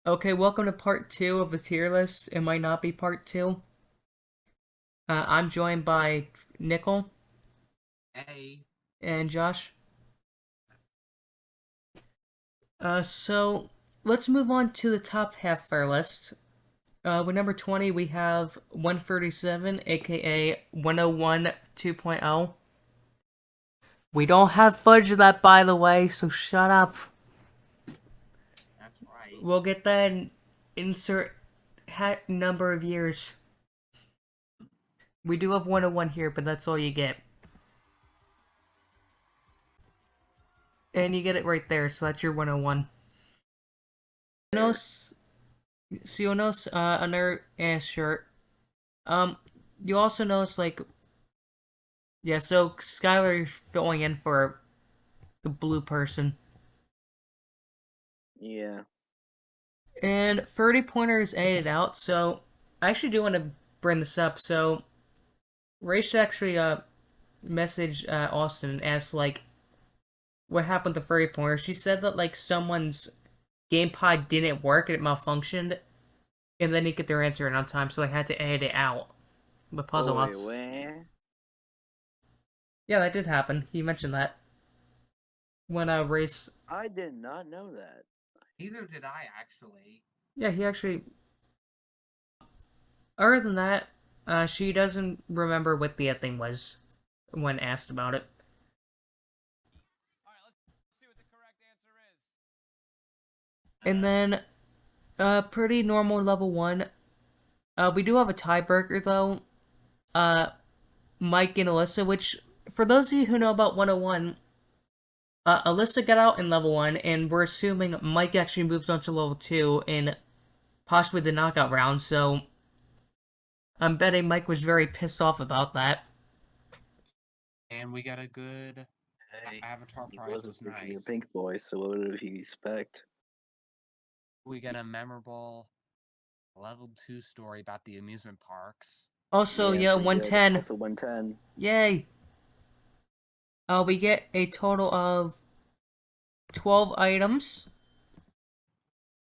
Okay, welcome to part 2 of the tier list. It might not be part 2. I'm joined by Nickel Hey, and Josh. So let's move on to the top half of our list. With number 20, we have 137, aka 101 2.0. We don't have fudge of that, by the way, so shut up. that's right. We'll get that in insert hat number of years. We do have 101 here, but that's all you get. And you get it right there, so that's your 101. Sionos, Sionos, another ass shirt. Um, you also notice, like, yeah, so Skylar filling in for the blue person. Yeah. And 30 pointer is edited out, so I actually do want to bring this up. So, Rach actually, messaged, Austin and asked, like, what happened to 30 pointer. She said that, like, someone's game pod didn't work and it malfunctioned, and they didn't get their answer in on time, so they had to edit it out. The puzzle Wait, outs. where? Yeah, that did happen. He mentioned that when race. I did not know that. Neither did I actually. Yeah, he actually. Other than that, she doesn't remember what the thing was when asked about it. Alright, let's see what the correct answer is. And then, pretty normal level 1. We do have a tiebreaker though. Mike and Alyssa, which, for those of you who know about 101, Alyssa got out in level 1, and we're assuming Mike actually moved on to level 2 in possibly the knockout round, so I'm betting Mike was very pissed off about that. And we got a good Hey, Avatar he prize was was a nice. pink boy, so what did he expect? We got a memorable level 2 story about the amusement parks. Also, yeah, pretty good. 110. Also 110. Yay! We get a total of 12 items.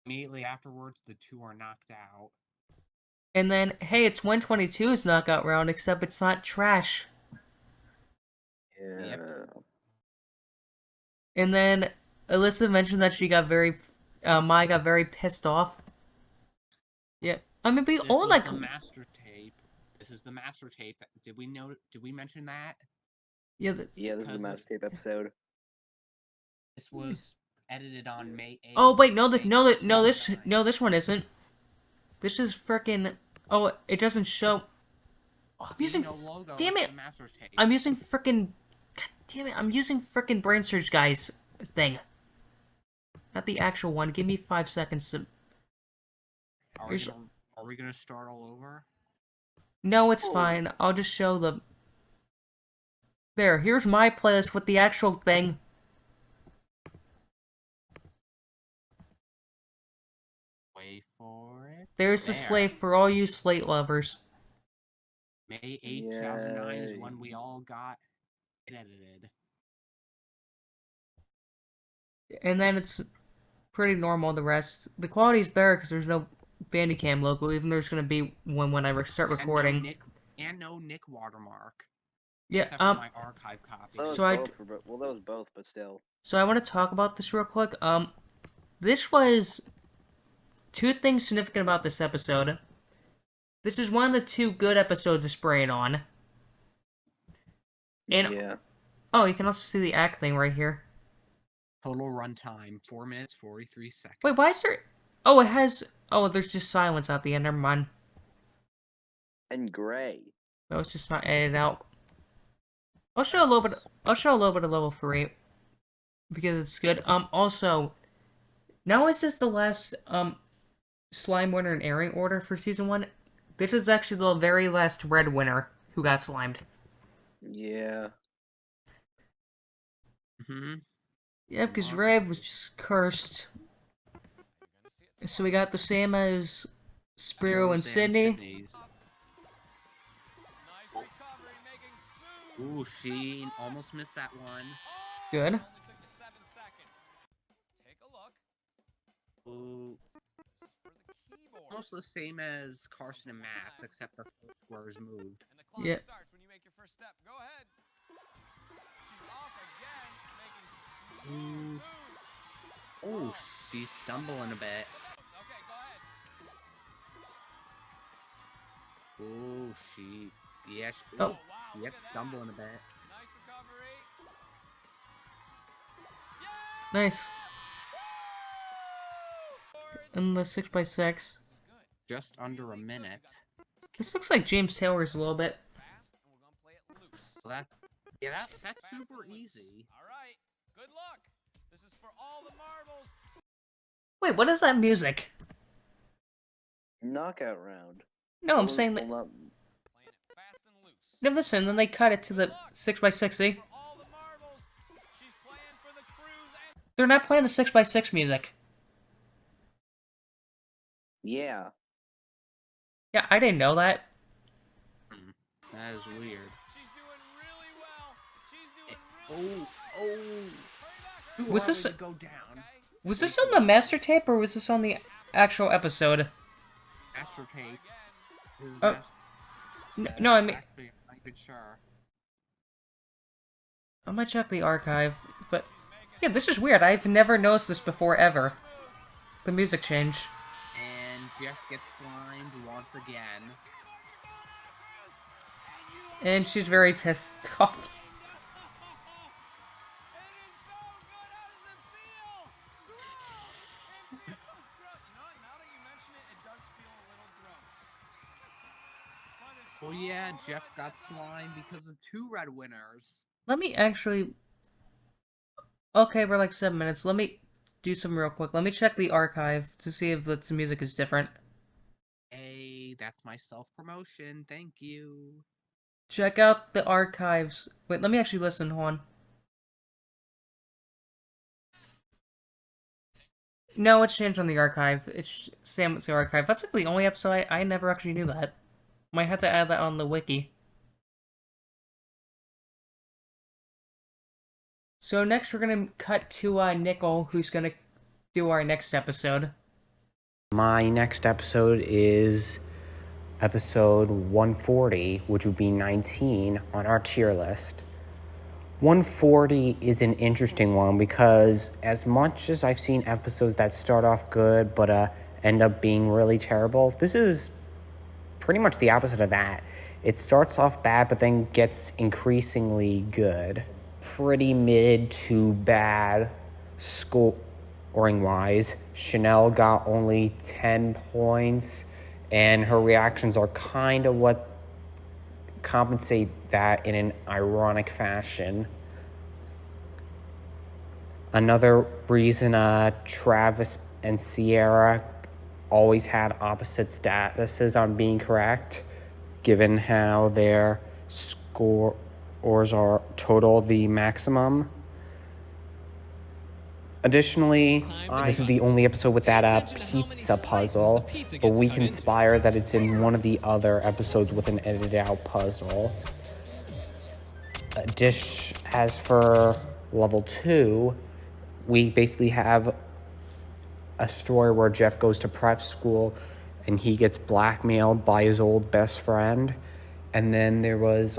Immediately afterwards, the two are knocked out. And then, hey, it's 122's knockout round, except it's not trash. Yeah. Yep. And then, Alyssa mentioned that she got very, Mai got very pissed off. Yeah, I mean, we This all was like. the master tape. This is the master tape. Did we mention that? Yeah, Yeah, this is the Master Tape episode. This was edited on May 8th. oh wait, no, May this one isn't. This is frickin'. Oh, it doesn't show. Oh, I'm using. no logo. Damn It's it! the master tape. I'm using frickin'. God damn it! I'm using frickin' Brainsurge guys thing. Not the actual one. Give me 5 seconds to. Are we gonna start all over? No, it's Oh. fine. I'll just show the. There, here's my playlist with the actual thing. Wait for it. There's the slate for all you Slate lovers. May 8th, 2009 is Yay. when we all got it edited. And then it's pretty normal, the rest. The quality's better because there's no Bandicam logo, even though there's going to be one when I start recording. And no Nick watermark. Yeah, Except for my archive copy. That was both, but still. So I want to talk about this real quick. This was two things significant about this episode. This is one of the two good episodes of Spraying On. And, yeah. oh, you can also see the act thing right here. Total runtime, 4 minutes, 43 seconds. Wait, why is there... Oh, it has... Oh, there's just silence at the end. Never mind. And gray. No, it's just not edited out. I'll show a little bit of level 3. Because it's good. Also... Now is this the last, slime winner in airing order for season 1? This is actually the very last red winner who got slimed. Yeah. Yeah, because Red was just cursed. So we got the same as Spiro and Sydney. Nice recovery, making smooth. Ooh, she almost missed that one. Good. Only took you 7 seconds. Take a look. Ooh. This is almost the same as Carson and Matt's, except the first square is moved. And the clock Yeah. starts when you make your first step. Go ahead. She's off again, making smooth moves. Oh, she's stumbling a bit. Okay, go ahead. Oh, yeah, Oh. Wow. yep, Look at stumbling a bit. that. Nice recovery. Nice. Boards. And the 6x6. This is good. Just under a minute. This looks like James Taylor's a little bit. Fast, and we're gonna play it loose. So that's Fast super and loose. easy. All right. Good luck. This is for all the marbles. Wait, what is that music? Knockout round. No, I'm Well, saying that. well, Playing it fast and loose. No, listen, then they cut it to the 6x6, see? For all the marbles. She's playing for the cruise and They're not playing the 6x6 music. yeah. Yeah, I didn't know that. That is weird. she's doing really well. She's doing really Oh. Was this- to go down? okay. Was this on the master tape or was this on the actual episode? Master tape. This is Oh, No, I mean, Actually, I'm not even sure. I might check the archive, but yeah, this is weird. I've never noticed this before ever. The music change. And Jeff gets slimed once again. And she's very pissed off. Well, yeah, Jeff got slimed because of 2 red winners. Let me actually... Okay, we're like 7 minutes. Let me do some real quick. Let me check the archive to see if the music is different. Hey, that's my self-promotion. Thank you. Check out the archives. Wait, let me actually listen, hold on. No, it's changed on the archive. It's same with the archive. That's like the only episode I never actually knew that. Might have to add that on the wiki. So next we're gonna cut to Nickel, who's gonna do our next episode. My next episode is episode 140, which would be 19 on our tier list. 140 is an interesting one because as much as I've seen episodes that start off good but end up being really terrible, this is pretty much the opposite of that. It starts off bad but then gets increasingly good. Pretty mid to bad scoring wise. Chanel got only 10 points and her reactions are kind of what compensate that in an ironic fashion. Another reason Travis and Sierra always had opposite statuses on being correct, given how their scores are total the maximum. Additionally, this is the only episode with that pizza puzzle, but we conspire that it's in one of the other episodes with an edited out puzzle. As for level 2, we basically have a story where Jeff goes to prep school and he gets blackmailed by his old best friend. And then there was,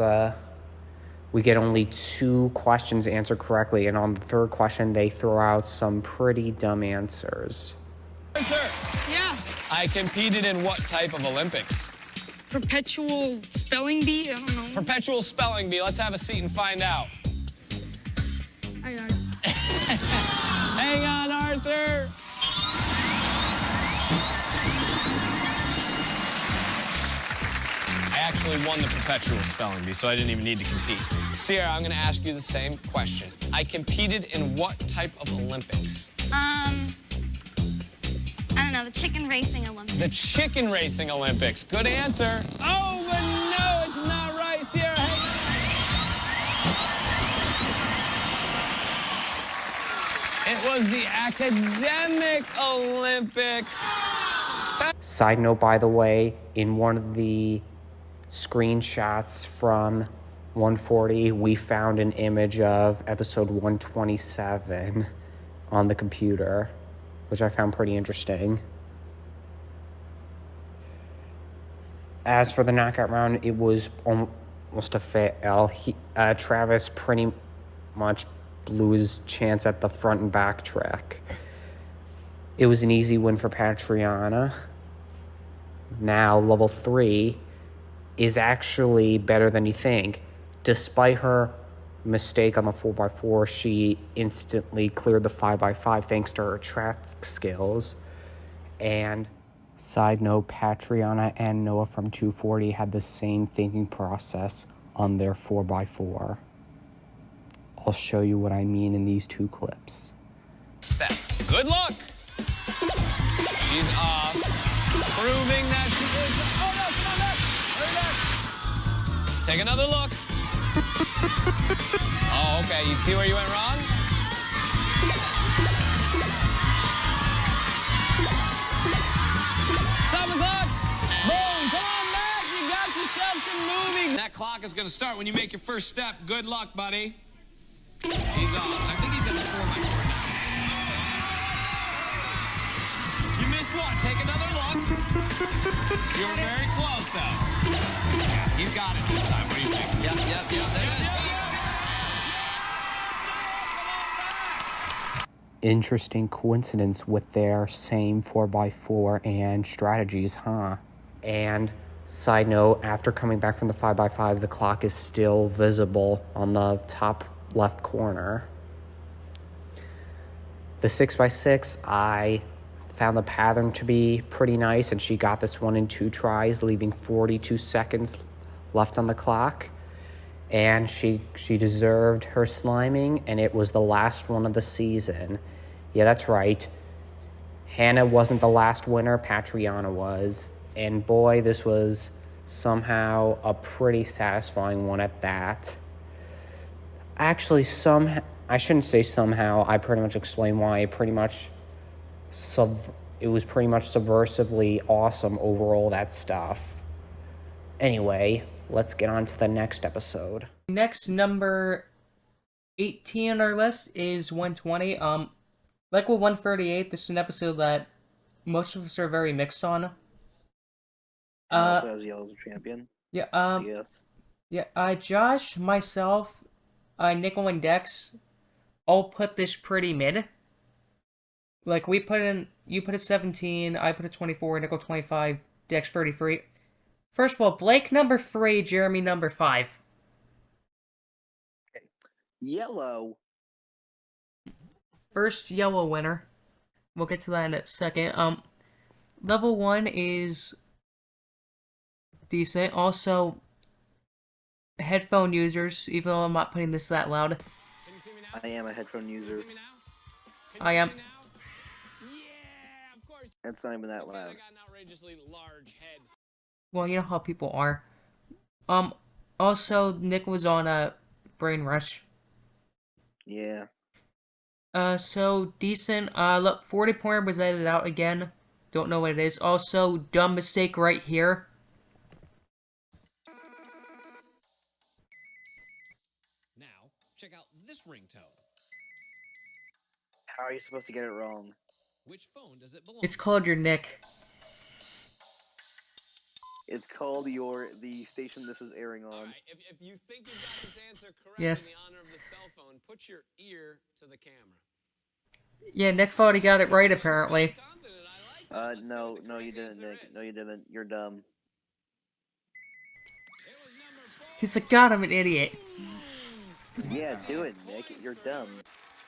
we get only 2 questions answered correctly. And on the 3rd question, they throw out some pretty dumb answers. Yeah, I competed in what type of Olympics? perpetual spelling bee. I don't know. Perpetual spelling bee. Let's have a seat and find out. I got it. Hang on, Arthur. I actually won the perpetual spelling bee, so I didn't even need to compete. Sierra, I'm going to ask you the same question. I competed in what type of Olympics? I don't know, the chicken racing Olympics. The chicken racing Olympics. Good answer. Oh, but no, it's not right, Sierra. It was the academic Olympics. Side note, by the way, in one of the screenshots from 140, we found an image of episode 127 on the computer, which I found pretty interesting. As for the knockout round, it was almost a fail. Travis pretty much blew his chance at the front and back track. It was an easy win for Patriana. Now, level 3 is actually better than you think. Despite her mistake on the 4x4, she instantly cleared the 5x5 thanks to her track skills. And side note, Patriana and Noah from 240 had the same thinking process on their 4x4. I'll show you what I mean in these 2 clips. Step. Good luck. She's off, proving that she is. Oh no, come on back. Hurry back. Take another look. Oh, okay. You see where you went wrong? Stop the clock. Boom. Come on back. You got yourself some moving. That clock is going to start when you make your first step. Good luck, buddy. He's off. I think he's got the 4x4 now. You missed one. Take another look. You were very close, though. Yeah, he's got it this time. What do you think? Yep. There it is. Interesting coincidence with their same 4x4 and strategies, huh? And side note, after coming back from the 5x5, the clock is still visible on the top left corner. The 6x6, I found the pattern to be pretty nice, and she got this one in 2 tries, leaving 42 seconds left on the clock. And she deserved her sliming, and it was the last one of the season. Yeah, that's right. Hannah wasn't the last winner, Patriana was. And boy, this was somehow a pretty satisfying one at that. Actually, I shouldn't say somehow. I pretty much explained why. It was pretty much subversively awesome overall, that stuff. Anyway, let's get on to the next episode. Next, number 18 on our list is 120. Like with 138, this is an episode that most of us are very mixed on. Also has Yellow as a champion. Yeah, Yes. Yeah, Josh, myself, Nickel, and Dex all put this pretty mid. Like, you put it 17, I put it 24, Nickel 25, Dex 33. First of all, Blake number 3, Jeremy number 5. Okay. Yellow. First yellow winner. We'll get to that in a second. Level 1 is decent. Also, headphone users, even though I'm not putting this that loud. Can you see me now? I am a headphone Can you user. see me now? Can I you am. see me now? Yeah, of course. It's not even that Okay, loud. I got an outrageously large head. Well, you know how people are. Also, Nick was on a Brain Rush. Yeah. So decent. Look, 40 pointer was edited out again. Don't know what it is. Also, dumb mistake right here. Now, check out this ringtone. How are you supposed to get it wrong? Which phone does it belong It's called your Nick. It's called the station this is airing on. All right, if you think you got this answer correct Yes. in the honor of the cell phone, put your ear to the camera. Yeah, Nick thought he got it right, apparently. Confident, I like that. Let's see No, what the no, you correct didn't, answer Nick. is. No, you didn't. You're dumb. It was number 4. He's like, God, I'm an idiot. Yeah, do it, Nick. You're dumb.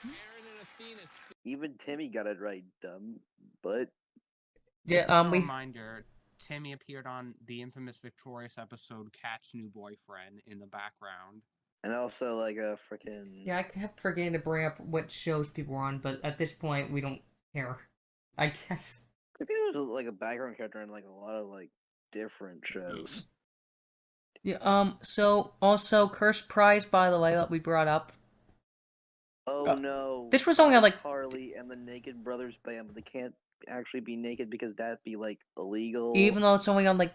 Aaron and Athena Even Timmy got it right, dumb. But Yeah, Just a we... reminder, Timmy appeared on the infamous Victorious episode Cat's New Boyfriend in the background. and also like a freaking Yeah, I kept forgetting to bring up what shows people were on, but at this point, we don't care. I guess. Timmy was like a background character in like a lot of like different shows. Yeah, so, also, Cursed Prize, by the way, that we brought up. Oh no! This was only on, like... Harley and the Naked Brothers band, but they can't actually be naked because that'd be like illegal. Even though it's only on, like...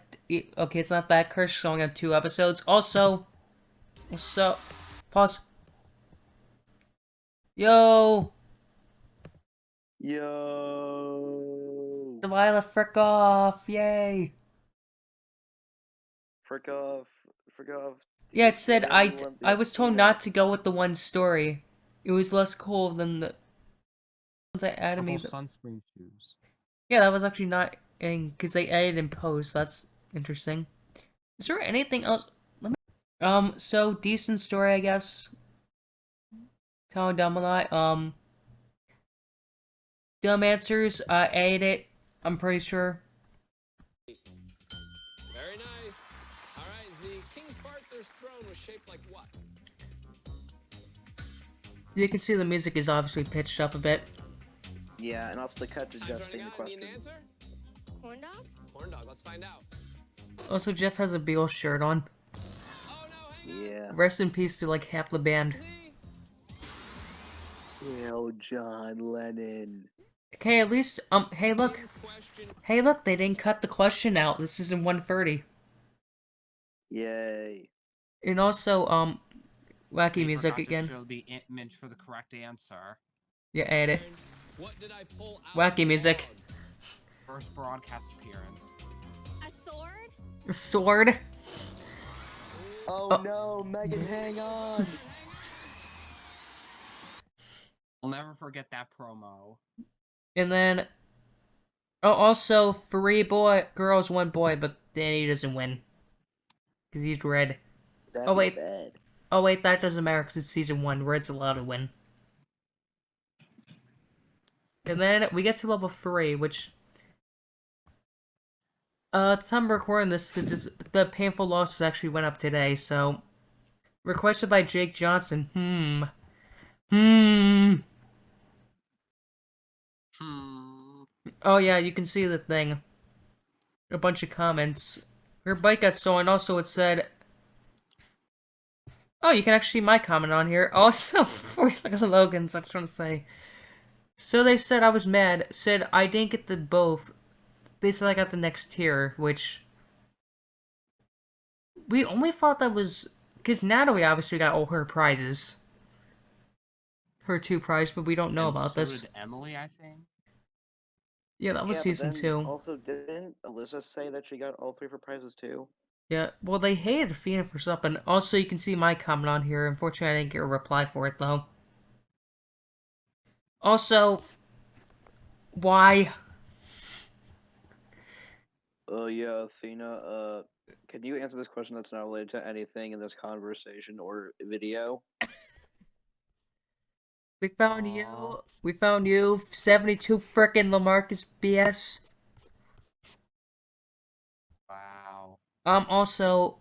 Okay, it's not that cursed, it's only on 2 episodes. Also... Pause. Yo! Yo. Delilah, frick off! Yay! Frickoff. Yeah, it said Anyone I was told Athena. not to go with the one story. It was less cool than the ones I added me. Purple sunscreen shoes. Yeah, that was actually not in because they added in post. That's interesting. Is there anything else? Let me. So decent story, I guess. Telling dumb a lot. Dumb answers. Ate it. I'm pretty sure. Very nice. All right, Z. King Arthur's throne was shaped like what? You can see the music is obviously pitched up a bit. Yeah, and also the cut to Time's Jeff saying running the out. Need an question. answer? Corn dog? Corn dog. Let's find out. Also, Jeff has a Beatles shirt on. Oh no! Hang on. Yeah. Rest in peace to like half the band. Z. Hail John Lennon. Okay, at least hey look, Question. hey look, they didn't cut the question out. This is in 130. Yay. And also wacky They music forgot again. to show the image for the correct answer. Yeah, add it. What did I pull out? Wacky of the music. log? First broadcast appearance. A sword? A sword. Oh, Oh. no, Megan, hang on. I'll never forget that promo. And then oh, also 3 girls, 1 boy, but Danny doesn't win because he's red. That'd Oh, be wait. bad. Oh wait, that doesn't matter because it's season 1. Red's allowed to win. And then we get to level 3, which at the time of recording this, the painful losses actually went up today. So requested by Jake Johnson. Oh yeah, you can see the thing. A bunch of comments. Her bike got stolen. Also, it said. Oh, you can actually see my comment on here. Also, before Logan's, I just want to say. So they said I was mad. Said I didn't get the both. They said I got the next tier, which we only thought that was because Natalie obviously got all her prizes. Her 2 prizes, but we don't know And about so this. did Emily, I think. Yeah, that was Yeah, but season then 2. Also, didn't Alyssa say that she got all 3 of her prizes too? Yeah, well, they hated Fina for something. Also, you can see my comment on here. Unfortunately, I didn't get a reply for it, though. Also, why? Yeah, Athena, can you answer this question that's not related to anything in this conversation or video? We found you. We found you. 72 frickin' Lamarcus BS. Wow. Also,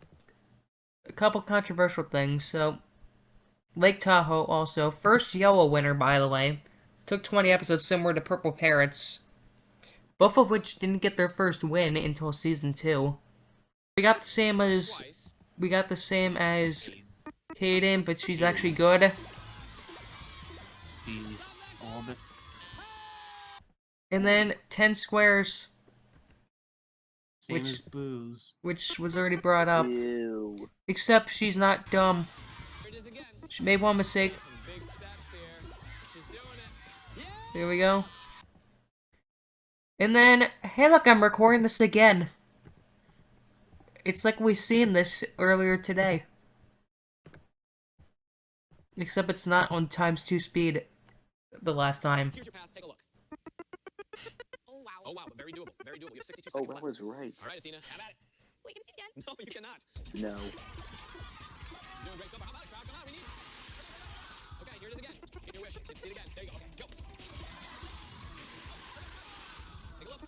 a couple controversial things. So, Lake Tahoe also. First yellow winner, by the way. Took 20 episodes similar to Purple Parrots. Both of which didn't get their first win until season 2. We got the same as... We got the same as Hayden, but she's actually good. She's a little bit. And then 10 Squares, Same Which- as Booze. which was already brought up. Ew. Except she's not dumb. Here it is again. She made one mistake. Some big steps here. She's doing it. Yeah. There we go. And then, hey look, I'm recording this again. It's like we seen this earlier today. Except it's not on ×2 speed the last time. Here's your path. Take a look. Oh, wow. Oh wow, but very doable. Very doable. You have 62 Oh, seconds that left. was right. All right, Athena, have at it. Wait, can we see it again? No, you cannot. No. You're doing great so far. How about it, crowd? Come on, we need. Okay, here it is again. Get your wish. Let's see it again. There you go. Okay, go. Take a look.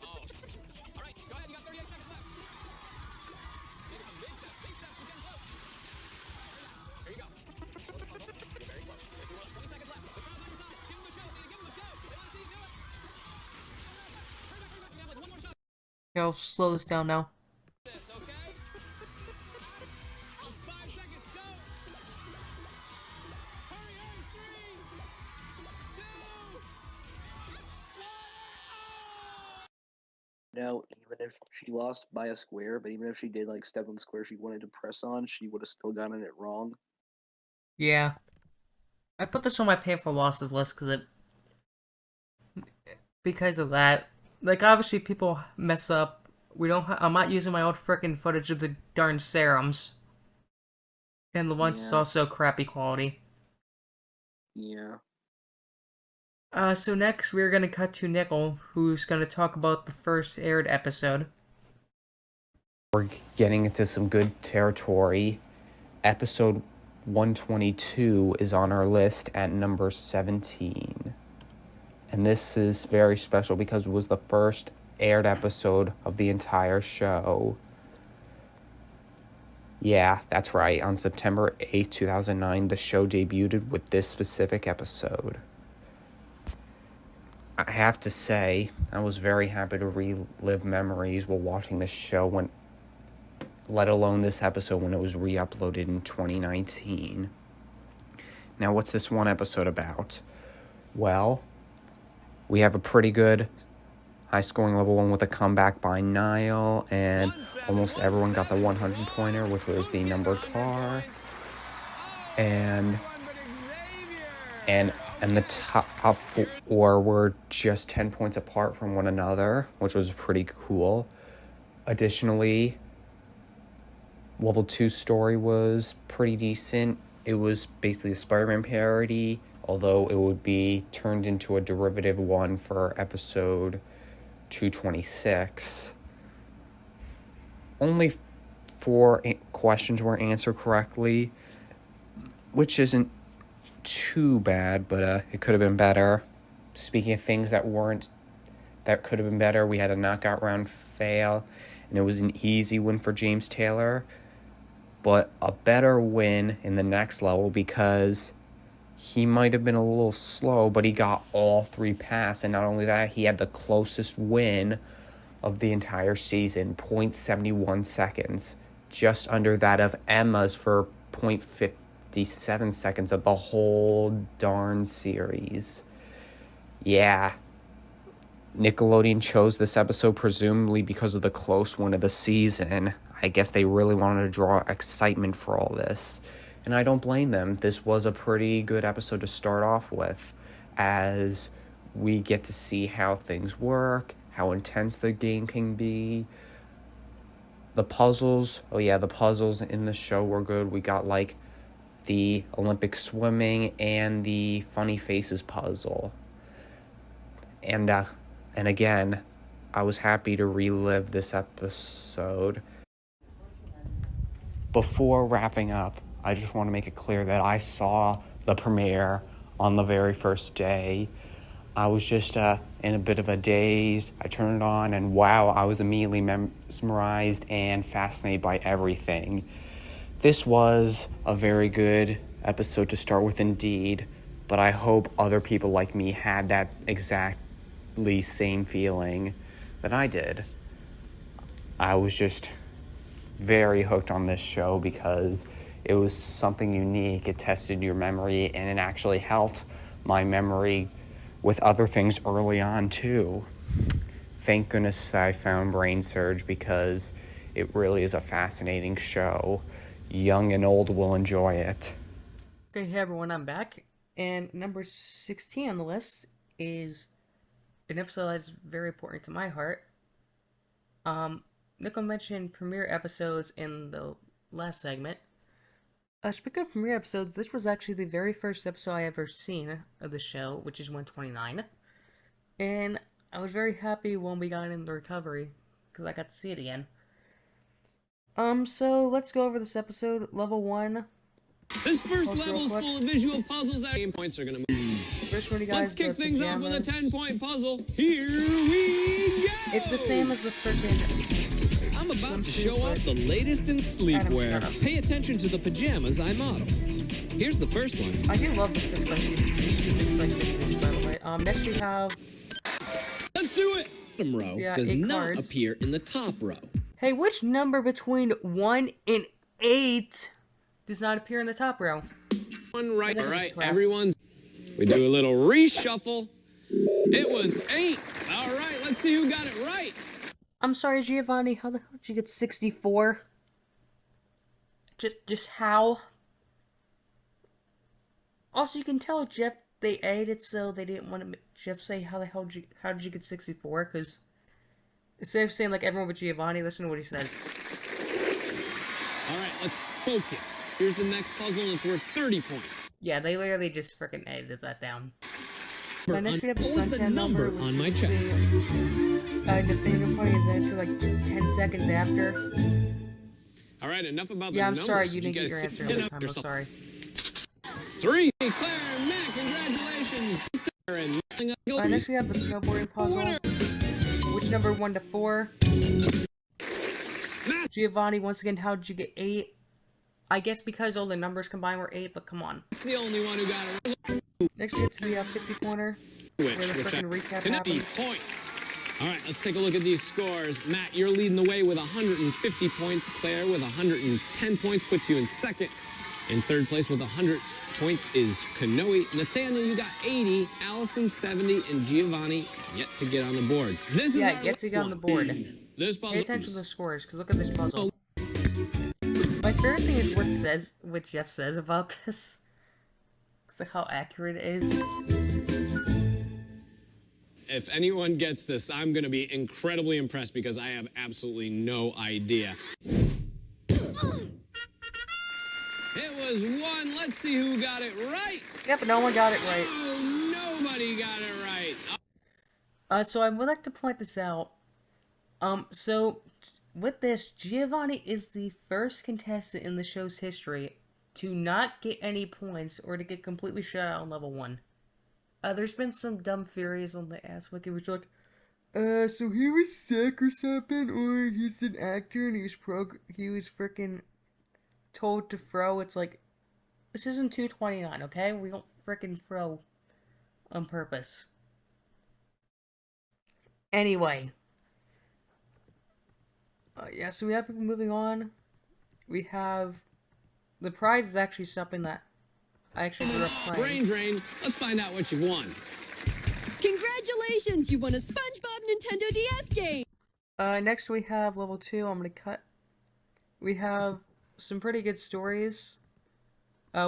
Oh, all right. Go ahead. You got 38 seconds left. Making some big steps. Big steps. She's getting close. Here you go. Puzzle. You're very close. You're 20 seconds left. The crowd's on your side. Give them the show. Give them the show. They want to see you do it. Hurry back, hurry back. We have like one more shot. Okay, I'll slow this down now. This, okay? Just 5 seconds. Go. Hurry, hurry. 3, 2, 1. Now, even if she lost by a square, but even if she did like step on the square she wanted to press on, she would have still gotten it wrong. Yeah. I put this on my painful losses list because of that. Like, obviously people mess up I'm not using my old frickin' footage of the darn serums. And the one's is Yeah. also crappy quality. Yeah. So next we're gonna cut to Nickel, who's gonna talk about the first aired episode. We're getting into some good territory. Episode 122 is on our list at number 17. And this is very special because it was the first aired episode of the entire show. Yeah, that's right. On September 8th, 2009, the show debuted with this specific episode. I have to say, I was very happy to relive memories while watching this show, let alone this episode when it was re-uploaded in 2019. Now, what's this one episode about? Well, we have a pretty good high-scoring level 1 with a comeback by Niall, and almost everyone got the 100-pointer, which was the numbered car. And the top 4 were just 10 points apart from one another, which was pretty cool. Additionally, level 2 story was pretty decent. It was basically a Spider-Man parody, although it would be turned into a derivative one for episode 226. Only 4 questions were answered correctly, which isn't too bad, but it could have been better. Speaking of things that could have been better, we had a knockout round fail, and it was an easy win for James Taylor, but a better win in the next level because he might have been a little slow, but he got all 3 passes, and not only that, he had the closest win of the entire season, 0.71 seconds, just under that of Emma's for 0.57 seconds of the whole darn series. Yeah. Nickelodeon chose this episode presumably because of the close win of the season. I guess they really wanted to draw excitement for all this. And I don't blame them. This was a pretty good episode to start off with, as we get to see how things work, how intense the game can be. The puzzles, the puzzles in the show were good. We got like the Olympic swimming and the funny faces puzzle. And again, I was happy to relive this episode. Before wrapping up, I just want to make it clear that I saw the premiere on the very first day. I was just in a bit of a daze. I turned it on, and wow, I was immediately mesmerized and fascinated by everything. This was a very good episode to start with indeed, but I hope other people like me had that exactly same feeling that I did. I was just very hooked on this show because it was something unique. It tested your memory, and it actually helped my memory with other things early on too. Thank goodness I found Brainsurge because it really is a fascinating show. Young and old will enjoy it. Okay, hey everyone, I'm back. And number 16 on the list is an episode that's very important to my heart. Nicole mentioned premiere episodes in the last segment. Speaking of premiere episodes, this was actually the very first episode I ever seen of the show, which is 129. And I was very happy when we got into recovery, because I got to see it again. So let's go over this episode. Level 1. This first level is full of visual puzzles that game points are gonna move. First one, you guys, Let's kick the things off with a pajamas. 10-point puzzle. Here we go! It's the same as the freaking... I'm about to show off the latest in sleepwear. Adam, shut up. Pay attention to the pajamas I modeled. Here's the first one. I do love the 6x6, by the way. Next we have... Let's do it! Bottom row Yeah, does 8 not cards. appear in the top row. Hey, which number between 1 and 8 does not appear in the top row? One right. I think All it's right, 12. everyone's... We do a little reshuffle. It was 8. All right, let's see who got it right. I'm sorry, Giovanni, how the hell did you get 64? Just how? Also, you can tell Jeff they ate it, so they didn't want to Jeff say how did you get 64? Because Instead of saying like everyone but Giovanni, listen to what he says. All right, let's focus. Here's the next puzzle, and it's worth 30 points. Yeah, they literally just freaking edited that down. What was the number on my chest? The fingerpoint is answer like 10 seconds after. All right, enough about the Yeah, I'm numbers. sorry, you didn't get your answer every time. I'm sorry. 3. Claire and Matt, congratulations. Next we have the snowboarding puzzle. Which number 1 to 4? Giovanni, once again, how did you get 8? I guess because all the numbers combined were 8, but come on. It's the only one who got it. Next we get to the 50-pointer. Where the freaking recap happens. Points. All right, let's take a look at these scores. Matt, you're leading the way with 150 points. Claire with 110 points puts you in second. In third place with 100 points is Kanoe. Nathaniel, you got 80. Allison, 70. And Giovanni, yet to get on the board. This is yet to get on the board. This puzzle. Pay attention to the scores, because look at this puzzle. My favorite thing is what Jeff says about this. Like how accurate it is. If anyone gets this, I'm going to be incredibly impressed because I have absolutely no idea. It was 1. Let's see who got it right. Yep, no one got it right. Oh, nobody got it right. So I would like to point this out. So with this, Giovanni is the first contestant in the show's history to not get any points or to get completely shut out on level 1. There's been some dumb theories on the ass wiki which like, so he was sick or something, or he's an actor and he was freaking told to throw. It's like, this isn't 229, okay? We don't freaking throw on purpose. Anyway. Yeah, so we have people moving on. We have... The prize is actually something that I actually grew up playing. Brain drain. Let's find out what you've won. Congratulations! You won a SpongeBob Nintendo DS game! Next we have level 2. I'm gonna cut. We have some pretty good stories.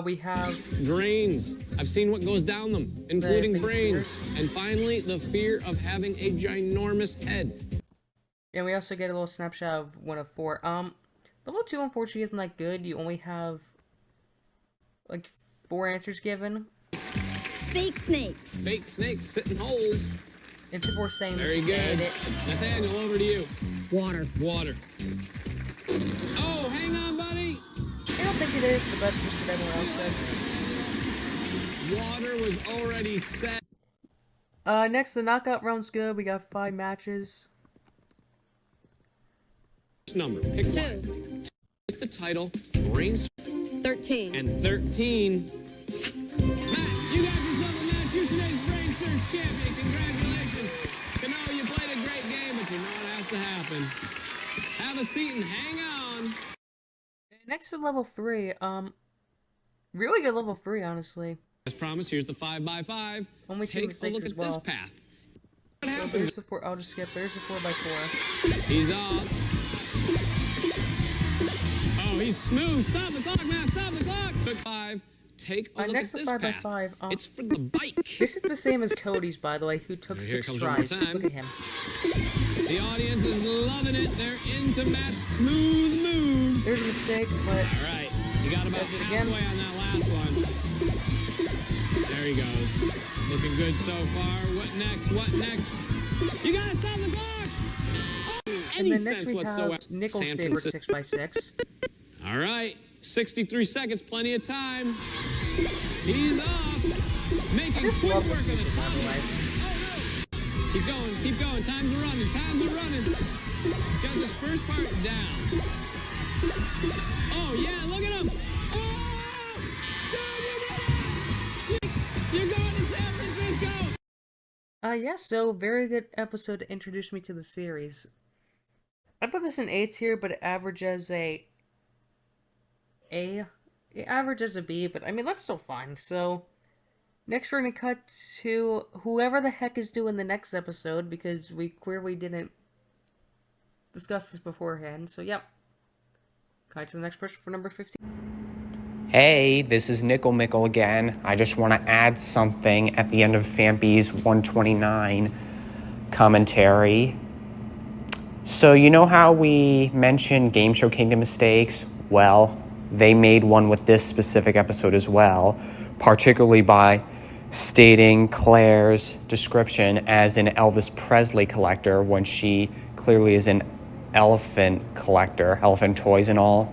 We have... Drains. I've seen what goes down them, including brains. And finally, the fear of having a ginormous head. And we also get a little snapshot of 1 of 4. Level 2 unfortunately isn't that good. You only have like 4 answers given. Fake snakes. Fake snakes, sit and hold. And people are saying very good. Nathaniel, over to you. Water. Water. Oh, hang on, buddy. I don't think it is, but that's just what everyone else said. Water was already set. Next, the knockout round's good. We got 5 matches. Number. Pick 2. one. Pick the title. Brainsurge. 13. And 13. Matt, you got yourself a match. You're today's Brainsurge champion. Congratulations. You know, you played a great game, but you know what has to happen. Have a seat and hang on. Next to level 3, really good level 3, honestly. As promised, here's the 5x5. Only 2 Take a mistakes look as at well. this path. What So happens? there's the 4. I'll just skip. There's the 4x4. He's off. Oh, he's smooth. Stop the clock, man. Stop the clock. Pick 5. Take a look Next at to this 5x5. path. It's for the bike. This is the same as Cody's, by the way, who took Here 6 comes one more tries. time. Look at him. The audience is loving it. They're into Matt's smooth moves. There's mistakes, but... All right. You got about Does it again. halfway on that last one. There he goes. Looking good so far. What next? What next? You gotta stop the clock! Oh, And any then next sense we whatsoever. have Nichols' San favorite Francisco. 6x6. All right. 63 seconds. Plenty of time. He's off. Making just quick love work of this the sequence, by time. the way. Oh, no. Keep going. Keep going. Time's running. Time's running. He's got this first part down. Oh, yeah. Look at him. Oh! Dude, you're going to San Francisco. Yeah, so very good episode to introduce me to the series. I put this in A tier, but it averages it averages a B, but I mean, that's still fine. So, next we're gonna cut to whoever the heck is doing the next episode, because we clearly didn't discuss this beforehand. So, yep. Cut to the next person for number 15. Hey, this is Nickel Mickle again. I just want to add something at the end of Fampy's 129 commentary. So you know how we mentioned Game Show Kingdom mistakes? Well, they made one with this specific episode as well, particularly by stating Claire's description as an Elvis Presley collector when she clearly is an elephant collector, elephant toys and all.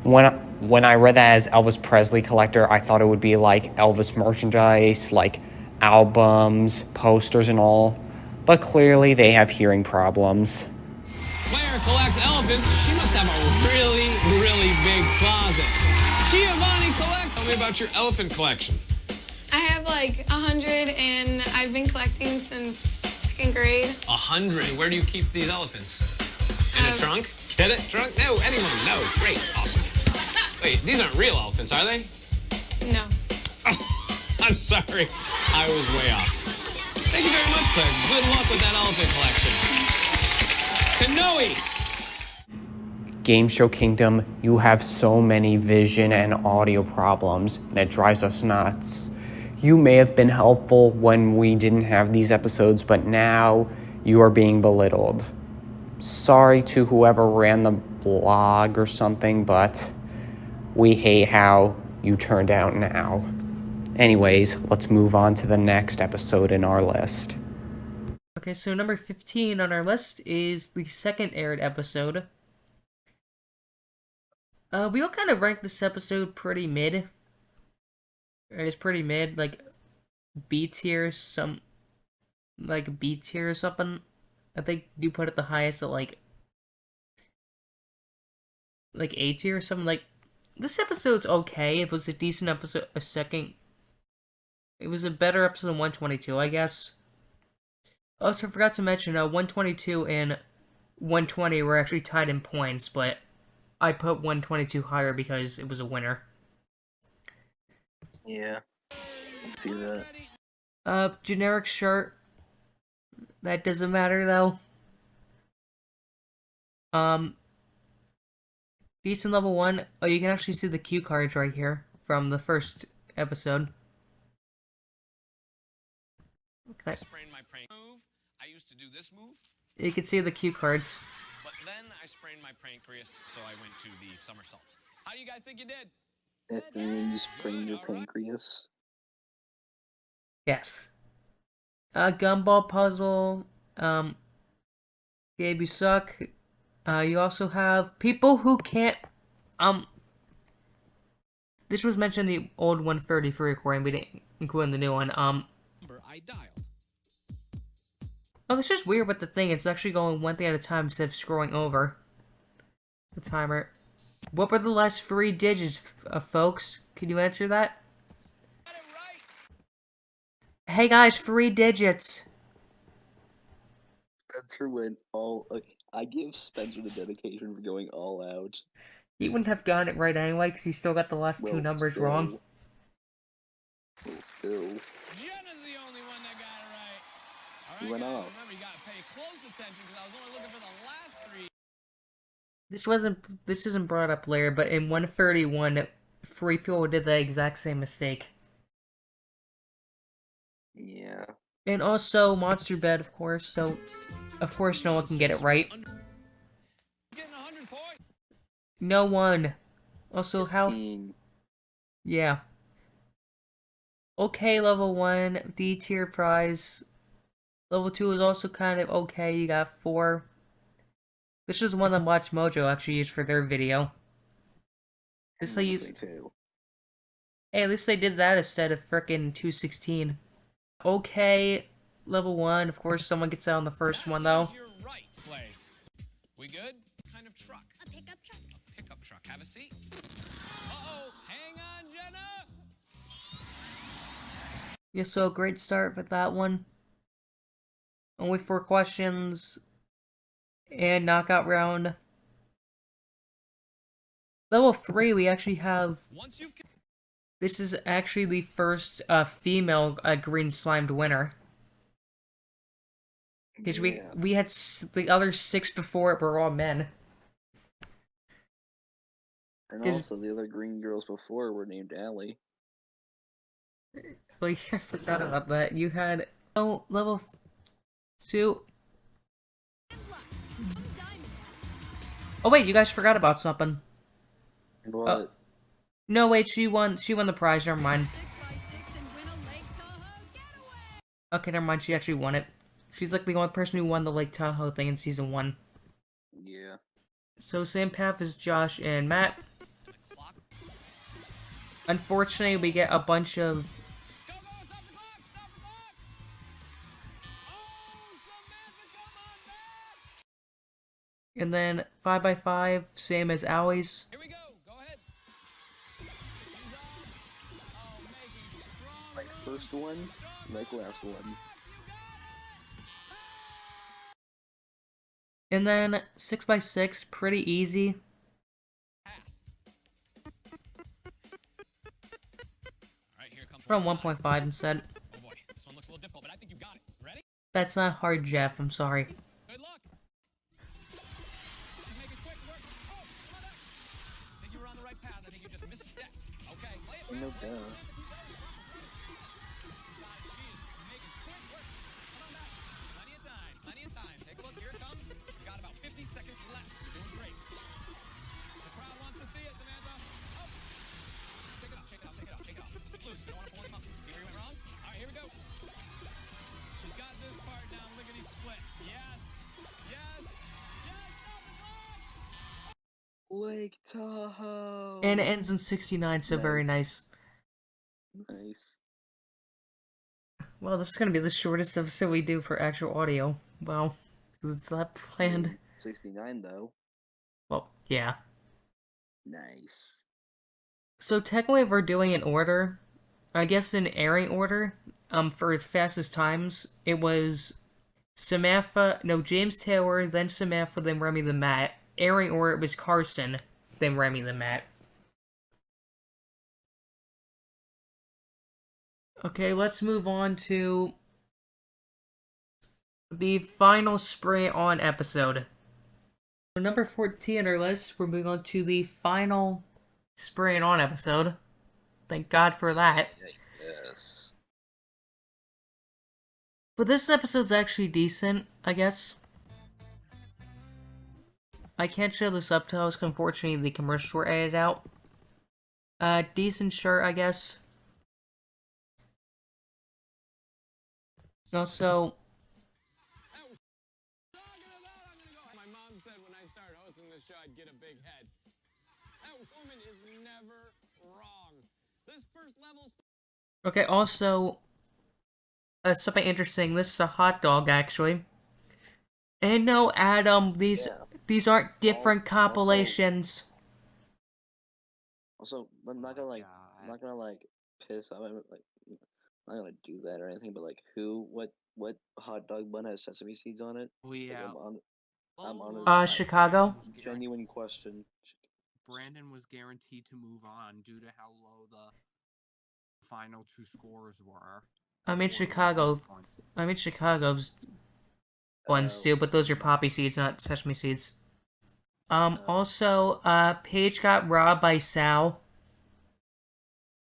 When I read that as Elvis Presley collector, I thought it would be like Elvis merchandise, like albums, posters and all. But clearly they have hearing problems. Claire collects elephants. She must have a really, really big closet. Giovanni collects. Tell me about your elephant collection. I have like 100, and I've been collecting since second grade. 100. Where do you keep these elephants? In a trunk? Get it? Trunk? No, anyone. No. Great. Awesome. Wait, these aren't real elephants, are they? No. Oh, I'm sorry. I was way off. Thank you very much, Claire. Good luck with that elephant collection. Kanoe! Game Show Kingdom, you have so many vision and audio problems, and it drives us nuts. You may have been helpful when we didn't have these episodes, but now you are being belittled. Sorry to whoever ran the blog or something, but we hate how you turned out now. Anyways, let's move on to the next episode in our list. Okay, so number 15 on our list is the second aired episode. We all kind of ranked this episode pretty mid. It's pretty mid, like B tier, like B tier or something. I think you put it the highest at like A tier or something. Like, this episode's okay. It was a decent episode. It was a better episode than 122, I guess. Also, forgot to mention, 122 and 120 were actually tied in points, but I put 122 higher because it was a winner. Yeah, I see that. Generic shirt. That doesn't matter, though. Decent level 1. Oh, you can actually see the cue cards right here from the first episode. Okay. I sprained my move. I used to do this move. You can see the cue cards. But then I sprained my pancreas, so I went to the somersaults. How do you guys think you did? And you sprained your pancreas. Yes. Gumball puzzle. Gabe, you suck. You also have people who can't. This was mentioned in the old 133 recording. We didn't include in the new one. Number I dialed. Oh, this is weird with the thing. It's actually going one thing at a time instead of scrolling over the timer. What were the last 3 digits, folks? Can you answer that? Hey guys, 3 digits. Spencer went all. I give Spencer the dedication for going all out. He wouldn't have gotten it right anyway, because he still got the last 2 numbers wrong. Well, still. Jenna's the only one that got it right. All right, He went guys, off. remember, you gotta pay close attention because I was only looking for the last 3. This isn't brought up later, but in 131, 3 people did the exact same mistake. Yeah. And also, Monster Bed, of course, so of course no one can get it right. Getting 100 points. No one. Also, how... 15. Yeah. Okay, level 1, D tier prize. Level 2 is also kind of okay, you got 4. This is one that Watch Mojo actually used for their video. This they used... Hey, at least they did that instead of frickin' 216. Okay, level 1, of course someone gets out on the first one though. Your right place. We good? What kind of truck? A pickup truck. A pickup truck. Have a seat. Uh-oh. Hang on, Jenna. Yeah, so great start with that one. Only 4 questions. And knockout round. Level 3, we actually have... Once you This is actually the first female green slimed winner. Because we had the other 6 before it were all men. And also, the other green girls before were named Allie. Well, I forgot about that. You had... Oh, level 2... Diamond. Oh wait, you guys forgot about something. What? No wait, she won the prize, never mind. 6x6 and win a Lake Tahoe getaway. Okay, never mind, she actually won it. She's like the only person who won the Lake Tahoe thing in season 1. Yeah. So same path as Josh and Matt. And the clock. Unfortunately, we get a bunch of... Go, go, stop the clock! Stop the clock! Oh, Samantha, come on back! And then 5x5, same as always. Here we go. Go ahead. She's up. Oh, making strong Like moves. first one, like last one. And then 6x6, pretty easy. Alright, here comes From one more time. 1.5 instead. Oh boy, this one looks a little difficult, but I think you got it. Ready? That's not hard, Jeff, I'm sorry. Good luck. She's making quick work. Oh, come on up. I think you were on the right path. I think you just misstepped. Okay, play it. No play it, play it. duh. She is making quick work. Come on back. Plenty of time. Plenty of time. Take a look. Here it comes. You've got about 50 seconds left. You're doing great. The crowd wants to see it, Samantha. Oh. Shake it off. Shake it off. Shake it off. Shake it off. Loose. You don't want to pull any muscles. See where you went wrong? All right, here we go. She's got this part down. Lickety split. Yes. Yes. Yes. Stop the clock. Lake Tahoe. And it ends in 69, so very nice. Nice. Well, this is gonna be the shortest episode we do for actual audio. Well, it's not planned. 69 though. Well, yeah. Nice. So technically, if we're doing in order, I guess in airing order, for fastest times, it was James Taylor, then Samantha, then Remy the Matt. Airing order, it was Carson, then Remy the Matt. Okay, let's move on to the final Spray On episode. For number 14 on our list, we're moving on to the final Spray On episode. Thank God for that. Yes. But this episode's actually decent, I guess. I can't show the subtitles, 'cause unfortunately the commercials were edited out. Decent shirt, I guess. Also, My mom said when I start hosting this show, I'd get a big head. That woman is never wrong. This first level's okay, also, something interesting, this is a hot dog, actually. And no, Adam, these aren't different compilations. Also, I'm not gonna like, God. I'm not gonna like piss off. Like, I'm not gonna do that or anything. But like, what hot dog bun has sesame seeds on it? We Like, I'm on it. almost- Chicago? Genuine question. Brandon was guaranteed to move on due to how low the final two scores were. I'm in for the Chicago. points. I'm in Chicago's ones too, but those are poppy seeds, not sesame seeds. Also, Paige got robbed by Sal.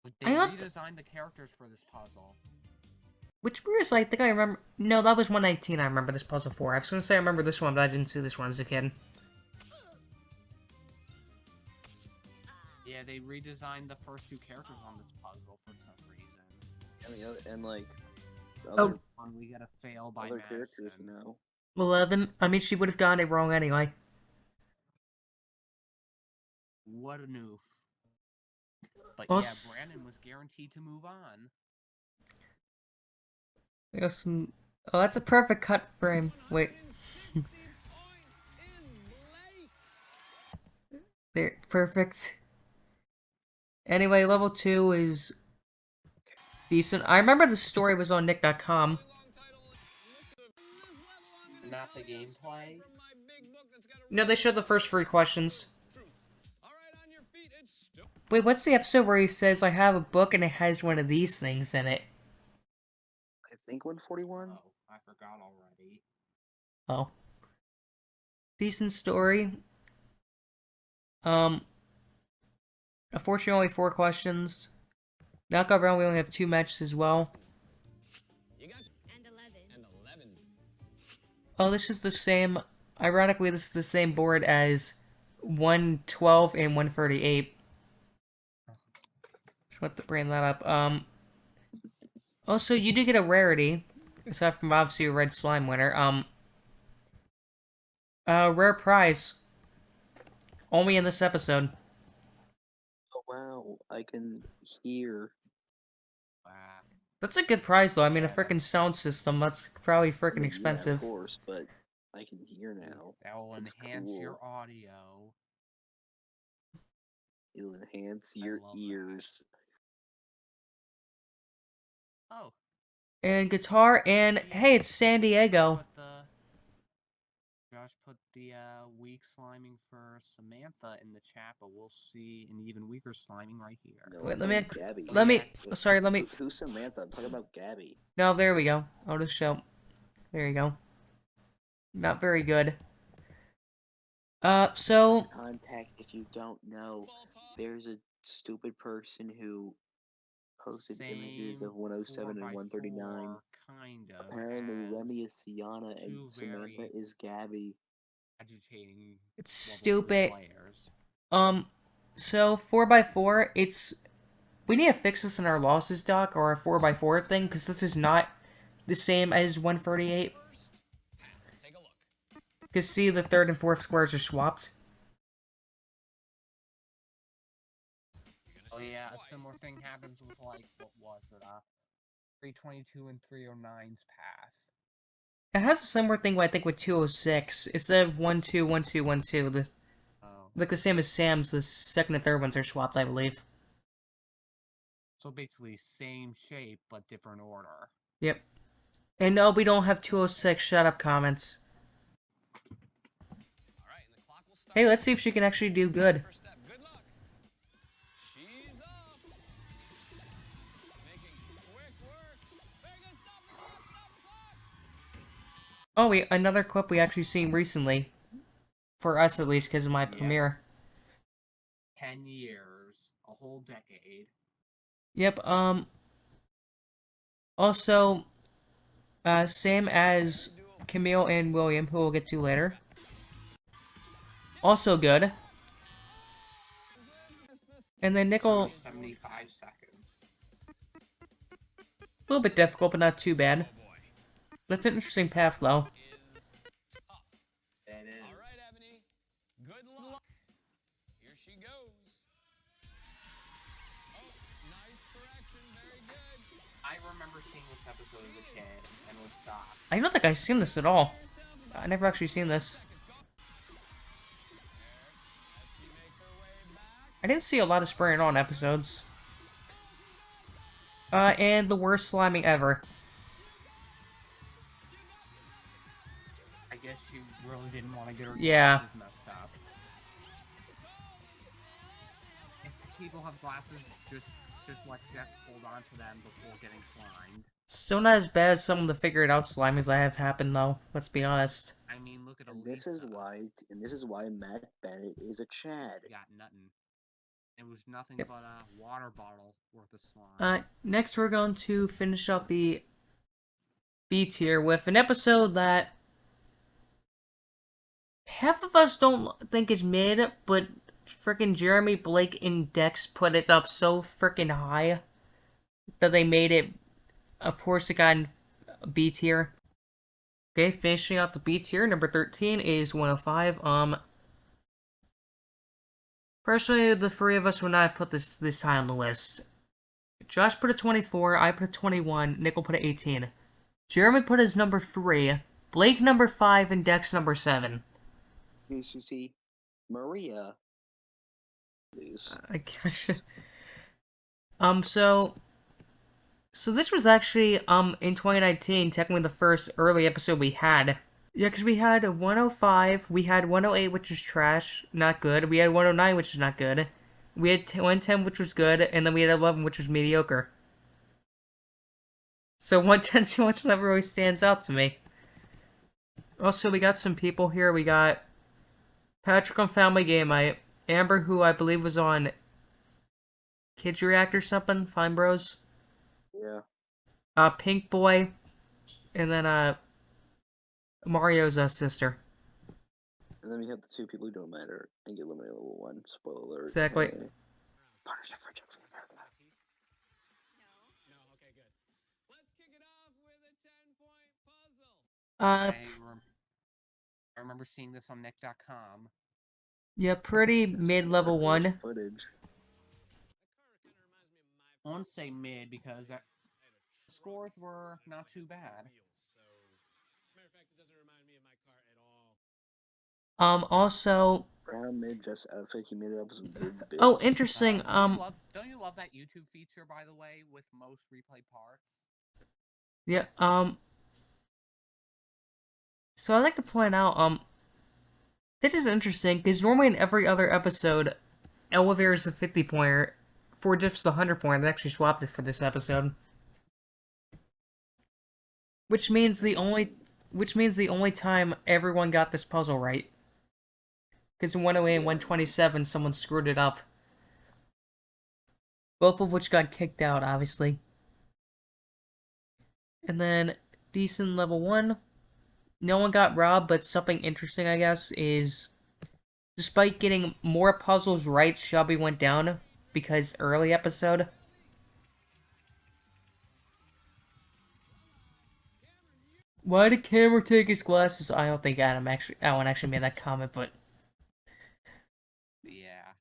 But I they got- redesigned the characters for this puzzle. Which was, I think I remember. No, that was 119. I remember this puzzle for. I was gonna say I remember this one, but I didn't see this one as a kid. Yeah, they redesigned the first two characters on this puzzle for some reason. And the other, and like, the Oh. other, And we got a fail by other characters Madison. now. 11. I mean, she would have gotten it wrong anyway. What a noof. But Well, yeah, Brandon was guaranteed to move on. I got some. Oh, that's a perfect cut frame. Wait. 160 points in Blake. There, perfect. Anyway, level 2 is decent. I remember the story was on Nick.com. Long title list of this level I'm gonna Not tell the you a story gameplay. from my big book that's got a No, they showed the first 3 questions. truth. All right, on your feet, it's Wait, what's the episode where he says, I have a book and it has one of these things in it? I think 141. Oh, I forgot already. Oh. Decent story. Unfortunately, only 4 questions. Knockout round, we only have 2 matches as well. You got And 11. and 11. Oh, this is the same. Ironically, this is the same board as 112 and 138. Just want to bring that up. Also, you do get a rarity, aside from obviously a red slime winner. Rare prize. Only in this episode. Oh wow, I can hear. Wow. That's a good prize, though. I mean, a Yeah, freaking that's- sound system. That's probably I freaking mean, yeah, expensive. of course, but I can hear now. That will That's enhance your cool. audio. It'll enhance I your love that. ears. Oh, And guitar, and hey, it's San Diego. Josh put the weak sliming for Samantha in the chat, but we'll see an even weaker sliming right here. No, Wait, I'm let me. talking Gabby. Let me. Wait, Sorry, let me. Who's Samantha? I'm talking about Gabby. No, there we go. I'll just show. There you go. Not very good. So Context, if you don't know, there's a stupid person who posted images of 107 and 139. Kind of. Apparently, Remy is two Sienna and Samantha very is Gabby. agitating. it's level 3 stupid. players. So 4x4, it's we need to fix this in our losses doc or our 4x4 thing because this is not the same as 138. First, take a look. Because see, the third and fourth squares are swapped. You're Oh gonna see it yeah, a twice. similar thing happens with like what was it? 322 and 309's path. It has a similar thing, I think, with 206. Instead of 1-2, 1-2, 1-2, like the same as Sam's, the second and third ones are swapped, I believe. So basically, same shape but different order. Yep. And no, we don't have 206. Shut up, comments. Alright, and the clock will start. Hey, let's see if she can actually do good. First step. Good luck. She's up. Making quick work. Very good. Stop the clock. Stop the clock. Oh, wait, another clip we actually seen recently. For us, at least, because of my Yeah. premiere. 10 years, a whole decade. Yep, also, same as Camille and William, who we'll get to later. Also good. And then Nickel, 75 seconds. a little bit difficult, but not too bad. Oh boy. That's an interesting path, though. Is tough. That is. Alright, Ebony. Good luck. Here she goes. Oh, nice correction. Very good. I remember seeing this episode as a kid and was shocked. I don't think I've seen this at all. I never actually seen this. As she makes her way back. I didn't see a lot of spraying on episodes. And the worst sliming ever. I guess she really didn't want to get her Yeah. glasses messed up. If people have glasses, just let Jeff hold on to them before getting slimed. Still not as bad as some of the figured out slimies I have happened, though. Let's be honest. I mean, look at And Elisa. this is why Matt Bennett is a Chad. Got nothing. It was nothing Yep. but a water bottle worth of slime. Next we're going to finish up the B tier with an episode that half of us don't think is mid, but frickin' Jeremy, Blake, and Dex put it up so frickin' high that they made it, of course, it got in B tier. Okay, finishing out the B tier, number 13 is 105. Personally, the three of us would not put this high on the list. Josh put a 24, I put a 21, Nickel put a 18. Jeremy put his number 3, Blake number 5, and Dex number 7. You see, Maria. Please. I guess. So this was actually, in 2019, technically the first early episode we had. Yeah, because we had 105, we had 108, which was trash, not good. We had 109, which is not good. We had 110, which was good, and then we had 11, which was mediocre. So 110 to 111 really stands out to me. Also, we got some people here. We got Patrick on Family Game, Amber, who I believe was on Kids React or something, Fine Bros. Yeah. Pink Boy, and then Mario's sister. And then we have the two people who don't matter and get eliminated level 1. Spoiler alert. Exactly. Punishment for Jump from America. No, okay, good. Let's kick it off with a 10-point puzzle. I remember seeing this on Nick.com. Yeah, pretty That's mid-level one of the 1. first footage. I won't say mid because the scores were not too bad. As a matter of fact, it doesn't remind me of my car at all. Also, Brown mid just out of he made up some good bits. oh, interesting, Don't you love that YouTube feature, by the way, with most replay parts? yeah, so I'd like to point out, this is interesting, because normally in every other episode, Elevator is a 50-pointer, 4Diff's the 100-pointer, they actually swapped it for this episode. Which means the only time everyone got this puzzle right. Because in 108 and 127, someone screwed it up. Both of which got kicked out, obviously. And then, decent level 1. No one got robbed, but something interesting, I guess, is... Despite getting more puzzles right, Shelby went down, because early episode. Why did Cameron take his glasses? I don't think Alan actually made that comment, but... Yeah.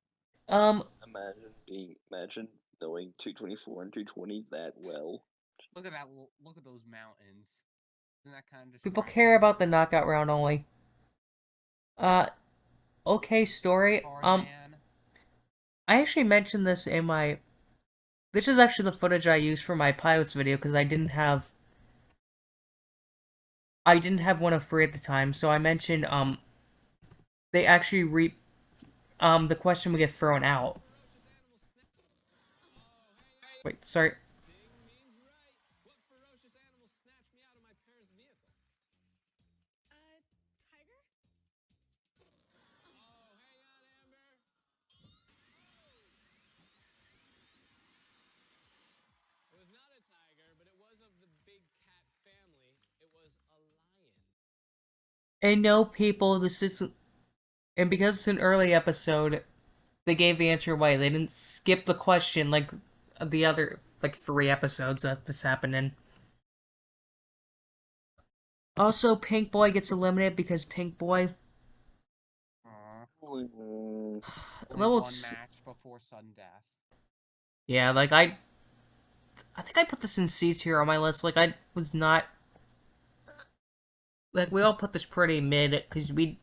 Imagine knowing 224 and 220 that well. Look at that. Look at those mountains. Isn't that kind of People care about the knockout round only. Okay story. I actually mentioned this in my... This is actually the footage I used for my pilots video, because I didn't have 103 at the time, so I mentioned, they actually the question would get thrown out. Wait, sorry. What ferocious animal snatched me out of my parents' vehicle? Tiger? Oh, hang on, Amber. It was not a tiger, but it was of the big cat family. It was a lion. And no, people, this isn't... And because it's an early episode, they gave the answer away. They didn't skip the question like the other, 3 episodes that this happened in. Also, Pink Boy gets eliminated because Pink Boy... Only Level one match before sudden death. Yeah, I think I put this in C tier on my list. I was not... we all put this pretty mid, because we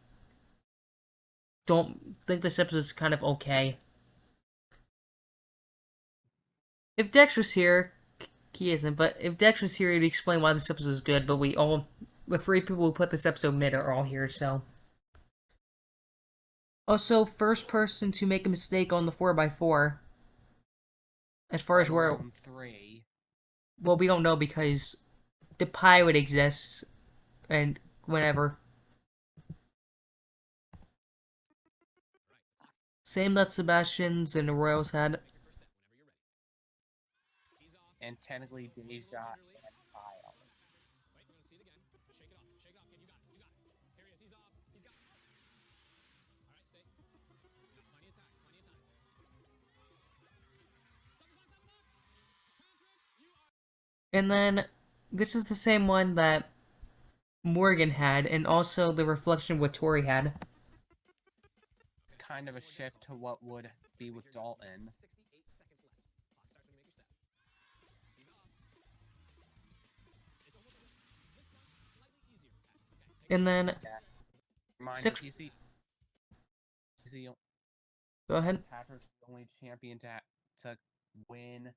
don't think this episode's kind of okay. If Dex was here, he isn't, but if Dex was here, he'd explain why this episode is good, but the 3 people who put this episode mid are all here, so... Also, first person to make a mistake on the 4x4. As far as where... 3. Well, we don't know because the pilot exists, and whenever. Same that Sebastian's and the Royals had. And technically Deja and Kyle. Wait, you want to see it again? Shake it off. Shake it off, kid. You got it. You got it. Here he is. He's off. He's got it. All right, stay. You got plenty of time. Plenty of time. Stop the clock. Stop the clock. Patrick, you are... And then, this is the same one that Morgan had, and also the reflection what Tori had. Kind of a shift to what would be with Dalton. 68 seconds left. Clock starts when you make your step. He's off. It's almost over. This one, slightly easier for Patrick. Okay. And then, Remind you, he's the go ahead. Patrick's the only champion to win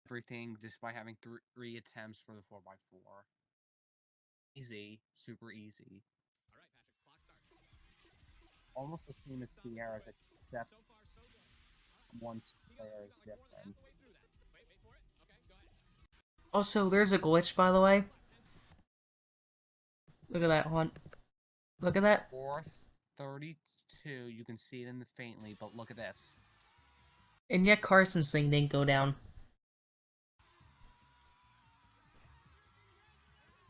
everything despite having 3 attempts for the 4x4. Easy, super easy. All right, Patrick. Clock starts. Almost the same as Sierra's, except So far, so good. one You player is feel like we're different. halfway through that. Wait for it. Okay, go ahead. Also, there's a glitch, by the way. Look at that, hon. Look at that. 432, you can see it in the faintly, but look at this. And yet Carson's thing didn't go down.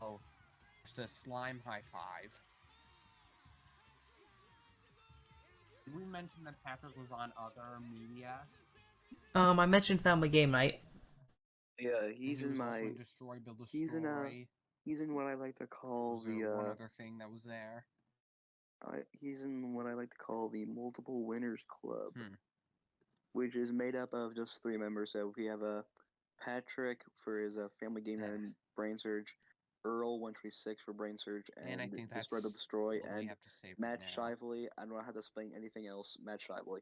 Oh, just a slime high 5. mention that Patrick was on other media? I mentioned Family Game Night. Yeah, He he's was in also my. in Destroy, Build, Destroy. He's in what I like to call Was there one other thing that was there? He's in what I like to call the Multiple Winners Club, Hmm. which is made up of just 3 members. So we have Patrick for his Family Game Night and Brainsurge, Earl 126 for Brainsurge, And I think that's Destroy the Destroy, what we and have to say Matt right now. Shively. I don't have to explain anything else. Matt Shively.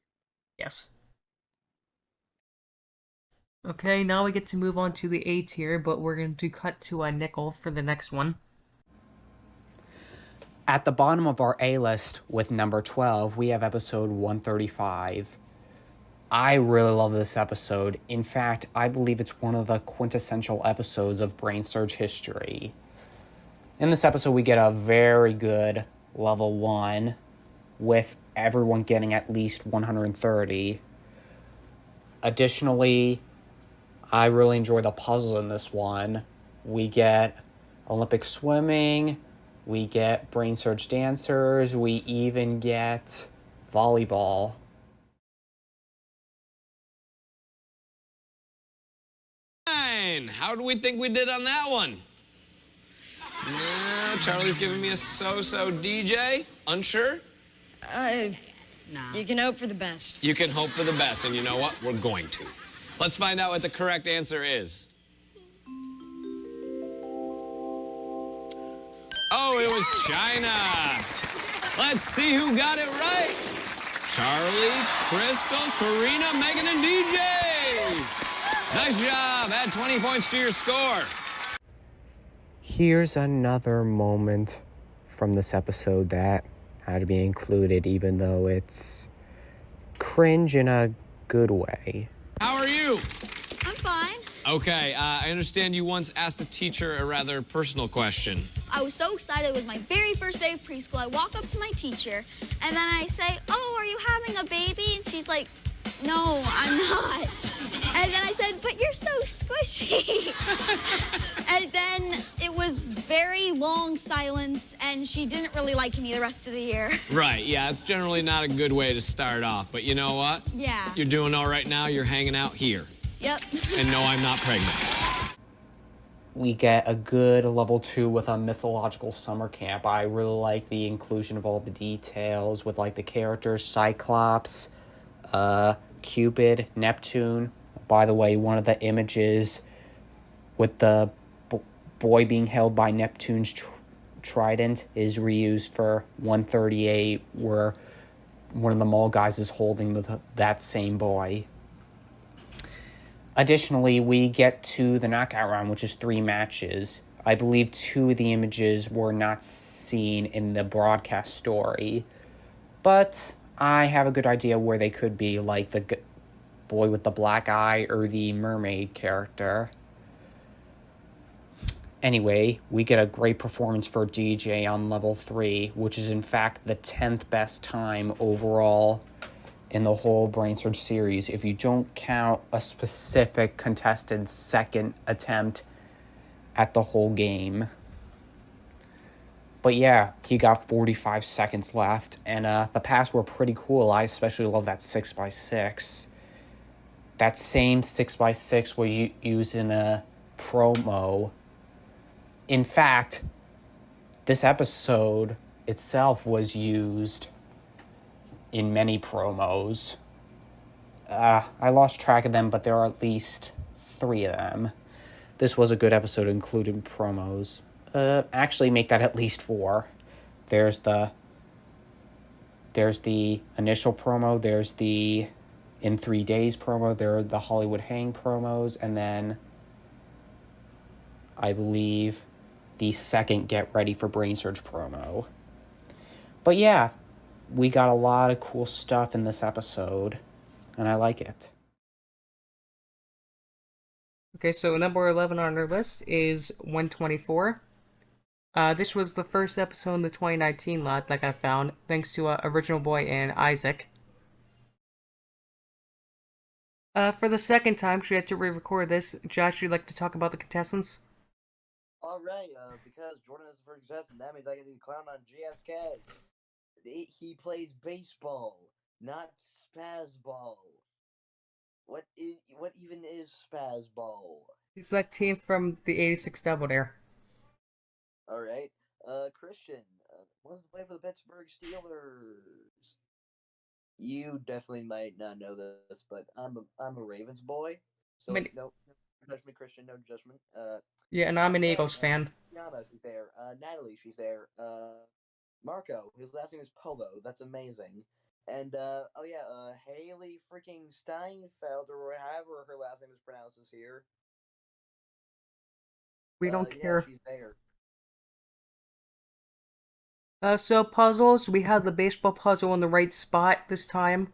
Yes. Okay, now we get to move on to the A tier, but we're going to cut to a nickel for the next one. At the bottom of our A list with number 12, we have episode 135. I really love this episode. In fact, I believe it's one of the quintessential episodes of Brainsurge history. In this episode, we get a very good level 1 with everyone getting at least 130. Additionally, I really enjoy the puzzle in this one. We get Olympic swimming, we get Brainsurge dancers, we even get volleyball. How do we think we did on that one? No, Charlie's giving me a so-so DJ. Unsure? You can hope for the best. You can hope for the best, and you know what? We're going to. Let's find out what the correct answer is. Oh, it was China. Let's see who got it right. Charlie, Crystal, Karina, Megan, and DJ. Nice job. Add 20 points to your score. Here's another moment from this episode that had to be included, even though it's cringe in a good way. How are you? I'm fine. Okay, I understand you once asked a teacher a rather personal question. I was so excited. It was my very first day of preschool. I walk up to my teacher, and then I say, "Oh, are you having a baby?" And she's like, "No, I'm not." And then I said, "But you're so squishy." And then it was very long silence, and she didn't really like me the rest of the year. Right, yeah, it's generally not a good way to start off, but you know what? Yeah. You're doing all right now. You're hanging out here. Yep. And no, I'm not pregnant. We get a good level 2 with a mythological summer camp. I really like the inclusion of all the details with like the characters, Cyclops, Cupid, Neptune. By the way, one of the images with the boy being held by Neptune's trident is reused for 138, where one of the mall guys is holding that same boy. Additionally, we get to the knockout round, which is 3 matches. I believe 2 of the images were not seen in the broadcast story, but I have a good idea where they could be, like the boy with the black eye or the mermaid character. Anyway, we get a great performance for DJ on level 3, which is in fact the 10th best time overall in the whole Brainsurge series, if you don't count a specific contested second attempt at the whole game. But yeah, he got 45 seconds left, and the pass were pretty cool. I especially love that 6x6. That same 6x6 was used in a promo. In fact, this episode itself was used in many promos. I lost track of them, but there are at least 3 of them. This was a good episode, including promos. Actually, make that at least 4. There's the initial promo, there's the In 3 Days promo, there are the Hollywood Hang promos, and then I believe the second Get Ready for Brainsurge promo. But yeah, we got a lot of cool stuff in this episode, and I like it. Okay, so number 11 on our list is 124. This was the first episode in the 2019 lot, like I found, thanks to Original Boy and Isaac. For the second time, because we had to re-record this, Josh, you'd like to talk about the contestants? Alright, because Jordan is the first contestant, that means I get to clown on GSK. He plays baseball. Not Spazball. What even is Spazball? He's that team from the '86 Double Dare. All right. Christian, wants to play for the Pittsburgh Steelers. You definitely might not know this, but I'm a Ravens boy. So no judgment, Christian, no judgment. Yeah, and I'm an Eagles fan. Tiana, she's there. Natalie, she's there. Marco, his last name is Polo. That's amazing. And Haley freaking Steinfeld, or however her last name is pronounced, is here. We don't care. She's there. So puzzles, we have the baseball puzzle in the right spot this time.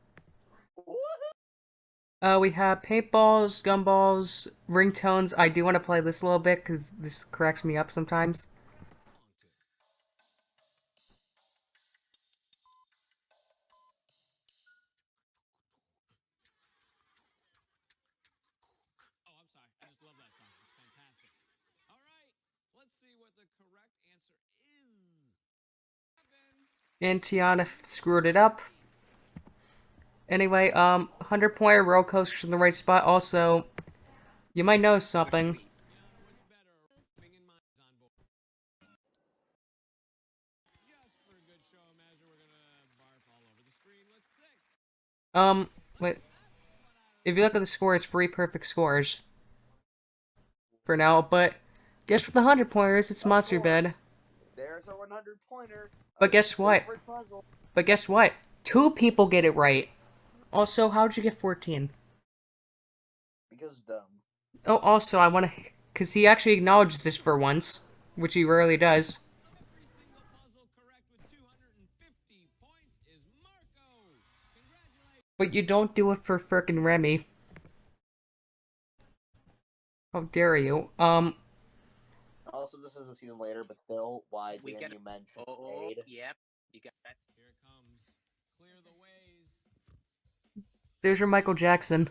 We have paintballs, gumballs, ringtones. I do want to play this a little bit because this cracks me up sometimes. Oh, I'm sorry. I just love that song. It's fantastic. All right. Let's see what the correct answer is. And Tiana screwed it up. Anyway, 100-pointer roller coaster's in the right spot. Also, you might know something. Wait. If you look at the score, it's 3 perfect scores. For now, but guess what the 100-pointers? It's Monster Bed. There's a 100-pointer. But guess what? But guess what? 2 people get it right. Also, how'd you get 14? Because dumb. Oh, also, I want to... Because he actually acknowledges this for once, which he rarely does. But you don't do it for frickin' Remy. How dare you? Also, this is a season later, but still, why didn't you mention Aid? Yep, you got that. Here it comes. Clear the ways. There's your Michael Jackson.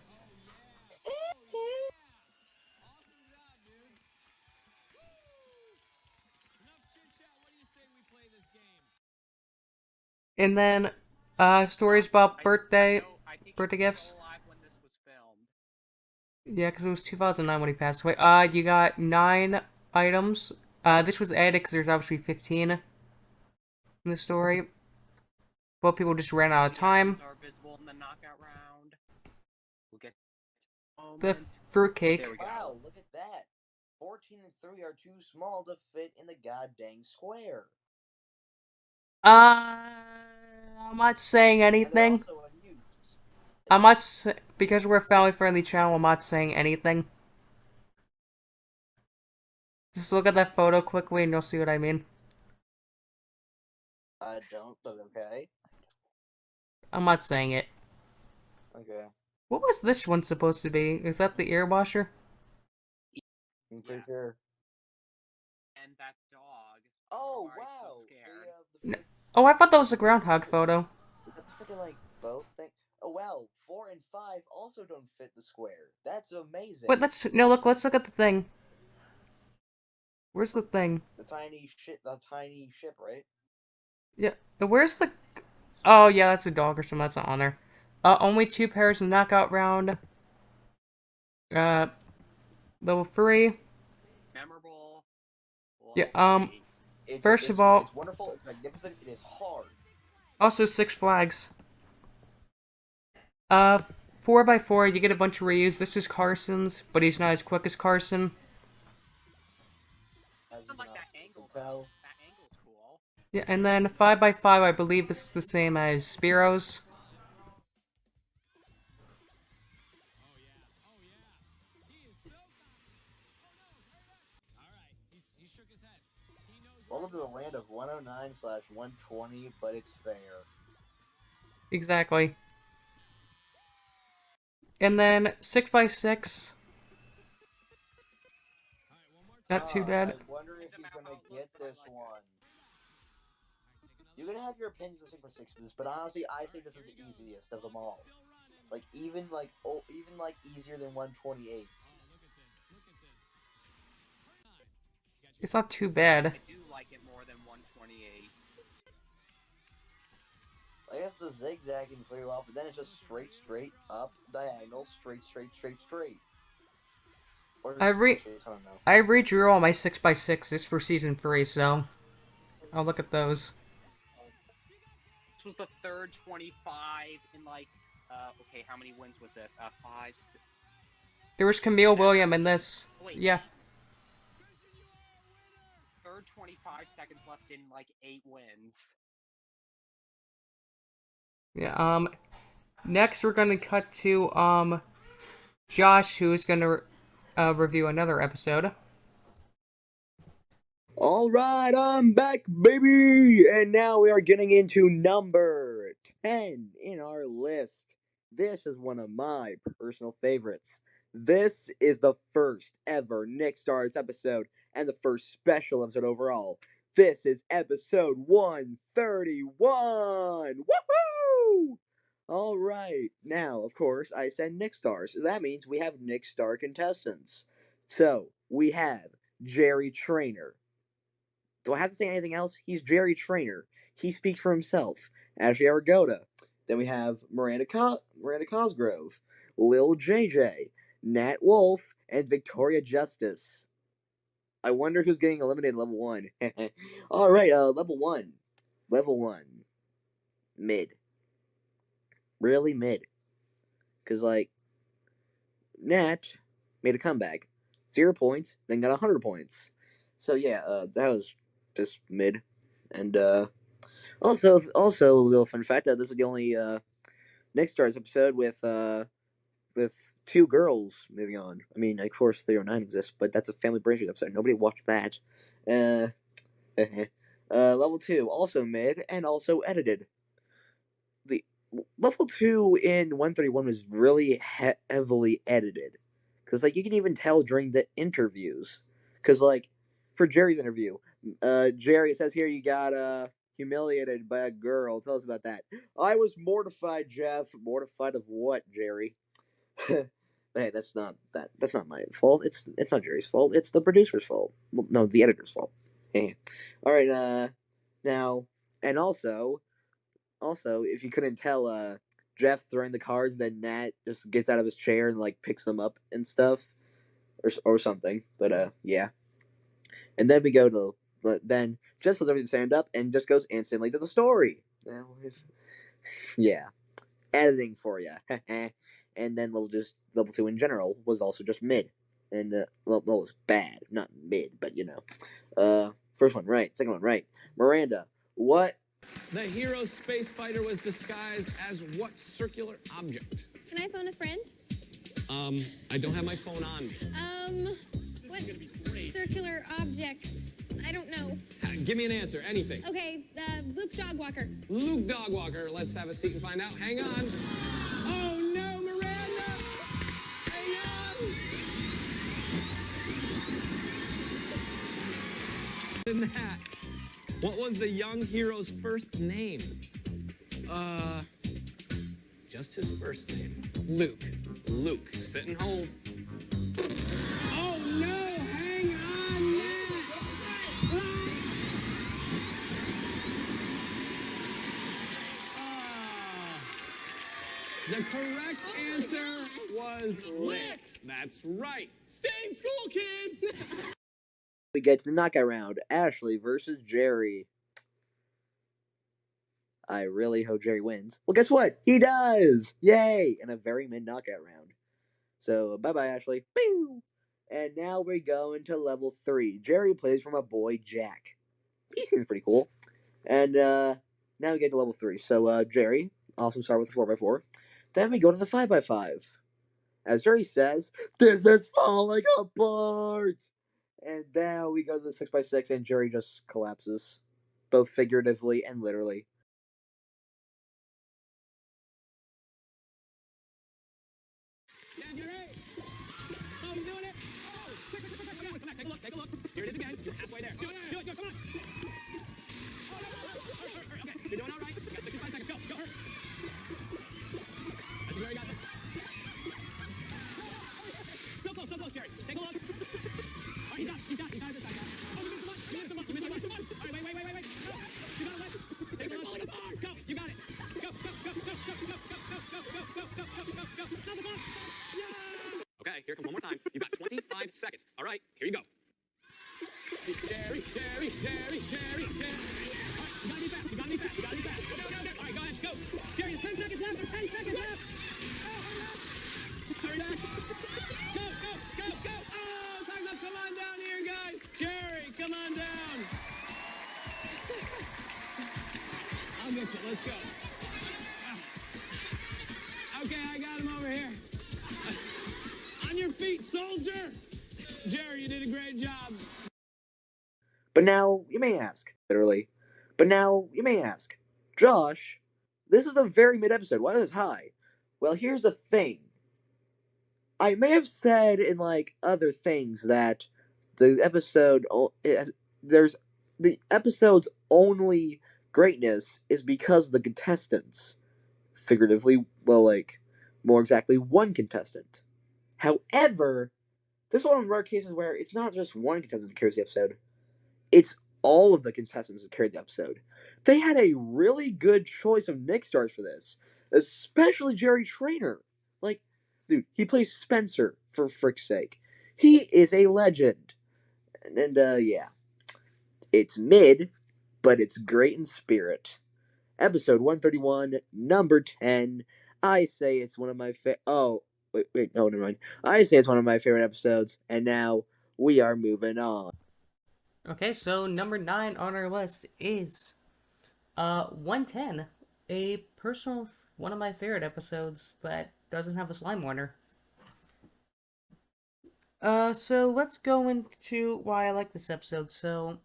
And then, stories about birthday gifts. Yeah, because it was 2009 when he passed away. You got 9 items. This was added because there's obviously 15 in the story. But people just ran out of time. The fruitcake. Wow, look at that. 14 and 3 are too small to fit in the goddamn square. I'm not saying anything. I'm not because we're a family-friendly channel. I'm not saying anything. Just look at that photo quickly, and you'll see what I mean. I don't, but okay. I'm not saying it. Okay. What was this one supposed to be? Is that the ear washer? I'm pretty sure. And that dog. Oh, Why wow. so scared? Oh, I thought that was a groundhog photo. Is that the freaking, like, boat thing? Oh, wow. 4 and 5 also don't fit the square. That's amazing. Wait, let's look at the thing. Where's the thing? The tiny ship, right? Yeah, where's the... Oh, yeah, that's a dog or something. That's not on there. Only 2 pairs in the knockout round. Level 3. Memorable. Yeah, first of all... It's wonderful, it's magnificent, it is hard. Also, 6 flags. 4x4, you get a bunch of reuse. This is Carson's, but he's not as quick as Carson. Like that angle, though. That angle's cool. Yeah, and then 5x5, I believe this is the same as Spiro's. Welcome to the land of 109/120, but it's fair. Exactly. And then 6x6. Not too bad. I wonder if he's gonna get this one. You're gonna have your opinions for 6x6, but honestly, I think this is the easiest of them all. Like even easier than 128s. It's not too bad. I do like it more than 128. I guess the zigzagging pretty well, but then it's just straight, up, diagonal, straight. Or I straight, I don't know. I redrew all my 6x6s for season 3, so I'll look at those. This was the third 25 in like, okay, how many wins was this? 5. There was Cameo William in this. Wait. Yeah. Third 25 seconds left in like 8 wins. Yeah. Next we're gonna cut to Josh, who is gonna review another episode. All right, I'm back, baby! And now we are getting into number 10 in our list. This is one of my personal favorites. This is the first ever Nick Stars episode and the first special episode overall. This is episode 131! Woohoo! All right, now, of course, I said Nick Stars. That means we have Nick Star contestants. So, we have Jerry Trainer. Do I have to say anything else? He's Jerry Trainer. He speaks for himself. Ashley Aragota. Then we have Miranda Cosgrove, Lil JJ, Nat Wolf, and Victoria Justice. I wonder who's getting eliminated level 1. Alright, level 1. Level 1. Mid. Really mid. Because, like, Nat made a comeback. 0 points, then got 100 points. So, yeah, that was just mid. And, also a little fun fact, this is the only, Nick Stars episode with 2 girls moving on. I mean, of course, 309 exists, but that's a Family Brainsurge episode. Nobody watched that. Level 2, also mid, and also edited. The level 2 in 131 was really heavily edited. Because, like, you can even tell during the interviews. Because, like, for Jerry's interview, Jerry, it says here you got, humiliated by a girl. Tell us about that. I was mortified, Jeff. Mortified of what, Jerry? Hey, that's not my fault. It's not Jerry's fault. It's the producer's fault. Well, no, the editor's fault. Hey. All right. Now, and also, if you couldn't tell, Jeff throwing the cards, then Nat just gets out of his chair and like picks them up and stuff, or something. But yeah. And then we go to then just lets everything stand up and just goes instantly to the story. Yeah, editing for you. And then level 2 in general was also just mid, and level was bad, not mid, but you know. First one right, second one right. Miranda, what? The hero space fighter was disguised as what circular object? Can I phone a friend? I don't have my phone on me. What circular objects? I don't know. Give me an answer, anything. Okay, Luke Dogwalker. Luke Dogwalker. Let's have a seat and find out. Hang on. Oh no, Miranda! Hang on! In that, what was the young hero's first name? Just his first name. Luke. Luke. Sit and hold. Oh no! Hang on, Nat! The correct answer was Lick. That's right. Stay in school, kids! We get to the knockout round. Ashley versus Jerry. I really hope Jerry wins. Well, guess what? He does! Yay! In a very mid knockout round. So, bye-bye, Ashley. Pew! And now we go into level 3. Jerry plays from a boy, Jack. He seems pretty cool. And, now we get to level 3. So, Jerry, also start with the 4x4. Then we go to the 5x5. As Jerry says, this is falling apart! And now we go to the 6x6, and Jerry just collapses. Both figuratively and literally. Yeah, Jerry! Oh, you doing it? Oh, quick, come on, take a look, take a look. Here it is again. You're halfway there. Do it, come on. Oh, no. Okay, you're doing all right. You got 65 seconds. Go. That's Jerry got it. So close, Jerry. Take a look. All right, he's got this side now. Oh, you missed the one. You missed the one. All right, wait. No, you got it left. Take a look. Go, you got it. Go. here it comes one more time. You've got 25 seconds. All right, here you go. Jerry. You gotta be fast. You gotta be fast. Go. All right, go ahead, go. Jerry, there's 10 seconds left. There's 10 seconds left. Hurry up. Go. Oh, time's up. Come on down here, guys. Jerry, come on down. I'll get you. Let's go. Okay, I got him over here. On your feet, soldier. Jerry, you did a great job. But now, you may ask, Josh, this is a very mid-episode. Why is this high? Well, here's the thing. I may have said in, other things that the episode's only greatness is because of the contestants. Figuratively, more exactly, one contestant. However, this is one of the rare cases where it's not just one contestant that carries the episode. It's all of the contestants that carried the episode. They had a really good choice of Nick stars for this, especially Jerry Trainer. Dude, he plays Spencer, for frick's sake. He is a legend. And yeah. It's mid, but it's great in spirit. Episode 131, number 10. I say it's one of my no, never mind. I say it's one of my favorite episodes, and now we are moving on. Okay, so number 9 on our list is 110, a personal one of my favorite episodes that doesn't have a slime warner. So let's go into why I like this episode. So,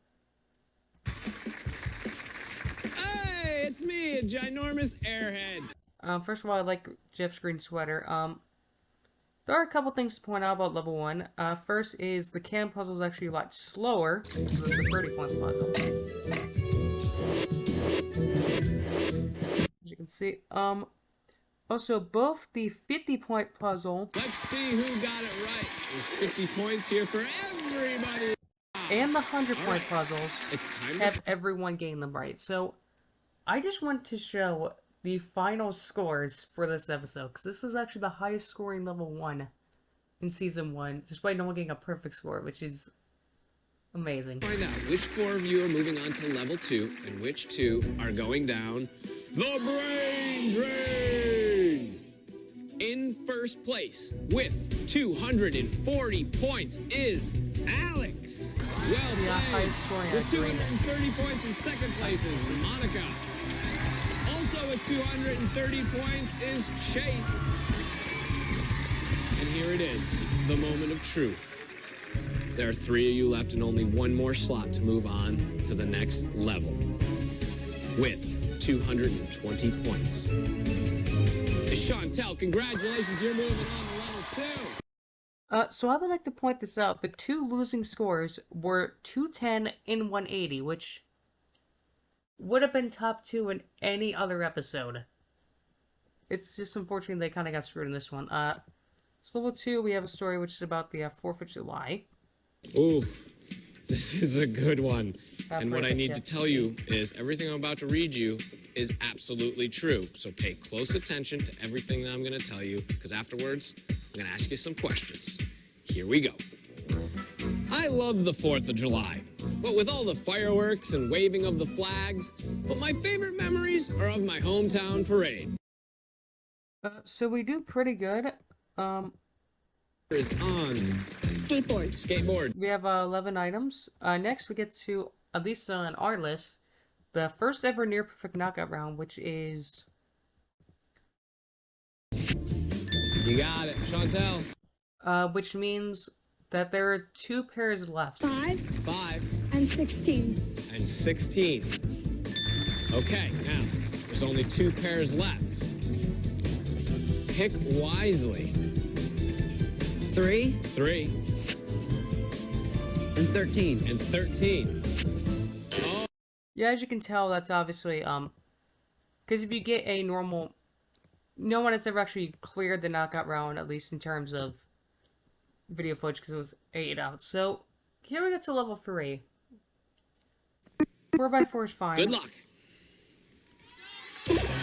Hey, it's me, a ginormous airhead. First of all, I like Jeff's green sweater. There are a couple things to point out about level 1. First is the cam puzzle is actually a lot slower. So it's a 30-point puzzle. As you can see. Also, both the 50-point puzzle... Let's see who got it right. There's 50 points here for everybody. And the 100-point puzzles It's time have everyone getting them right. So, I just want to show the final scores for this episode, because this is actually the highest scoring level 1 in Season 1, despite no one getting a perfect score, which is amazing. Find out which 4 of you are moving on to level 2, and which 2 are going down the brain drain. In first place, with 240 points, is Alex. Well played. With 230 points in second place is Monica. Also with 230 points is Chase. And here it is, the moment of truth. There are 3 of you left and only 1 more slot to move on to the next level. With 220 points. Chantel, congratulations, you're moving on to level 2. So I would like to point this out. The 2 losing scores were 210 and 180, which would have been top 2 in any other episode. It's just unfortunate they kind of got screwed in this one. So level 2, we have a story which is about the 4th of July. Ooh, this is a good one. And what I need to tell you is everything I'm about to read you is absolutely true. So pay close attention to everything that I'm going to tell you, because afterwards, I'm going to ask you some questions. Here we go. I love the 4th of July, but with all the fireworks and waving of the flags, but my favorite memories are of my hometown parade. So we do pretty good. Is on skateboard. We have 11 items. Next, we get to, at least on our list, the first ever near perfect knockout round, which is... You got it, Chantel. Which means that there are 2 pairs left. 5 and 16. And 16. Okay, now, there's only 2 pairs left. Pick wisely. 3 and 13. And 13. Yeah, as you can tell, that's obviously, because if you get a normal... No one has ever actually cleared the knockout round, at least in terms of video footage, because it was 8 out. So, here we get to level 3. 4x4 is fine. Good luck.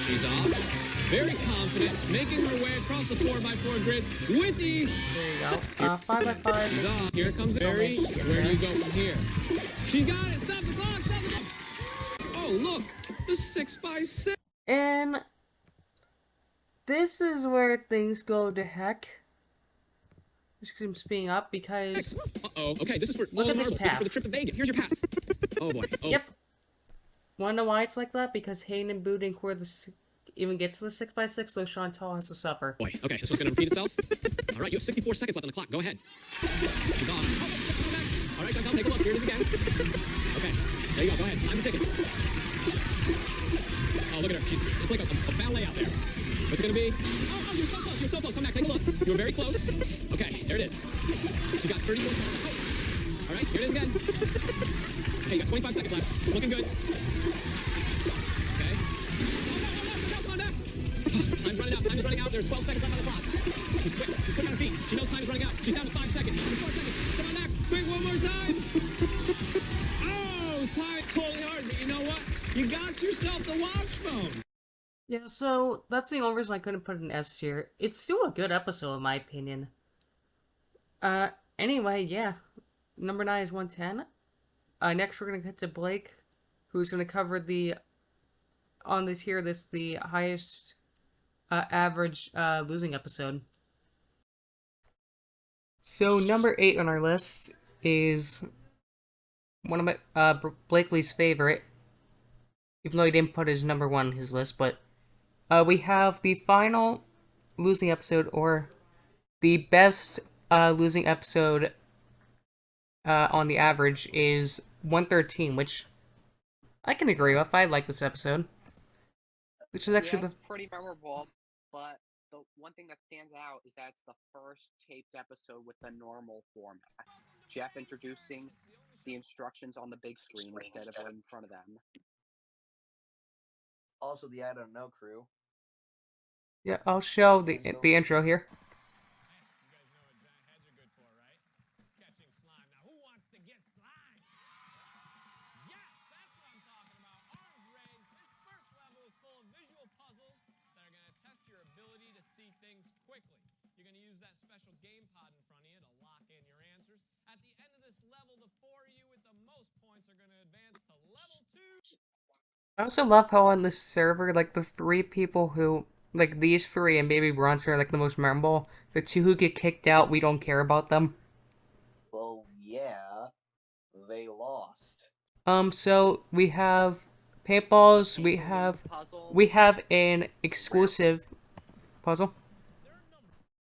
She's off. Very confident, making her way across the 4x4 grid with ease. There you go. 5x5. She's off. Here comes Barry. Where do you go from here? She got it. Stop the clock. Stop the clock. Oh, look. The 6x6. And this is where things go to heck. Just because I'm speeding up because... Uh-oh. Okay, this is for... Look at this This is path. for the trip to Vegas. Here's your path. Oh, boy. Oh. Yep. Wanna know why it's like that? Because Hayden and Boo didn't even get to the 6x6, so Chantal has to suffer. Boy, okay, this one's gonna repeat itself. All right, you have 64 seconds left on the clock. Go ahead. She's on. All right, Chantal, take a look. Here it is again. Okay, there you go. Go ahead. Time the ticket. Oh, look at her. It's like a ballet out there. What's it gonna be? Oh, you're so close. You're so close. Come back. Take a look. You were very close. Okay, there it is. She got 34 seconds. All right, here it is again. Okay, you got 25 seconds left. It's looking good. Okay. Come on back. Time's running out. Time is running out. There's 12 seconds left on the clock. She's quick. She's quick on her feet. She knows time is running out. She's down to 5 seconds. 4 seconds. Come on back. Quick, one more time. Oh, time's totally hard, but you know what? You got yourself the watch phone. Yeah, so that's the only reason I couldn't put an S here. It's still a good episode, in my opinion. Anyway, yeah. Number 9 is 110. Next we're gonna get to Blake, who's gonna cover on the tier list, the highest average losing episode. So number 8 on our list is one of my Blakely's favorite, even though he didn't put his number 1 on his list, but we have the final losing episode, or the best losing episode on the average is 113, which I can agree with. I like this episode. Which is actually it's pretty memorable, but the one thing that stands out is that it's the first taped episode with a normal format. Jeff introducing the instructions on the big screen instead of in front of them. Also, the I Don't Know crew. Yeah, I'll show the intro here. I also love how on this server, like, the 3 people who, like, these 3 and Baby Bronson are, like, the most memorable. The 2 who get kicked out, we don't care about them. Well, yeah, they lost. So, we have paintballs, we have an exclusive puzzle.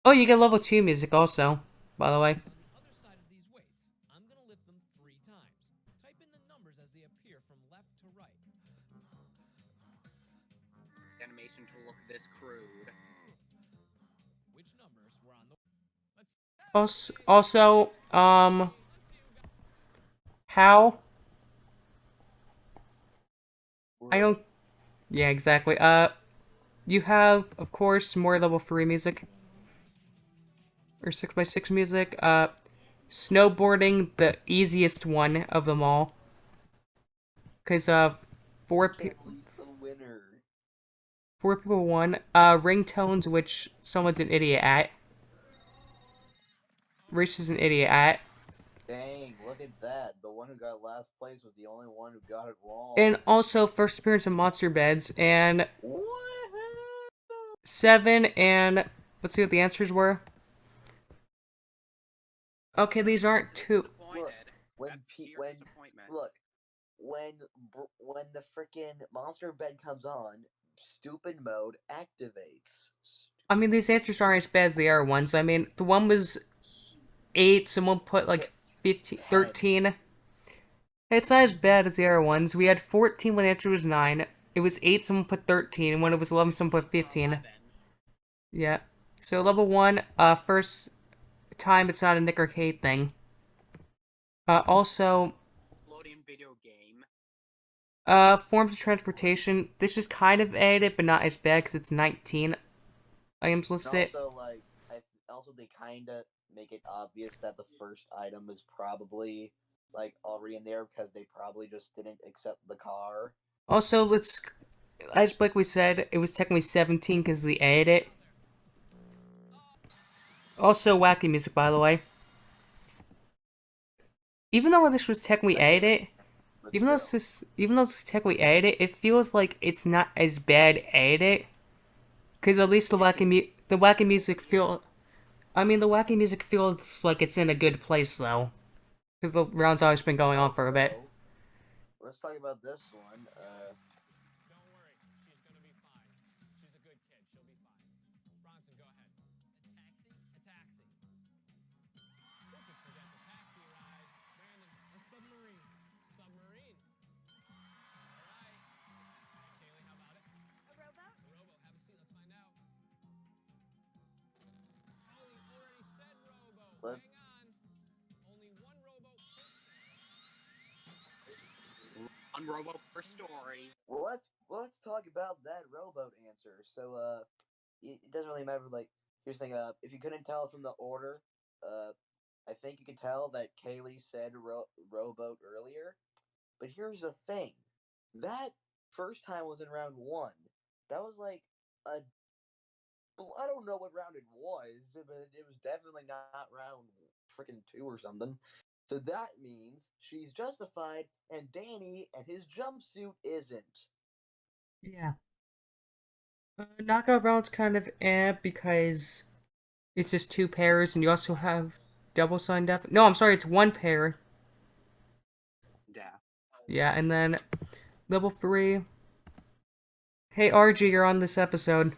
Oh, you get level 2 music also, by the way. Animation to look this crude. Also, how? I don't... Yeah, exactly. You have, of course, more level 3 music. Or 6x6 music. Snowboarding, the easiest one of them all. Because, 4 people... Four people won. Ringtones, which someone's an idiot at. Reese is an idiot at. Dang, look at that. The one who got last place was the only one who got it wrong. And also, first appearance of Monster Beds, and... What? 7, and... Let's see what the answers were. Okay, these aren't 2. Look, when the frickin' Monster Bed comes on, stupid mode activates. I mean, these answers aren't as bad as the other ones. I mean, the one was 8, someone put like 15, 13. It's not as bad as the other ones. We had 14 when the answer was 9. It was 8, someone put 13. And when it was 11, someone put 15. 11. Yeah. So level 1, first time it's not a Nick Arcade thing. Also... Loading video game. Forms of transportation. This is kind of edited, but not as bad because it's 19 items listed. Also, they kind of make it obvious that the first item is probably, like, already in there because they probably just didn't accept the car. Also, let's as like we said, it was technically 17 because they added it. Also, wacky music, by the way. Even though this was technically edited, even though this is technically edited, it feels like it's not as bad edited. Because at least the wacky music the wacky music feels like it's in a good place though. Because the round's always been going on for a bit. Let's talk about this one. Don't worry, she's gonna be fine. She's a good kid. She'll be fine. Bronson, go ahead. A taxi? Who could forget the taxi ride? Brandon, a submarine. Submarine. All right. Kaylee, how about it? A rowboat? A rowboat. Have a seat. Let's find out. Oh, he already said rowboat. What? Hang on. Only one rowboat. On rowboat per story. Well, let's talk about that rowboat answer. So, it doesn't really matter. Like, here's the thing. If you couldn't tell from the order, I think you could tell that Kaylee said rowboat earlier. But here's the thing. That first time was in round 1. That was like a. I don't know what round it was, but it was definitely not round freaking 2 or something. So that means she's justified, and Danny and his jumpsuit isn't. Yeah. Knockout round's kind of because it's just 2 pairs, and you also have double sign death. No, I'm sorry, it's 1 pair. Yeah. Yeah, and then level 3. Hey RG, you're on this episode.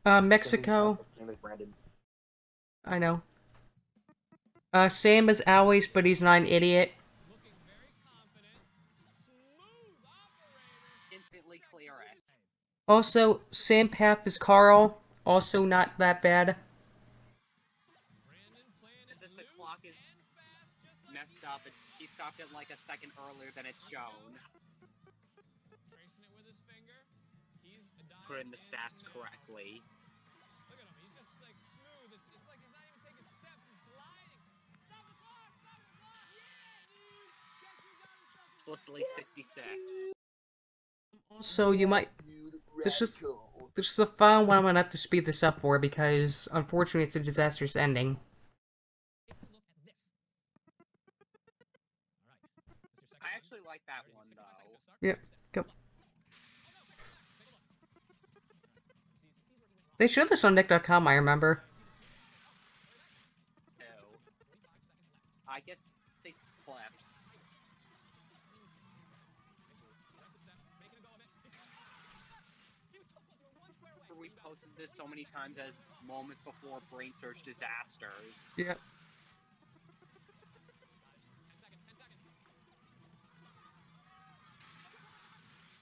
Mexico. His name is Brandon. I know. Same as always, but he's not an idiot. Looking very confident. Smooth operator. Instantly clear it. Also, same path as Carl. Also not that bad. Brandon playing it The loose clock is and fast, just like messed up. He stopped it like a second earlier than it's shown. tracing it with his finger. He's Put in the stats correctly. Look at him. He's just like smooth. It's like he's not even taking steps. He's gliding. Stop the clock! Stop the clock! Yeah, dude. Guess who got himself a Explicitly 66. Also, you might. This is the final one I'm gonna have to speed this up for because unfortunately it's a disastrous ending. look at this. All right. That's your second I one. actually like that one Second though. start. Yep. Go. Take a look. They showed this on Nick.com, I remember. So, I guess they clips. We posted this so many times as moments before Brainsurge disasters. Yeah.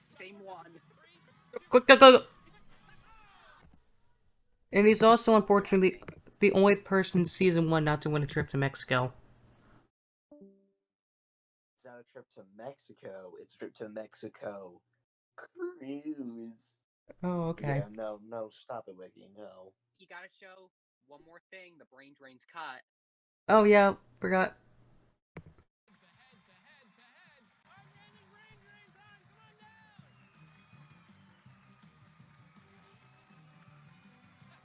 Same one. Quick, go, go, go. And he's also, unfortunately, the only person in Season 1 not to win a trip to Mexico. It's not a trip to Mexico. It's a trip to Mexico. Cruise. Oh, okay. Yeah, no, stop it, Wiki. No. You gotta show one more thing, the brain drain's cut. Oh, yeah, forgot.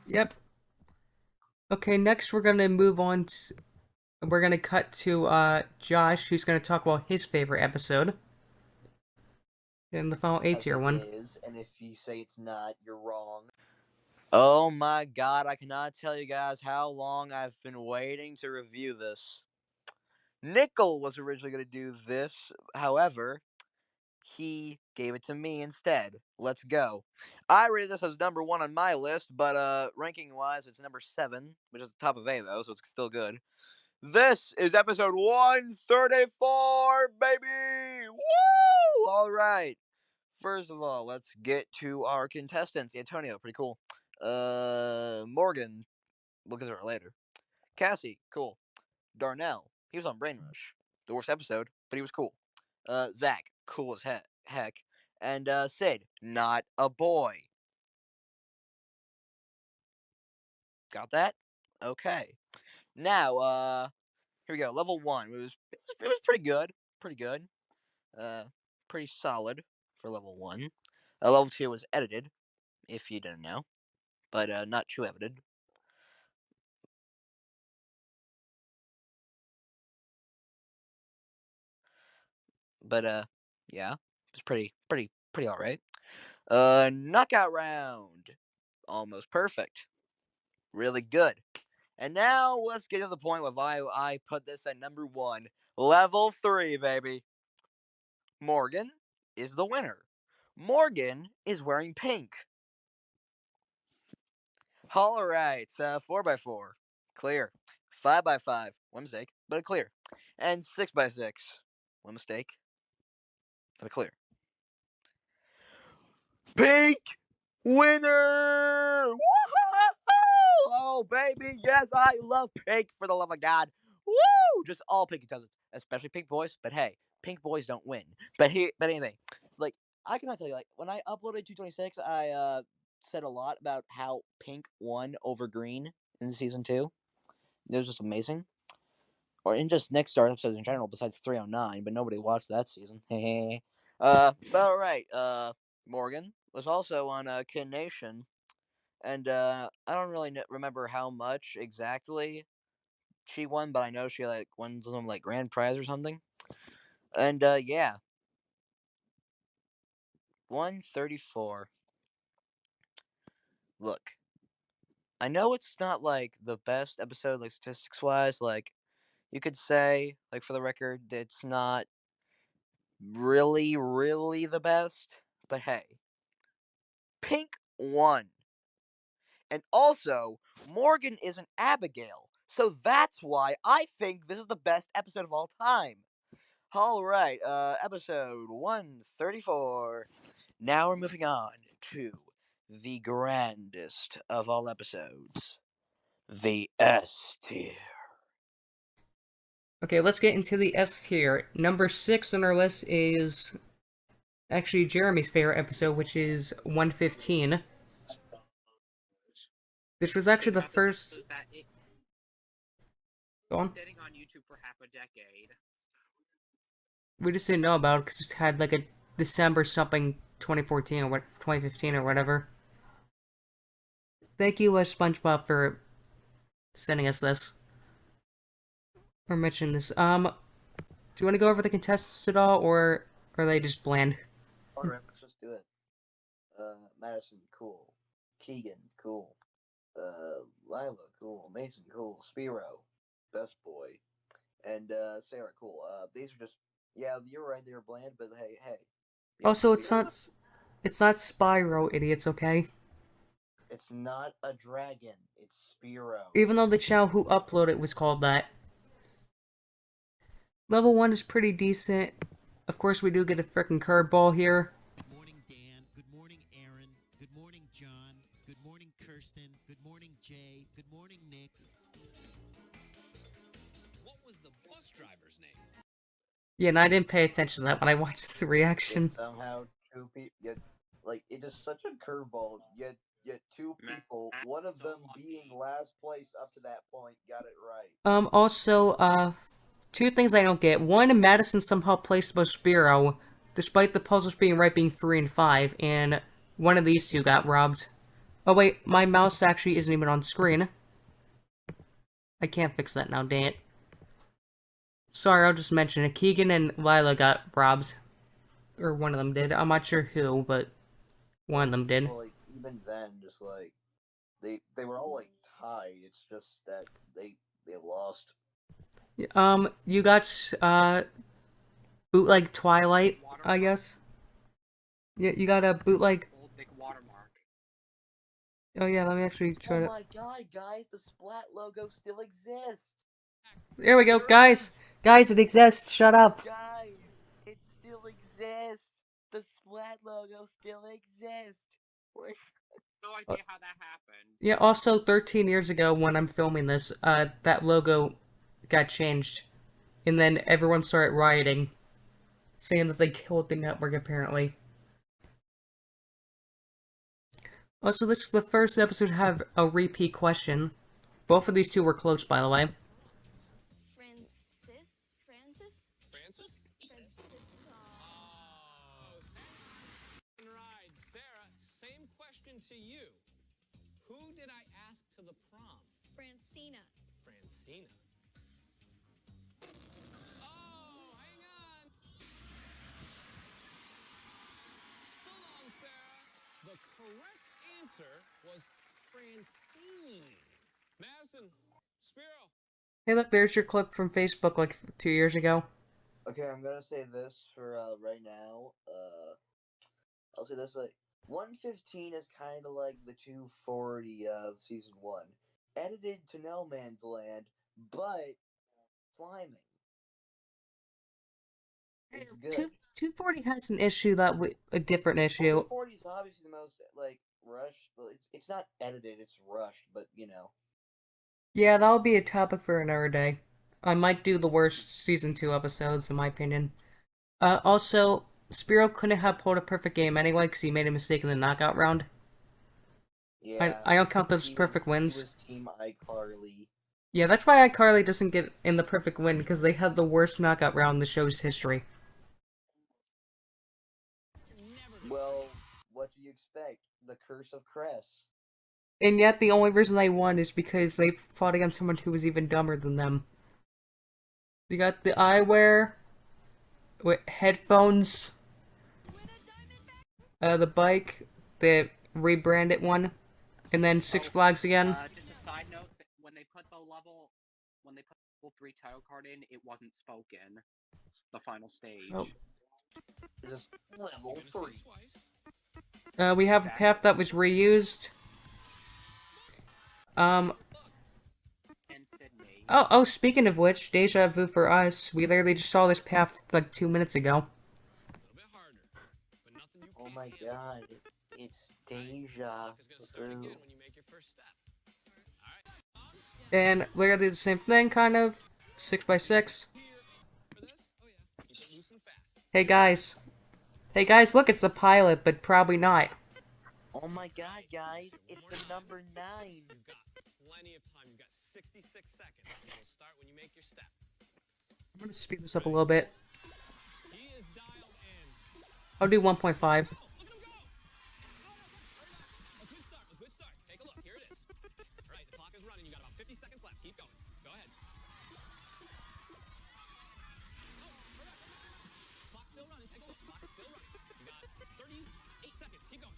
Yep. Okay, next we're gonna move on to, we're gonna cut to Josh, who's gonna talk about his favorite episode. In the final A-tier one. Is, and if you say it's not, you're wrong. Oh my god, I cannot tell you guys how long I've been waiting to review this. Nickel was originally going to do this, however, he gave it to me instead. Let's go. I rated this as number 1 on my list, but ranking-wise, it's number 7, which is the top of A, though, so it's still good. This is episode 134, baby! Woo! All right. First of all, let's get to our contestants. Antonio, pretty cool. Morgan, we'll get to her later. Cassie, cool. Darnell, he was on Brainrush. The worst episode, but he was cool. Zach, cool as heck. And Sid, not a boy. Got that? Okay. Now, here we go. Level 1. It was pretty good. Pretty pretty solid for level 1. Level 2 was edited, if you didn't know, but not too edited. But yeah, it's pretty all right. Knockout round, almost perfect, really good. And now let's get to the point where I put this at number 1, level 3, baby. Morgan is the winner. Morgan is wearing pink. All right, 4x4, clear. 5x5, one mistake, but a clear. And 6x6, one mistake, but a clear. Pink winner! Woo-hoo-hoo! Oh, baby, yes, I love pink, for the love of God. Woo! Just all pink contestants, especially pink boys. But hey, pink boys don't win. But anyway, like, I cannot tell you, like, when I uploaded 226, I said a lot about how pink won over green in season 2. It was just amazing. Or in just Next Star episodes in general, besides 309, but nobody watched that season. But alright, Morgan was also on Kin Nation, and I don't really remember how much exactly she won, but I know she like won some like grand prize or something. And yeah, 134. Look, I know it's not like the best episode, like statistics wise. Like you could say, like for the record, it's not really the best. But hey, Pink won. And also, Morgan is an Abigail. So that's why I think this is the best episode of all time. Alright, episode 134. Now we're moving on to the grandest of all episodes. The S tier. Okay, let's get into the S tier. Number 6 on our list is actually Jeremy's favorite episode, which is 115. This was actually the first. Go on. Sitting on YouTube for half a decade. We just didn't know about it because it had like a December something 2014 or what 2015 or whatever. Thank you, SpongeBob, for sending us this. Or mentioning this. Do you want to go over the contestants at all, or are they just bland? Alright, let's just do it. Madison, cool. Keegan, cool. Lila, cool. Mason, cool. Spiro, best boy. And Sarah, cool. These are just, yeah, you're right, they're bland, but hey. Also, it's not Spyro, idiots, okay? It's not a dragon, it's Spiro. Even though the channel who uploaded it was called that. Level 1 is pretty decent. Of course, we do get a frickin' curveball here. Good morning, Dan. Good morning, Aaron. Good morning, John. Good morning, Kirsten. Good morning, Jay. Good morning, Nick. What was the bus driver's name? Yeah, and I didn't pay attention to that when I watched the reaction. Somehow, two people, yet, like, it is such a curveball, yet two people, one of them being last place up to that point, got it right. Also, two things I don't get. One, Madison somehow placed above Spiro, despite the puzzles being right being 3 and 5, and one of these two got robbed. Oh wait, my mouse actually isn't even on screen. I can't fix that now, dang it. Sorry, I'll just mention it. Keegan and Lila got robbed. Or one of them did. I'm not sure who, but one of them did. Well, like, even then, just like, they were all, like, tied. It's just that they lost. You got, bootleg Twilight, I guess? Yeah, you got a bootleg... Old big watermark. Oh yeah, let me actually try to... Oh my god, guys, the Splat logo still exists! There we go, guys! Guys, it exists, shut up! Guys, it still exists! The Splat logo still exists! No idea how that happened. Yeah, also 13 years ago when I'm filming this, that logo got changed. And then everyone started rioting, saying that they killed the network, apparently. Also, this is the first episode to have a repeat question. Both of these two were close, by the way. Francis? Francis? to you. Who did I ask to the prom? Francina. Francina. Oh, hang on. So long, Sarah. The correct answer was Francine. Madison, Spiro. Hey, look, there's your clip from Facebook like 2 years ago. Okay, I'm gonna say this for right now. I'll say this, like 115 is kind of like the 240 of season 1, edited to no man's land, but sliming. It's good. 240 has an issue a different issue. 240 is obviously the most like rushed, but it's not edited, it's rushed, but you know. Yeah, that'll be a topic for another day. I might do the worst season 2 episodes, in my opinion. Also, Spiro couldn't have pulled a perfect game anyway because he made a mistake in the knockout round. Yeah, I don't count those perfect wins. He was Team iCarly. Yeah, that's why iCarly doesn't get in the perfect win, because they had the worst knockout round in the show's history. Well, what do you expect? The curse of Cress. And yet, the only reason they won is because they fought against someone who was even dumber than them. You got the eyewear, with headphones, the bike, the rebranded one, and then Six Flags again. Just a side note, when they put the level 3 title card in, it wasn't spoken. The final stage. Oh. It's level 3. We have a path that was reused. And Sydney. Oh, speaking of which, deja vu for us. We literally just saw this path like 2 minutes ago. Oh my god, it's deja vu. And literally the same thing, kind of. 6x6. Hey guys. Hey guys, look, it's the pilot, but probably not. Oh my god, guys, it's the number 9. You've got plenty of time. You've got 66 seconds. You'll start when you make your step. I'm gonna speed this up a little bit. He is dialed in. I'll do 1.5. A good start. A good start. Take a look. Here it is. All right, the clock is running. You got about 50 seconds left. Keep going. Go ahead. Clock's still running. Take a look. Clock is still running. You got 38 seconds. Keep going.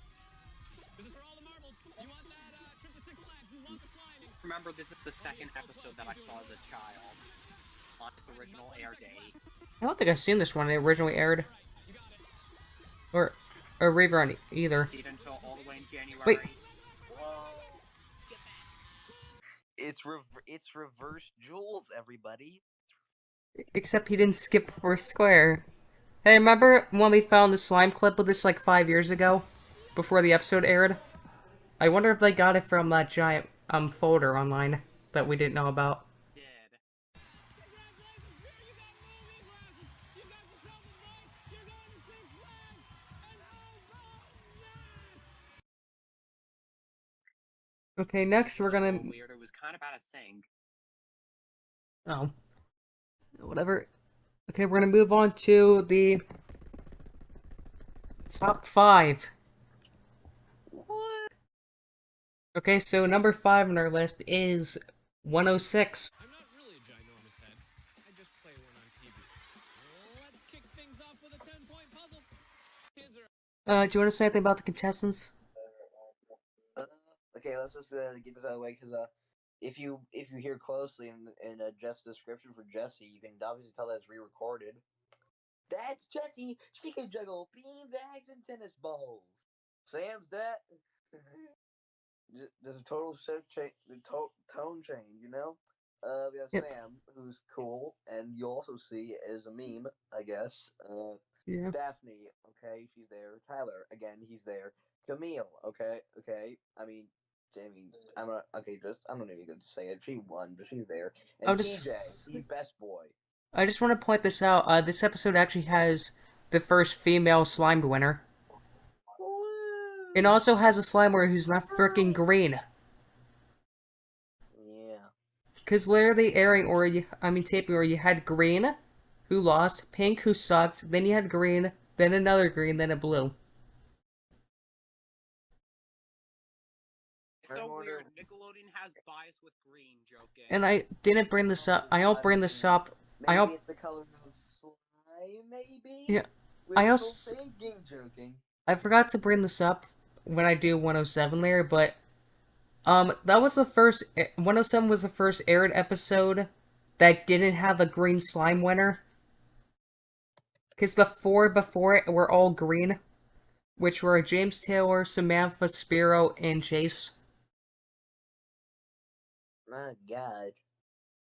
This is for all the marbles. You want that trip to Six Flags. You want the sliding. Remember, this is the second episode that I saw as a child on its original air date. I don't think I've seen this one. It originally aired. Or rerun either. See it until all the way in January. Wait. It's reverse Jules, everybody. Except he didn't skip first square. Hey, remember when we found the slime clip of this like 5 years ago? Before the episode aired? I wonder if they got it from that giant folder online that we didn't know about. Okay, next we're gonna... Weird, it was kind of out of sync. Oh. Whatever. Okay, we're gonna move on to the... top 5. What? Okay, so number 5 on our list is 106. I'm not really a ginormous head. I just play one on TV. Let's kick things off with a 10-point puzzle. Kids are... Do you want to say anything about the contestants? Okay, let's just get this out of the way, because if you hear closely in Jeff's description for Jessie, you can obviously tell that it's re-recorded. That's Jessie. She can juggle beanbags and tennis balls. Sam's that. There's a total tone change, you know. We have Sam, who's cool, and you'll also see as a meme, I guess. Yeah. Daphne, okay, she's there. Tyler, again, he's there. Camille, okay. I mean, Jamie, I'm not even gonna say it. She won, but she's there. And TJ, he's best boy. I just want to point this out. This episode actually has the first female slimed winner. It also has a Slimer who's not freaking green. Yeah. Because literally taping where you had green, who lost, pink, who sucked, then you had green, then another green, then a blue. It's so weird. Nickelodeon has bias with green, joking. And I didn't bring this up. I'll bring this up. Maybe it's the color of slime, maybe? Yeah. Wishful thinking, joking. I forgot to bring this up when I do 107 later, but that was the first 107 was the first aired episode that didn't have a green slime winner. Cause the 4 before it were all green, which were James Taylor, Samantha, Spiro, and Chase. My God.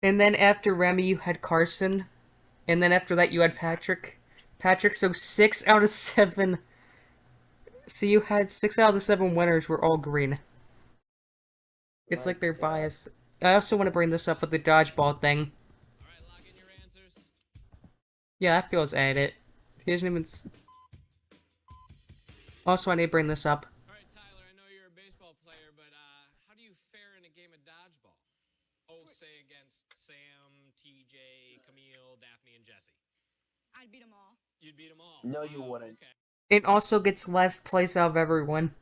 And then after Remy, you had Carson. And then after that, you had Patrick. So 6 out of 7. So you had 6 out of the 7 winners were all green. It's like they're biased. I also want to bring this up with the dodgeball thing. Alright, lock in your answers. Yeah, that feels added. He doesn't even... Also, I need to bring this up. Alright, Tyler, I know you're a baseball player, but how do you fare in a game of dodgeball? Oh, say against Sam, TJ, Camille, Daphne, and Jesse. I'd beat them all. You'd beat them all. No, you wouldn't. Okay. It also gets last place out of everyone.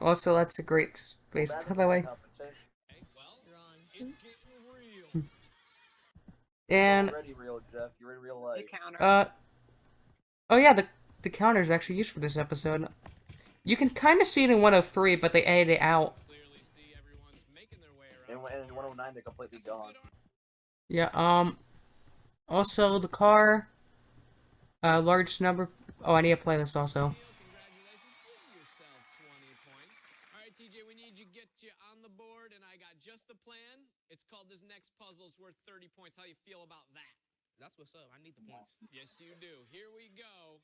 Also, that's a great base, by the way. Okay, well, it's getting real. And You're already real, Jeff. You're in real life. oh yeah, the counter is actually used for this episode. You can kind of see it in 103, but they edited it out. Clearly see everyone's making their way And around. in 109, they're completely gone. Yeah, also the car, large number. Oh, I need to play this also. Congratulations, give yourself 20 points. Alright, TJ, we need you get you on the board, and I got just the plan. It's called This Next Puzzle. It's worth 30 points. How you feel about that? That's what's up. I need the points. Yes, you do. Here we go.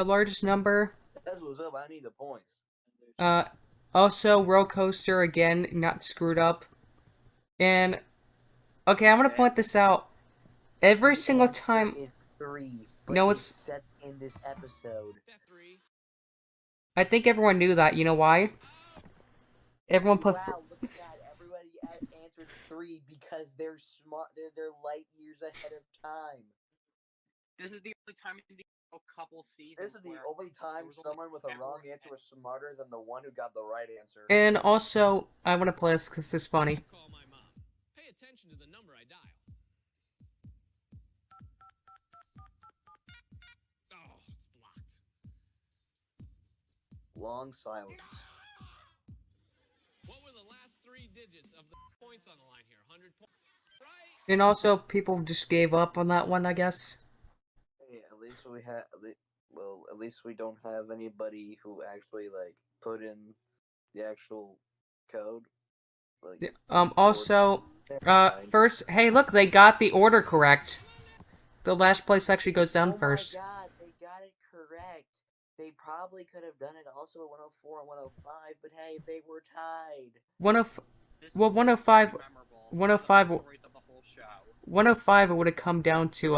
Largest number. That's what's up. I need the points. Also roller coaster again, not screwed up. And okay, I'm gonna point this out. Every single time. It's 3. But No, it's set in this episode. I think everyone knew that. You know why? Everyone put. Wow, look at that. Everybody answered 3 because they're smart. They're light years ahead of time. This is the only time in the couple seasons. This is the only time someone with a wrong answer was smarter than the one who got the right answer. And also, I want to play this because it's funny. Call my mom. Pay attention to the number I dial. Oh, it's blocked. Long silence. What were the last 3 digits of the points on the line here? 100 points. Right. And also, people just gave up on that one, I guess. Hey, at least we have. Well, at least we don't have anybody who actually put in the actual code. Also, first, hey, look, they got the order correct. The last place actually goes down first. Oh my God, they got it correct. They probably could have done it also at 104 and 105, but hey, they were tied. 105, 105, it would have come down to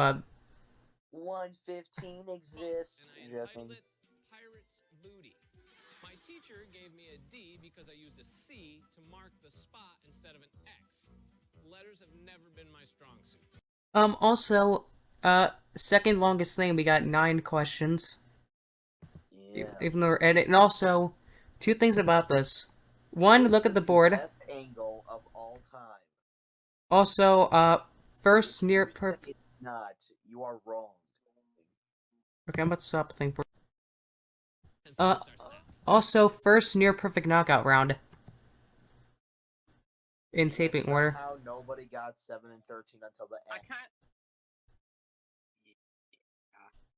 115 exists. And I entitled it Pirate's Booty. My teacher gave me a D because I used a C to mark the spot instead of an X. Letters have never been my strong suit. Also, second longest thing, we got 9 questions. Yeah. Even though we're editing. And also, 2 things about this. One, look at the board. Best angle of all time. Also, first near perfect. It's not. You are wrong. Okay, I'm about to stop the thing for. Also, first near perfect knockout round. In taping order. Somehow nobody got 7 and 13 until the end.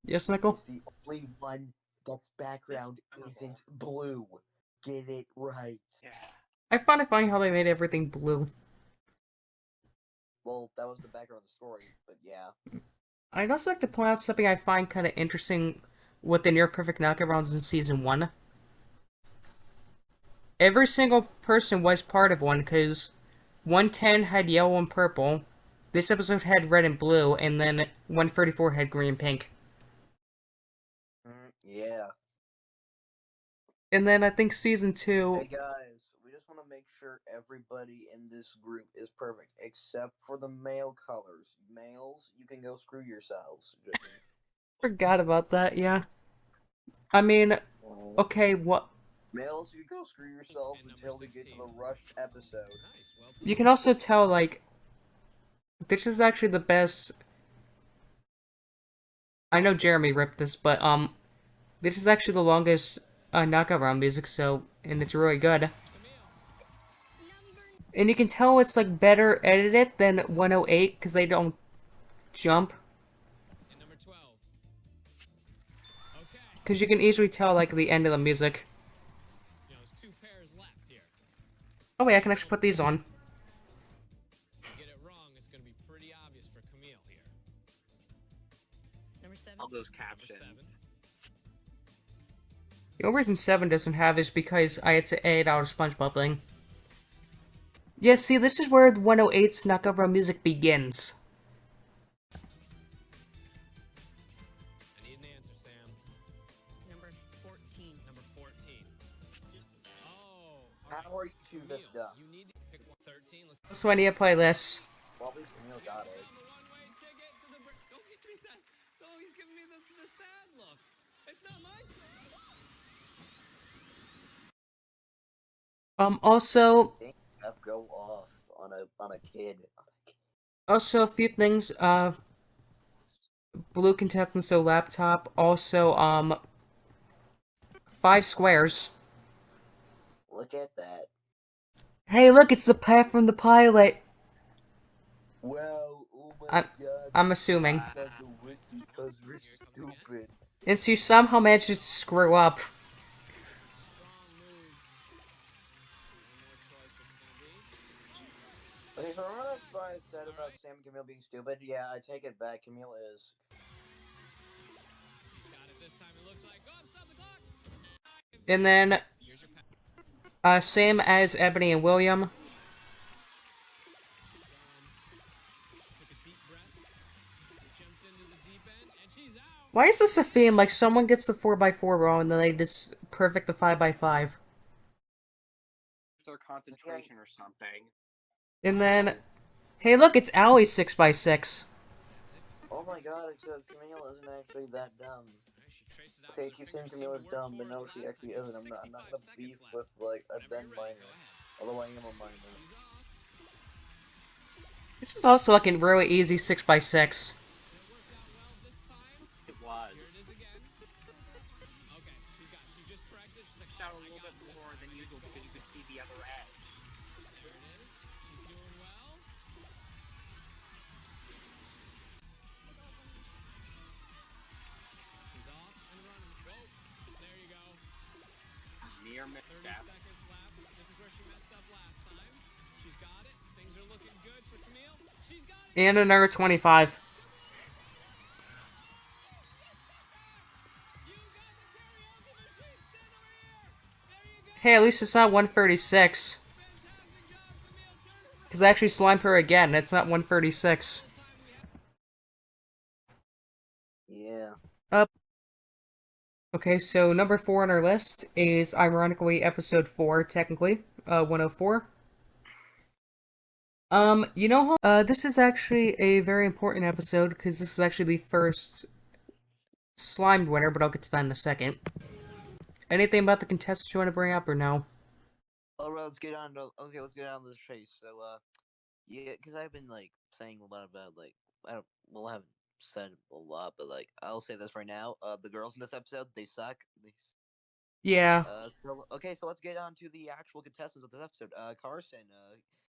Yes, Nickel? It's the only one that's background isn't blue. Get it right. Yeah. I find it funny how they made everything blue. Well, that was the background of the story, but yeah. I'd also like to point out something I find kind of interesting with the near perfect knockout rounds in season 1. Every single person was part of one, because 110 had yellow and purple, this episode had red and blue, and then 134 had green and pink. Yeah. And then I think season 2... Hey guys, we just want to make sure everybody in this group is perfect, except for the male colors. Males, you can go screw yourselves. Forgot about that, yeah. I mean, okay, what... Males, you go screw yourself until we get to the rushed episode. You can also tell, like, this is actually the best. I know Jeremy ripped this, but this is actually the longest knockout round music, so, and it's really good. And you can tell it's like better edited than 108 because they don't jump. Because you can easily tell like the end of the music. Oh wait, I can actually put these on. Get it wrong, it's going to be pretty obvious for Camille here. Number 7. All those captions. The only reason 7 doesn't have is because I had to edit out a SpongeBob thing. Yeah, see, this is where the 108's knockout round music begins. I need an answer, Sam. Number 14. Number 14. Oh. How are you two this dumb? You need to pick 13. Let's So I need to play this. Well, at least Camille got it. Don't give me that. Oh, he's giving me the sad look. It's not my Also, Go off on a kid. a few things, blue contestants, so laptop, also, 5 squares. Look at that. Hey, look, it's the path from the pilot. Well, oh my god. I'm assuming. Because we're stupid. And she somehow manages to screw up. Okay, so remember what I said about Sam and Camille being stupid? Yeah, I take it back. Camille is. And then, same as Ebony and William. Why is this a theme? Like, someone gets the 4x4 wrong, and then they just perfect the 5x5. Their concentration or something. And then, hey look, it's Allie's 6x6. Oh my god, except Camille isn't actually that dumb. Okay, keep saying Camille is dumb, but no, she actually isn't. I'm not gonna beef with, like, a then minor. Although I am a minor. This is also like a really easy 6x6. It was. Pushed out a little bit more than usual because you could see the other edge. Near misstep. And another 25. Hey, at least it's not 136. Because I actually slimed her again, it's not 136. Yeah. Up. Okay, so number 4 on our list is, ironically, episode 4, technically, 104. You know how, this is actually a very important episode, because this is actually the first slimed winner, but I'll get to that in a second. Anything about the contestants you want to bring up, or no? Alright, let's get on to, let's get on to the chase. So, yeah, because I've been, like, saying a lot about, like, I haven't said a lot, but, like, I'll say this right now, the girls in this episode, they suck. Yeah. So let's get on to the actual contestants of this episode. Carson,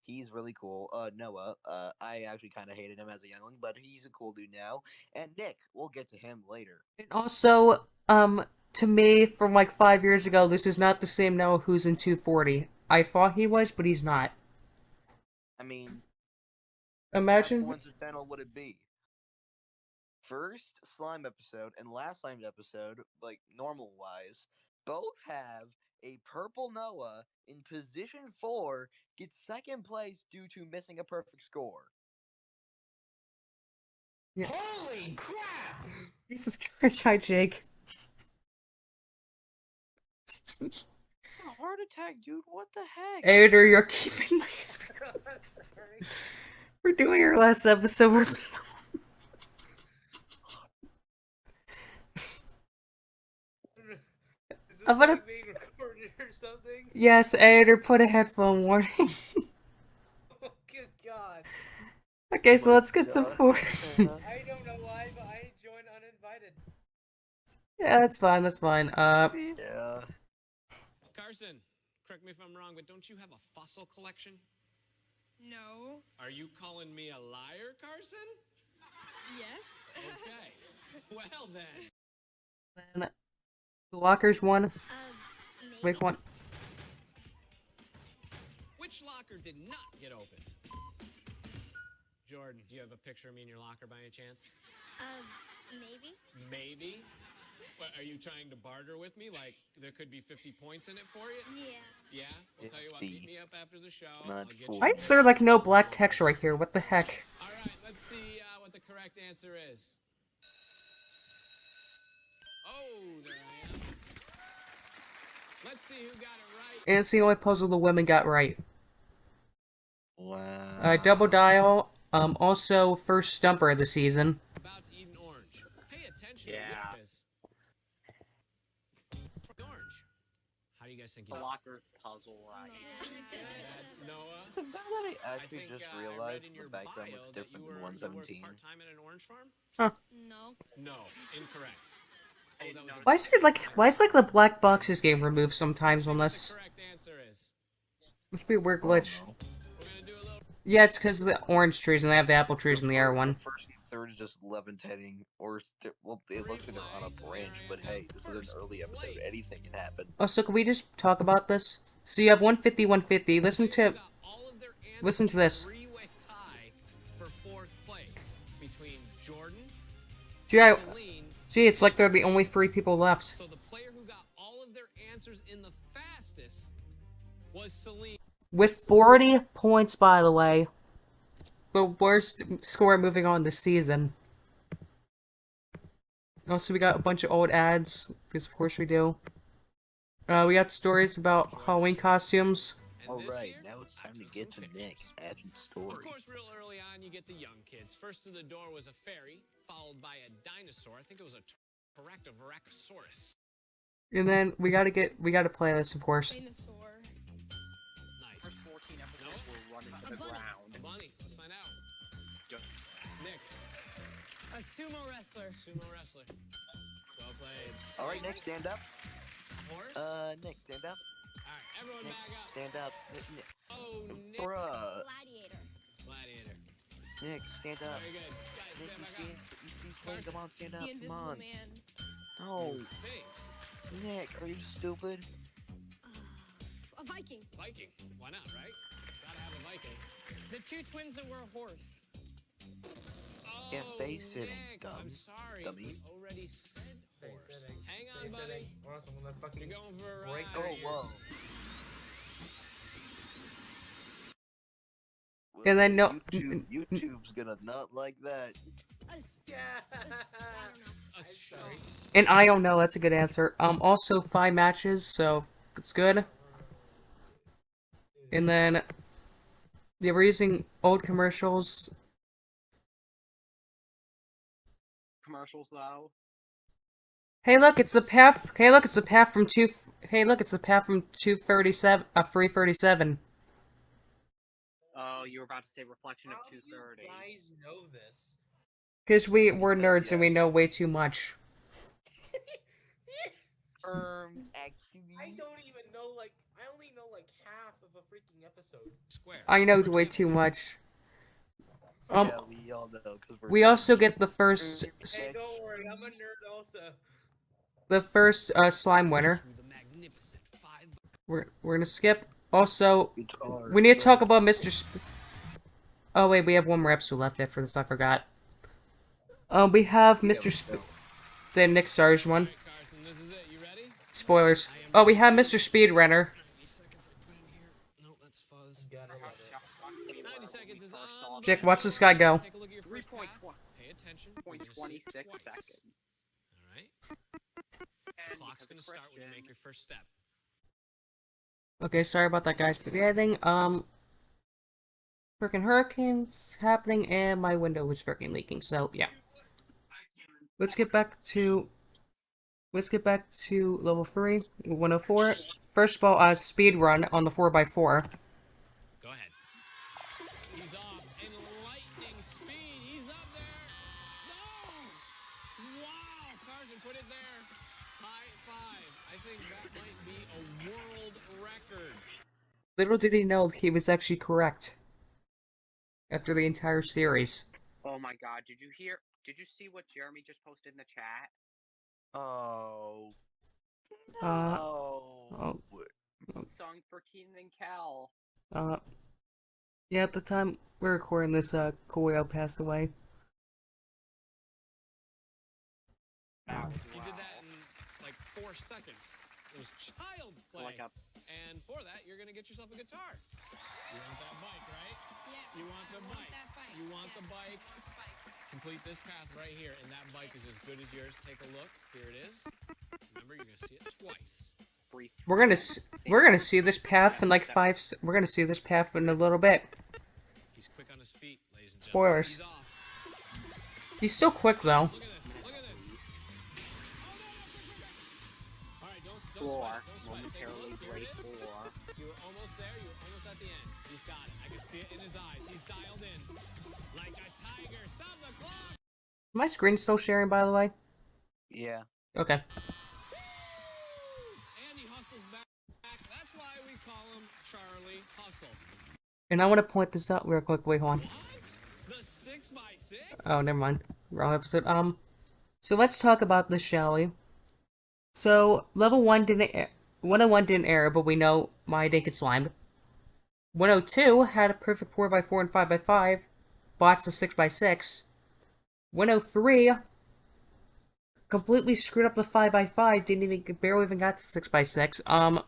he's really cool. Noah, I actually kind of hated him as a youngling, but he's a cool dude now. And Nick, we'll get to him later. And also, to me, from like 5 years ago, this is not the same Noah who's in 240. I thought he was, but he's not. I mean, imagine. How coincidental would it be? First slime episode and last slime episode, like normal wise, both have a purple Noah in position 4 gets second place due to missing a perfect score. Yeah. Holy crap! Jesus Christ, hi Jake. Heart attack, dude. What the heck? Editor, you're keeping my... Sorry. We're doing our last episode with... I'm gonna being recorded or something? Yes, editor, put a headphone warning. Oh, good God. Okay, so let's get to 4. I don't know why, but I joined uninvited. Yeah, that's fine, that's fine. Yeah. Carson, correct me if I'm wrong, but don't you have a fossil collection? No. Are you calling me a liar, Carson? Yes. Okay. Well then. Then the lockers one. Wait, one. Which locker did not get opened? Jordan, do you have a picture of me in your locker by any chance? Maybe. Maybe? What, are you trying to barter with me? Like, there could be 50 points in it for you? Yeah. Yeah? We'll tell you what, meet me up after the show. Not I'll get you Why is there like no black text right here? What the heck? All right, let's see what the correct answer is. Oh, there I am. Let's see who got it right. And it's the only puzzle the women got right. Wow. Double dial. Also first stumper of the season. About to eat an orange. Pay attention. Yeah. To this. Orange. How do you guys think The you locker puzzle. Noah? Now that I actually think, just I read realized in the your background bio looks that different you than were 117. part-time at an orange farm? No. No, incorrect. Oh, that was Why is there like the black boxes game removed sometimes on this? correct answer is. Must be a weird glitch. Oh, no. Yeah, it's because of the orange trees and they have the apple trees in the air one. The first and third is just levitating, or well, it looks like they're on a branch. But hey, this is an early episode. Anything can happen. Oh, so can we just talk about this? So you have 150, 150. Listen to this. Three-way tie for fourth place between Jordan, Gee, it's like they're the only 3 people left. So the player who got all of their answers in the fastest was Celine. With 40 points, by the way. The worst score moving on this season. Also, we got a bunch of old ads, because of course we do. We got stories about Halloween costumes. Alright, now it's time to get to Nick, adding story. Of course, real early on, you get the young kids. First to the door was a fairy, followed by a dinosaur. I think it was a Tyrannosaurus. And then we gotta play this, of course. Dinosaur. First 14 episodes were running to the ground. Bunny, let's find out. Nick. A sumo wrestler. Sumo wrestler. Well played. Alright, Nick, stand up. Horse? Nick, stand up. Alright, everyone Nick, back up. stand up. Oh, Nick. Bruh. Gladiator. Gladiator. Nick, stand up. Very good. Guys, Nick, stand back you up. see his thing? Come on, stand up. The Come Invisible on. Man. No. Hey, Nick, are you stupid? A Viking. Viking. Why not, right? Gotta have a Viking. The 2 twins that were a horse. Oh, Yeah, stay sitting, Nick, dumb. I'm sorry. Dummy. We already said horse. sitting. Hang Stay on, buddy. sitting, or else I'm gonna fucking You're going for a break ride. their Oh, ears. whoa. And then no- YouTube's gonna not like that. Yeah. I don't know. A straw. sorry. And I don't know, that's a good answer. Also 5 matches, so it's good. And then they were using old commercials. Commercials though. Hey, look, it's the path. Hey, look, it's the path from 2. Hey, look, it's the path from 237. 337. Oh, you were about to say reflection of How do you 230. guys know this? Because we're nerds and we know way too much. Actually. I don't even know, like, I only know, like, half of a freaking episode. Square. I know way too much. Yeah, we all know, because we're We also get the first Hey, don't worry, I'm a nerd also. slime winner. The magnificent 5. We're gonna skip. Also, Guitar, we need to talk drum. about Mr. Oh wait, we have one more episode left after this. I forgot. We have Mr. The Nick Stars one. Alright, Carson, this is it. You ready? Spoilers. Oh, we have Mr. Speedrunner. 90 seconds to put in here. No, that's fuzz. Gotta love it. 90 seconds is on. Jake, watch this guy go. Take a look at your first path. 3.20. Pay attention. You're gonna see it 0.26 twice. seconds. Alright. And Clock's gonna because start when you Christian- make your first step. Okay, sorry about that, guys. Forgetting. Freaking hurricanes happening, and my window was freaking leaking. So yeah. Let's get back to level 3, 104. first of all, speed run on the 4x4. Go ahead. He's off in lightning speed. He's up there. No! Wow, Carson put it there. High five. I think that might be a world record. Little did he know he was actually correct. After the entire series. Oh my god, did you see what Jeremy just posted in the chat? Oh. Oh. Song for Keenan and Kel. Yeah, at the time we're recording this, Koyo passed away. Wow. He did that in like 4 seconds. It was child's play. And for that, you're gonna get yourself a guitar. You want that bike, right? Yeah. You want the bike. You want the bike. Complete this path right here, and that bike is as good as yours. Take a look. Here it is. Remember, you're gonna see it twice. We're gonna see this path in like we're gonna see this path in a little bit. He's quick on his feet, ladies and gentlemen. Spoilers. He's still quick though. Floor, momentarily break 4. You were almost there, you were almost at the end. He's got it. I can see it in his eyes. He's dialed in. Like a tiger. Stop the clock! My screen still sharing, by the way? Yeah. Okay. And he hustles back. That's why we call him Charlie Hustle. And I want to point this out real quick. Wait, hold on. The 6x6? Oh, never mind. Wrong episode. So let's talk about this, shall we? So, level 1 101 didn't air, but we know Maya didn't get slimed. 102 had a perfect 4x4 and 5x5, botched the 6x6. 103 completely screwed up the 5x5, barely even got the 6x6.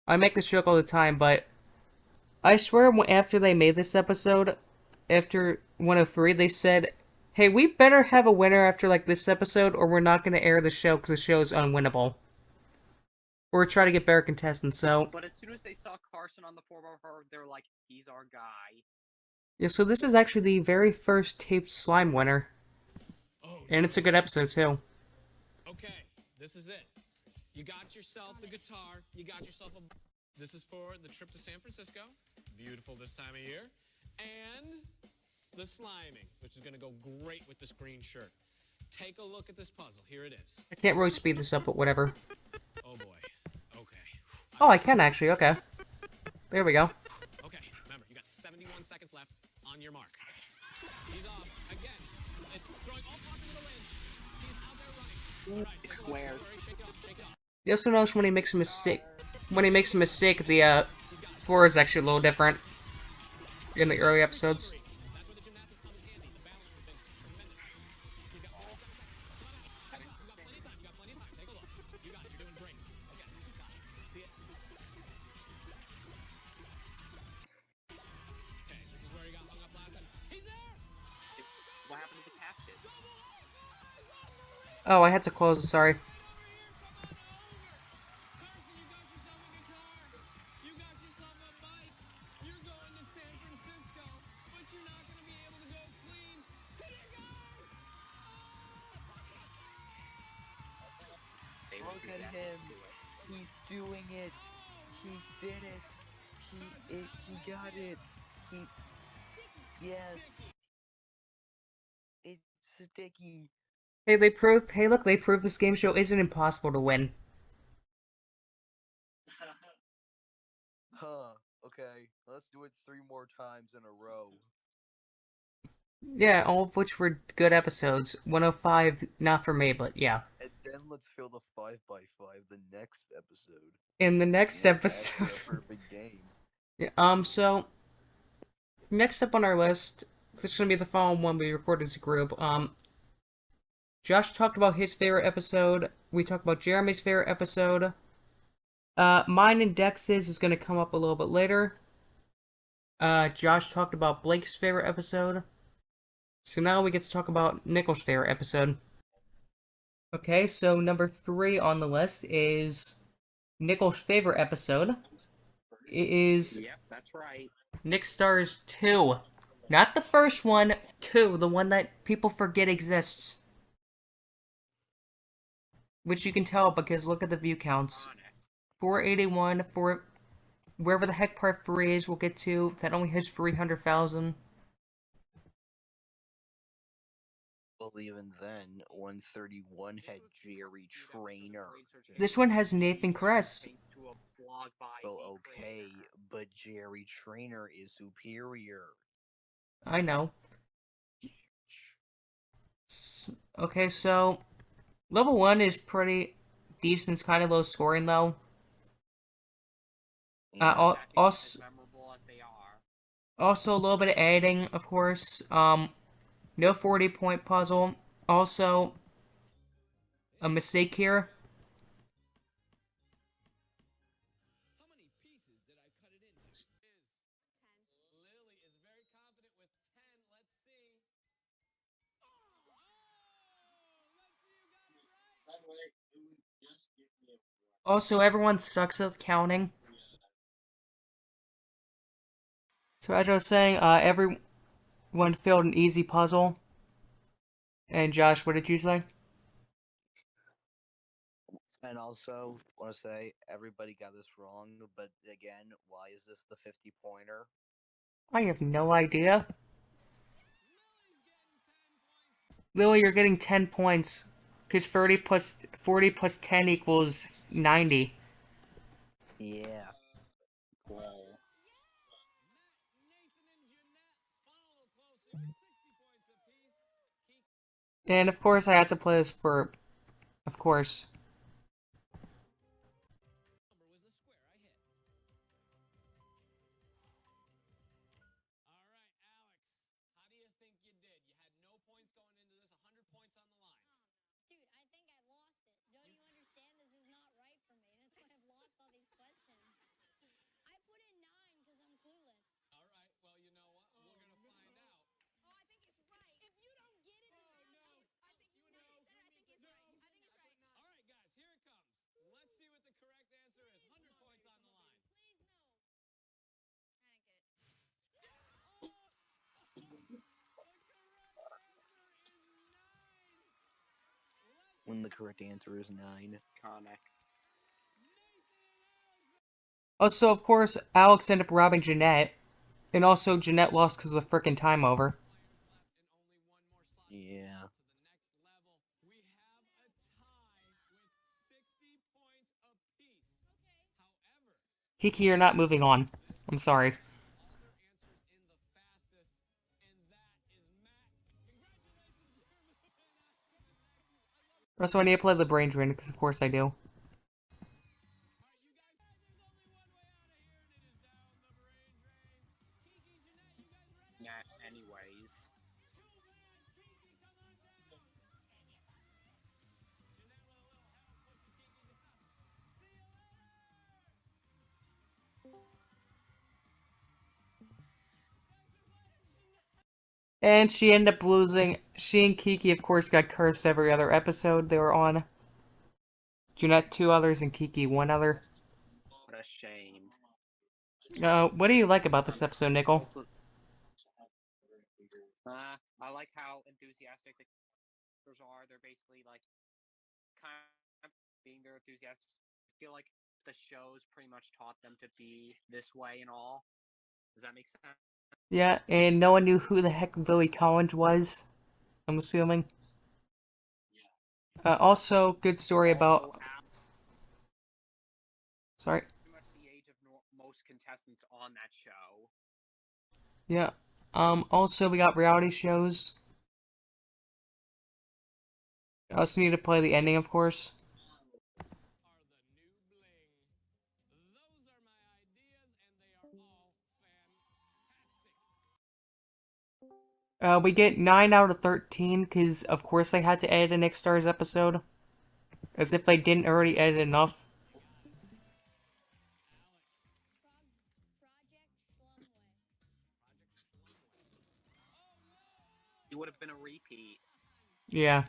I make this joke all the time, but I swear after they made this episode, after 103, they said, hey, we better have a winner after, like, this episode, or we're not going to air the show because the show is unwinnable. Or try to get better contestants, so... But as soon as they saw Carson on the 4x4, they were like, he's our guy. Yeah, so this is actually the very first taped slime winner. And it's a good episode, too. Okay, this is it. You got yourself the guitar. You got yourself a... This is for the trip to San Francisco. Beautiful this time of year. And... the sliming, which is going to go great with this green shirt. Take a look at this puzzle. Here it is. I can't really speed this up, but whatever. Oh boy. Okay. Oh, I can actually. Okay. There we go. Okay, remember, you got 71 seconds left on your mark. He's off. Again. It's throwing all caution to the wind. He's out there running. All right, Squares. shake it off, shake it off. You also notice when he makes a mistake, the floor is actually a little different in the early episodes. What happened to the cactus? Oh, I had to close it, sorry. Look at him. He's doing it. He did it. He got it. Yes. It's sticky. Hey, look, they proved this game show isn't impossible to win. Huh. Okay. Let's do it 3 more times in a row. Yeah, all of which were good episodes. 105, not for me, but yeah. And then let's fill the 5x5 the next episode. In the next episode. Perfect game. Yeah, so next up on our list, this is gonna be the following one we recorded as a group. Josh talked about his favorite episode. We talked about Jeremy's favorite episode. Mine and Dex's is gonna come up a little bit later. Josh talked about Blake's favorite episode. So now we get to talk about Nichols' favorite episode. Okay, so number 3 on the list is Nichols' favorite episode. It is... Yep, that's right. Nick Stars 2. Not the first one, 2. The one that people forget exists. Which you can tell because look at the view counts. 481 for wherever the heck part 3 is, we'll get to. That only has 300,000. Well, even then, 131 had Jerry Trainer. This one has Nathan Kress. Well, okay, but Jerry Trainer is superior. I know. Okay, so level 1 is pretty decent. It's kind of low scoring though. Also a little bit of editing, of course. No 40-point puzzle. Also, a mistake here. Also, everyone sucks at counting. So as I was saying, everyone failed an easy puzzle. And Josh, what did you say? And also, want to say, everybody got this wrong, but again, why is this the 50-pointer? I have no idea. Lily, you're getting 10 points. Because 40 plus 10 equals 90. Yeah. And of course, I had to play this for, of course. When the correct answer is 9. Conic. Also, of course, Alex ended up robbing Jeanette. And also, Jeanette lost because of the frickin' time over. Yeah. Kiki, you're not moving on. I'm sorry. Also, I need to play the brain drain, because of course I do. Yeah, anyways. And she ended up losing. She and Kiki, of course, got cursed every other episode they were on. Jeanette 2 others and Kiki 1 other. What a shame. What do you like about this episode, Nickel? I like how enthusiastic the characters are. They're basically like kind of being their enthusiastic. I feel like the show's pretty much taught them to be this way and all. Does that make sense? Yeah, and no one knew who the heck Lily Collins was, I'm assuming. Also, good story about... Sorry. Pretty much the age of most contestants on that show. Yeah. Also, we got reality shows. I also need to play the ending, of course. We get 9 out of 13, because of course they had to edit a Nick Stars episode. As if they didn't already edit enough. It would have been a repeat. Yeah.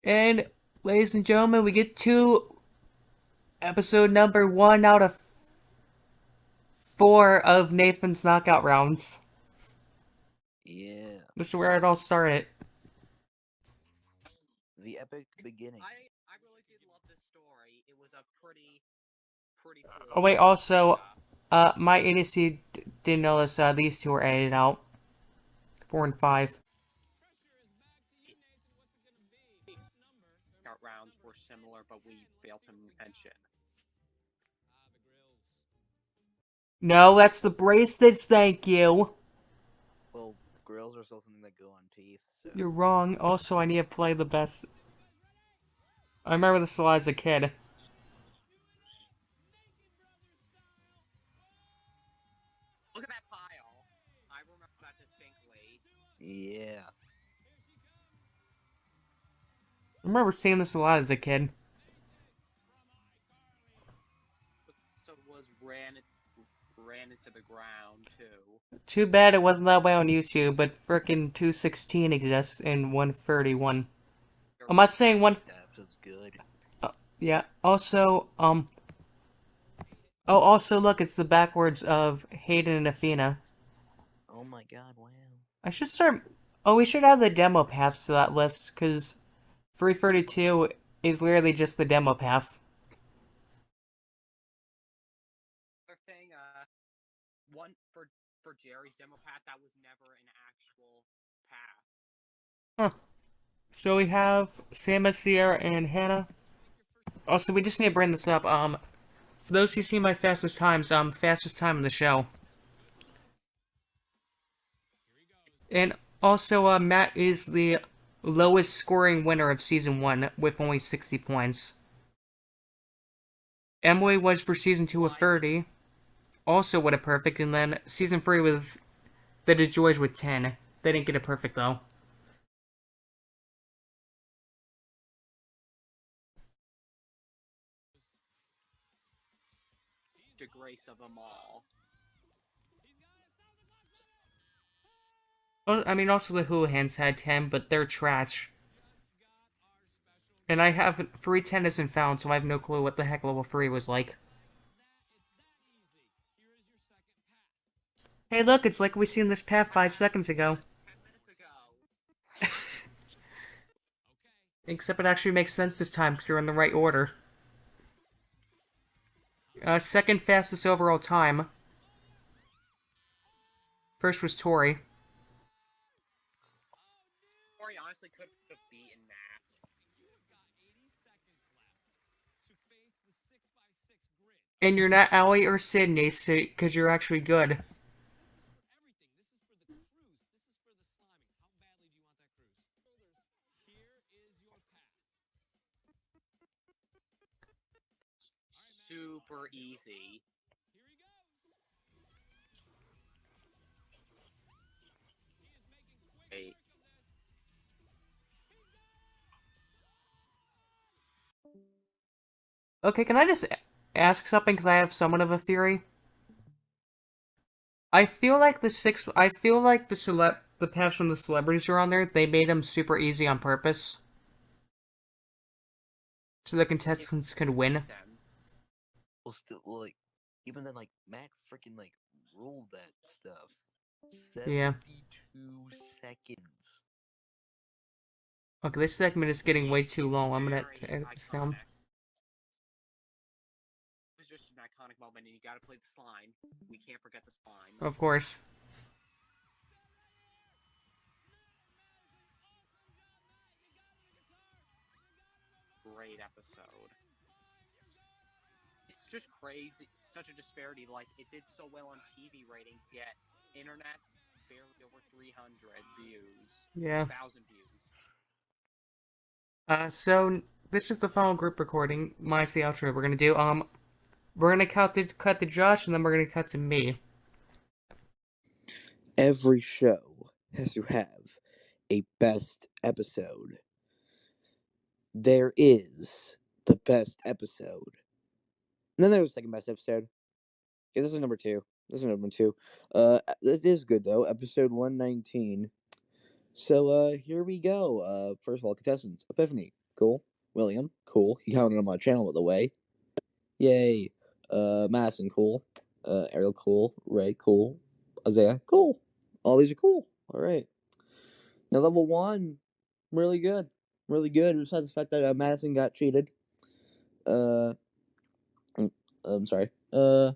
And ladies and gentlemen, we get to episode number 1 out of 4 of Nathan's knockout rounds. Yeah. This is where it all started. The epic beginning. I really did love this story. It was a pretty cool. Oh wait, also, my idiocy didn't notice these two were edited out. 4 and 5. Knockout rounds were similar, but we failed to mention. No, that's the bracelets, thank you. Well, grills are still something that go on teeth, so... You're wrong. Also, I need to play the best. I remember this a lot as a kid. Look at that pile. I remember that distinctly. Yeah. I remember seeing this a lot as a kid. So it was ran into the ground too. Too bad it wasn't that way on YouTube, but frickin' 216 exists in 131. I'm not saying one. That episode's good. Yeah. Also, Oh, also look, it's the backwards of Hayden and Athena. Oh my god! Wow. I should start. Oh, we should add the demo paths to that list, because 332 is literally just the demo path. Other thing, one for Jerry's demo path, that was never an actual path. Huh. So we have Sama, Sierra, and Hannah. Also, we just need to bring this up. For those who see my fastest times, fastest time in the show. And also, Matt is the lowest scoring winner of Season 1 with only 60 points. Emily was for Season 2 with 30. Also with a perfect, and then Season 3 was the DeJoys with 10. They didn't get a perfect, though. The grace of them all. Well, I mean, also the Houligans had 10, but they're trash. And I have 310 isn't found, so I have no clue what the heck level 3 was like. Hey look, it's like we seen this path 5 seconds ago. 10 minutes ago. Except it actually makes sense this time, because you're in the right order. Second fastest overall time. First was Tori. Tori honestly could have beaten Matt. And you're not Allie or Sydney, because you're actually good. Super easy. Wait. Okay, can I just ask something, because I have somewhat of a theory? I feel like the paths from the celebrities are on there, they made them super easy on purpose. So the contestants could win. Well, still, like, even then, like, Mac freaking, like, ruled that stuff. 72 Yeah. seconds. Okay, this segment is getting way too long. I'm gonna edit this down. It was just an iconic moment, and you gotta play the slime. We can't forget the slime. Of course. Great episode. It's just crazy. Such a disparity. Like, it did so well on TV ratings, yet internet's barely over 300 views. Yeah. 1,000 views. So this is the final group recording. Minus the outro we're gonna do. We're gonna cut to Josh, and then we're gonna cut to me. Every show has to have a best episode. There is the best episode. And then there was the second best episode. Okay, this is number 2. It is good though. Episode 119. So here we go. First of all, contestants. Epiphany. Cool. William, cool. He commented on my channel, by the way. Yay. Madison, cool. Ariel, cool. Ray, cool. Isaiah, cool. All these are cool. All right. Now, level 1, really good. Really good, besides the fact that Madison got cheated. I'm sorry. Going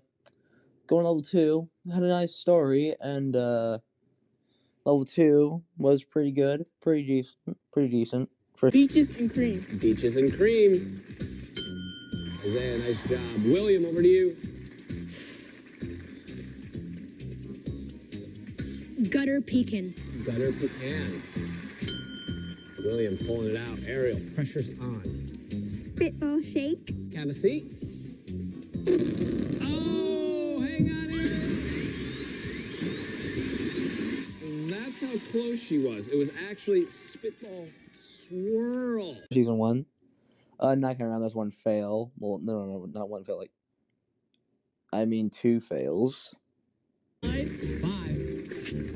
level 2, had a nice story, and level 2 was pretty good. Pretty decent. For Beaches and cream. Beaches and cream. Isaiah, nice job. William, over to you. Gutter pecan. Gutter pecan. William pulling it out. Ariel, pressure's on. Spitball shake. Have a seat. Oh, hang on, Ariel. That's how close she was. It was actually spitball swirl. Season 1. Not counting around, there's one fail. Well, no, not one fail. I mean 2 fails. 5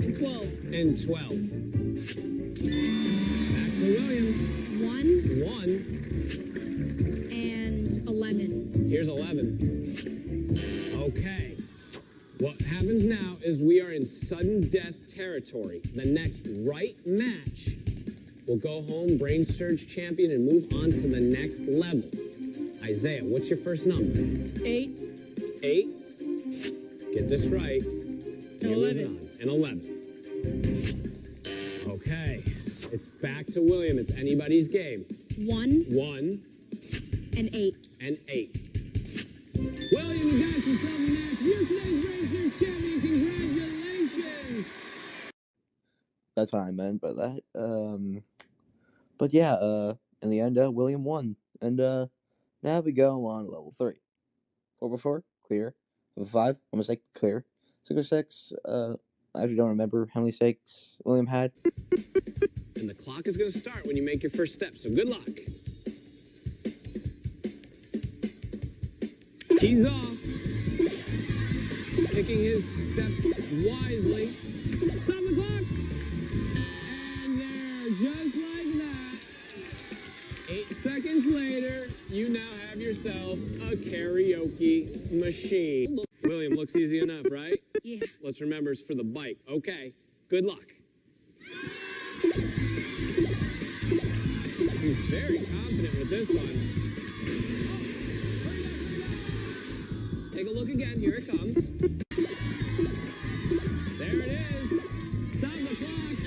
And 12. and 12. Back to William. 1 1. and 11. Here's 11. Okay. What happens now is we are in sudden death territory. The next right match will go home Brainsurge champion and move on to the next level. Isaiah, what's your first number? 8. 8. Get this right. You're 11. moving on. And 11. Okay. It's back to William. It's anybody's game. 1 1 and 8. and 8. William, you got yourself a match. You're today's Brainsurge champion. Congratulations. That's what I meant by that. But yeah, in the end, William won. And now we go on to level 3. 4x4, clear. Level 5, one mistake, clear. 6x6, I actually don't remember how many mistakes William had. And the clock is going to start when you make your first step, so good luck. He's off. Picking his steps wisely. Stop the clock. And there, just like that. 8 seconds later, you now have yourself a karaoke machine. William, looks easy enough, right? Yeah. Let's remember it's for the bike. Okay, good luck. He's very confident with this one. Take a look again. Here it comes. There it is. Stop the clock.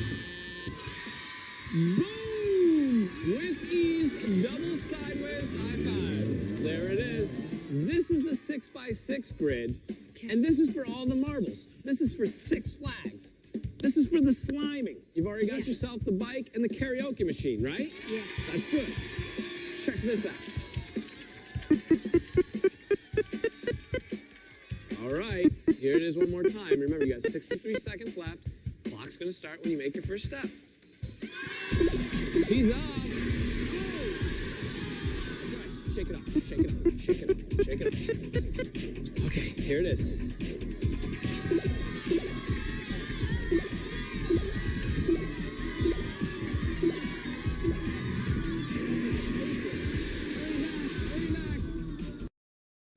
Boom! With ease, double sideways high fives. There it is. This is the 6x6 grid, and this is for all the marbles. This is for 6 flags. This is for the sliming. You've already got yourself the bike and the karaoke machine, right? Yeah. That's good. Check this out. All right, here it is one more time. Remember, you got 63 seconds left. Clock's gonna start when you make your first step. He's off. Oh. Right. Shake it off, shake it off, shake it off, shake it off. Okay, here it is.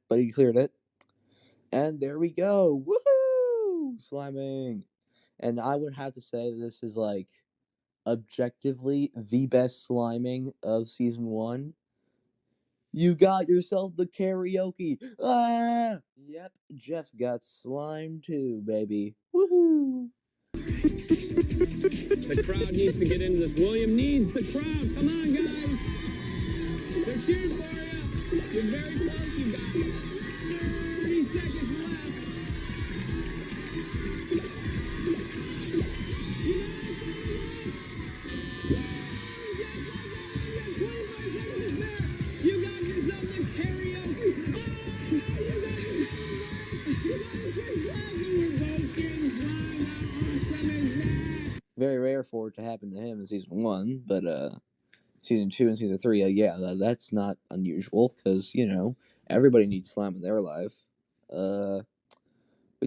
But he cleared it. And there we go. Woohoo! Sliming. And I would have to say this is objectively the best sliming of season 1. You got yourself the karaoke. Ah! Yep, Jeff got slimed too, baby. Woohoo! The crowd needs to get into this. William needs the crowd. Come on, guys. They're cheering for you. You're very close. You got 30 seconds left. You got yourself the karaoke. You got the 6 flags and we're both getting slimed. How awesome is that? Very rare for it to happen to him in season 1, but season 2 and season 3, yeah, that's not unusual because everybody needs slime in their life. But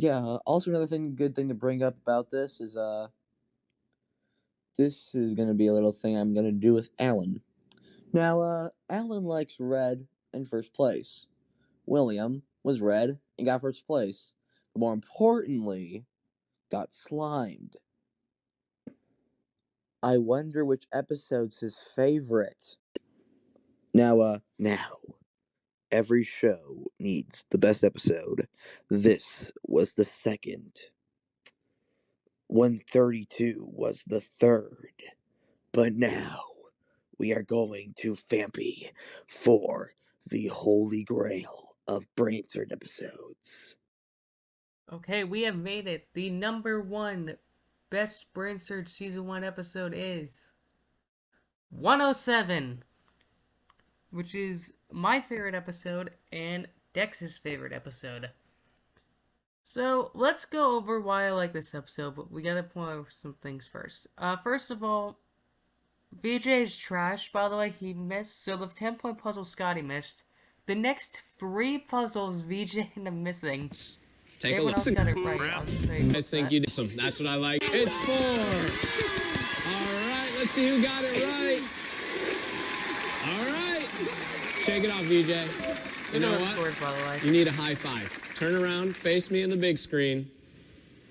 yeah, also another good thing to bring up about this is this is gonna be a little thing I'm gonna do with Alan. Now, Alan likes red in first place. William was red and got first place. But more importantly, got slimed. I wonder which episode's his favorite. Now, every show needs the best episode. This was the second. 132 was the third. But now, we are going to Fampy for the holy grail of Brainsurge episodes. Okay, we have made it. The number one best Brainsurge Season 1 episode is 107, which is my favorite episode and Dex's favorite episode. So, let's go over why I like this episode, but we gotta point over some things first. First of all, VJ is trash. By the way, he missed. So the 10-point puzzle Scotty missed. The next 3 puzzles VJ ended up missing. Take Everyone a else look. got it right. I think you did some. That's what I like. It's 4. All right, let's see who got it right. All right. Shake it off, VJ. You know what? Scores, by the way. You need a high five. Turn around, face me in the big screen.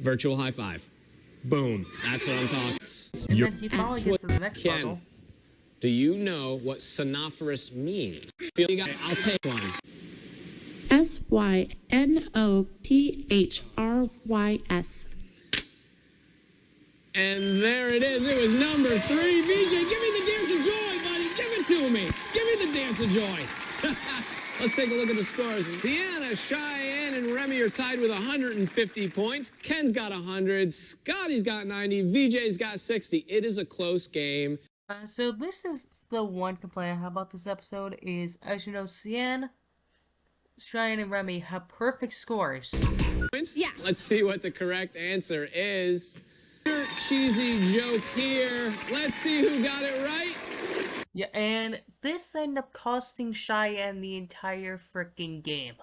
Virtual high five. Boom. That's what I'm talking. And then he finally gets to the next Ken, puzzle. do you know what sonophorous means? I'll take one. SYNOPHRYS. And there it is. It was number 3. VJ, give me the dance of joy, buddy. Give it to me. Give me the dance of joy. Let's take a look at the scores. Sienna, Cheyenne, and Remy are tied with 150 points. Ken's got 100. Scotty's got 90. VJ's got 60. It is a close game. So this is the one complaint I have about this episode is, as you know, Sienna, Cheyenne, and Remy have perfect scores. Yeah. Let's see what the correct answer is. Cheesy joke here. Let's see who got it right. Yeah, and this ended up costing Cheyenne the entire freaking game.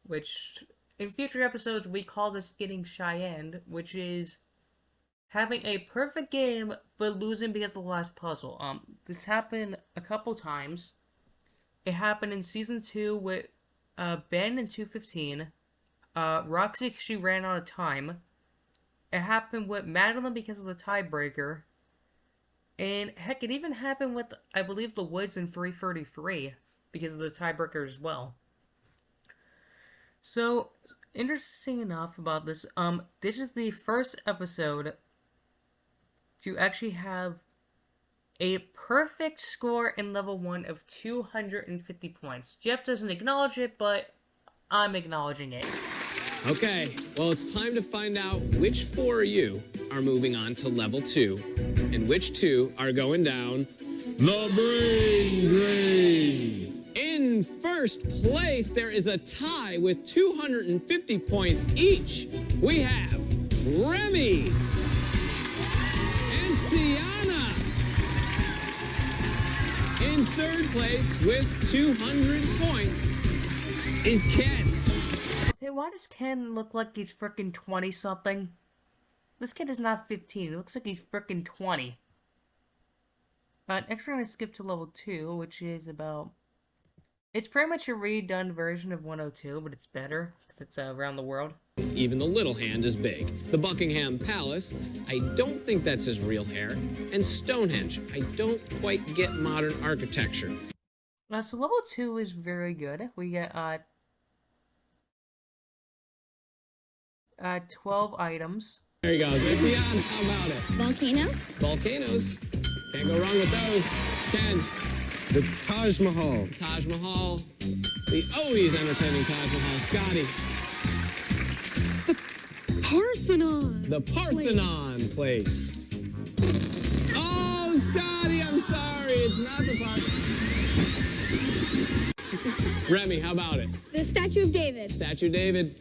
Which, in future episodes, we call this getting Cheyenne, which is having a perfect game, but losing because of the last puzzle. This happened a couple times. It happened in Season 2 with Ben in 215. Roxy, she ran out of time. It happened with Madeline because of the tiebreaker. And heck, it even happened with, I believe, the Woods in 333 because of the tiebreaker as well. So, interesting enough about this, this is the first episode to actually have a perfect score in level 1 of 250 points. Jeff doesn't acknowledge it, but I'm acknowledging it. Okay, well, it's time to find out which 4 of you are moving on to level 2, and which 2 are going down the brain drain. In first place, there is a tie with 250 points each. We have Remy and Sienna. In third place with 200 points is Ken. Hey, why does Ken look like he's frickin' 20-something? This kid is not 15. He looks like he's frickin' 20. Next we're gonna skip to level 2, which is about... It's pretty much a redone version of 102, but it's better, because it's around the world. Even the little hand is big. The Buckingham Palace, I don't think that's his real hair. And Stonehenge, I don't quite get modern architecture. So level 2 is very good. We get, 12 items. There he goes. Sienna, how about it? Volcanoes? Volcanoes. Can't go wrong with those. Ken. The Taj Mahal. Taj Mahal. The always entertaining Taj Mahal. Scotty. Parthenon. The Parthenon place. Oh, Scotty, I'm sorry. It's not the Parthenon. Remy, how about it? The Statue of David. Statue of David.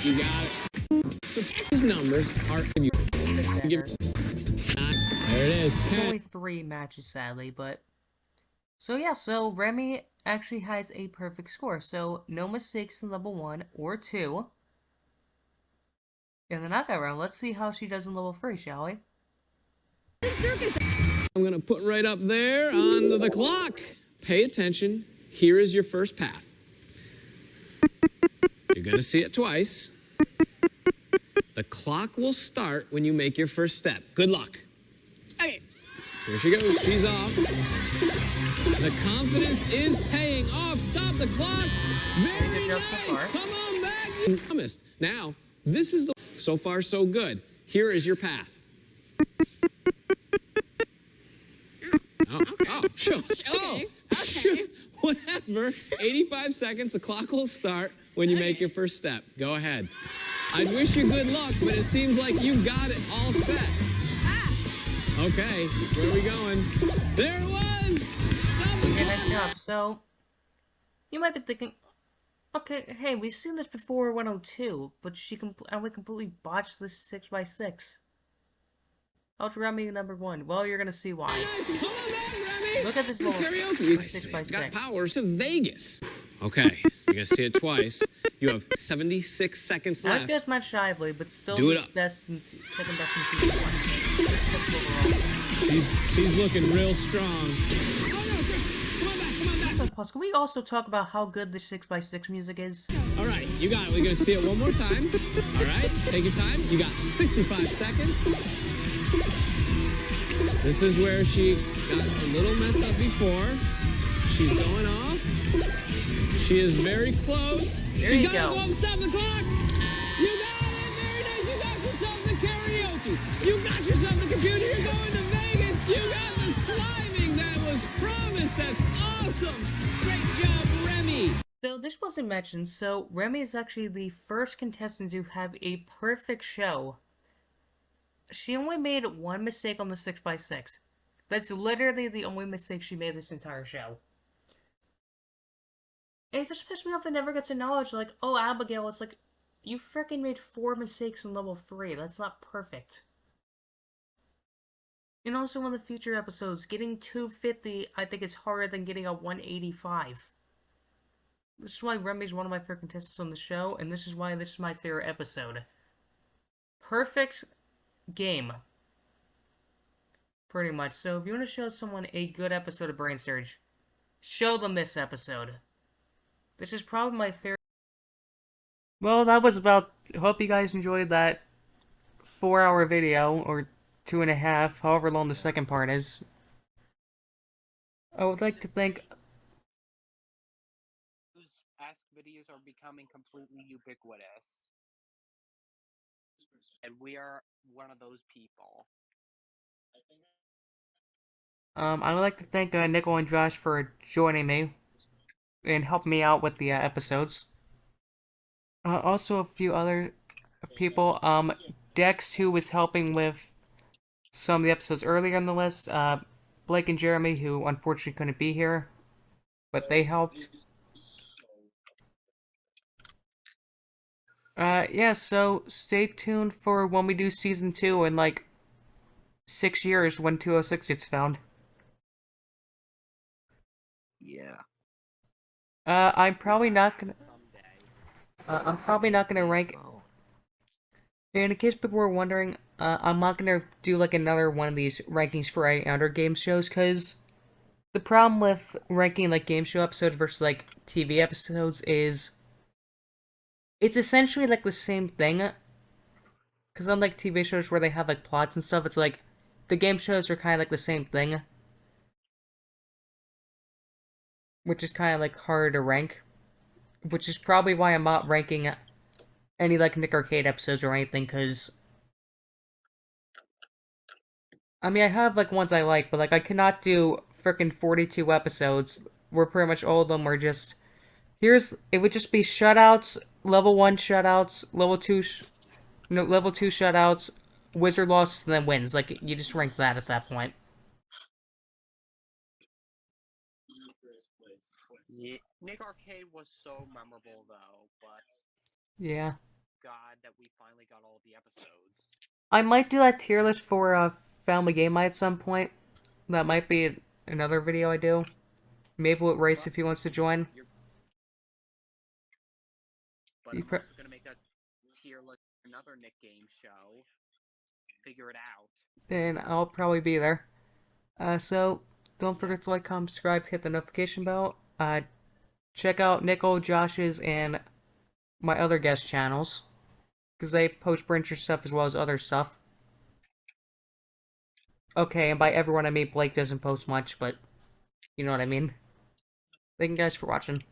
You got it. So these numbers are... There it is. It's only 3 matches, sadly, but... So yeah, so Remy actually has a perfect score. So no mistakes in level 1 or 2. In the knockout round, let's see how she does in level 3, shall we? I'm going to put right up there on the clock. Pay attention. Here is your first path. You're going to see it twice. The clock will start when you make your first step. Good luck. Okay. Here she goes. She's off. The confidence is paying off. Stop the clock. Very nice. Come on back. Promised. Now, this is the... So far, so good. Here is your path. Oh, sure. Okay. Okay. Whatever. 85 seconds. The clock will start when you make your first step. Go ahead. I'd wish you good luck, but it seems like you got it all set. Okay, where are we going? There it was! Stop the Okay, clock! nice job. So, you might be thinking, okay, hey, we've seen this before 102, but we completely botched this 6x6. How's Remy number 1? Well, you're gonna see why. Come on back, Remy! Look at this little karaoke. 6x6. Got powers to Vegas. Okay, you're gonna see it twice. You have 76 seconds Now, left. this guy's much shyly, but still Do it up. second best in season 1. She's looking real strong. Can we also talk about how good the 6x6 music is? All right, you got it. We're gonna see it one more time. All right, take your time. You got 65 seconds. This is where she got a little messed up before. She's going off. She is very close. She's gotta go up, stop the clock. You got it. Very nice. You got yourself the karaoke. You got yourself the computer. You're going to Vegas. You got the sliming that was promised. That's awesome. Great job, Remy. So this wasn't mentioned, so Remy is actually the first contestant to have a perfect show. She only made one mistake on the 6x6. That's literally the only mistake she made this entire show. And it just pissed me off that never gets acknowledged, like, oh, Abigail, it's like, you freaking made 4 mistakes in level 3. That's not perfect. And also in the future episodes, getting 250, I think, is harder than getting a 185. This is why Remy's one of my favorite contestants on the show, and this is why this is my favorite episode. Perfect game. Pretty much. So if you want to show someone a good episode of Brainsurge, show them this episode. This is probably my favorite. Well, that was about... Hope you guys enjoyed that 4-hour video, or 2.5, however long the second part is. I would like to thank... Ask videos are becoming completely ubiquitous. And we are one of those people. I would like to thank Nickel and Josh for joining me and helping me out with the episodes. Also, a few other people. Dex, who was helping with some of the episodes earlier on the list. Blake and Jeremy, who unfortunately couldn't be here, but they helped. Yeah, so stay tuned for when we do Season 2 in, like, 6 years when 206 gets found. Yeah. I'm probably not gonna rank... And in case people were wondering, I'm not gonna do, like, another one of these rankings for any other game shows, because the problem with ranking, like, game show episodes versus, like, TV episodes is... It's essentially, like, the same thing. Because unlike TV shows where they have, like, plots and stuff, it's like, the game shows are kind of like the same thing. Which is kind of, like, harder to rank. Which is probably why I'm not ranking any, like, Nick Arcade episodes or anything, because... I mean, I have, like, ones I like, but, like, I cannot do frickin' 42 episodes where pretty much all of them are just... It would just be shutouts, level 1 shutouts, level 2 shutouts, wizard losses, and then wins. Like, you just rank that at that point. Yeah, Nick Arcade was so memorable, though, but... Yeah. God, that we finally got all the episodes. I might do that tier list for Family Game Night at some point. That might be another video I do. Maybe with Race if he wants to join. But I'm also going to make a tier list for another Nick game show. Figure it out. And I'll probably be there. So don't forget to like, comment, subscribe, hit the notification bell. Check out Nicole, Josh's, and my other guest channels, because they post Brainsurge stuff as well as other stuff. Okay, and by everyone I mean Blake doesn't post much, but you know what I mean. Thank you guys for watching.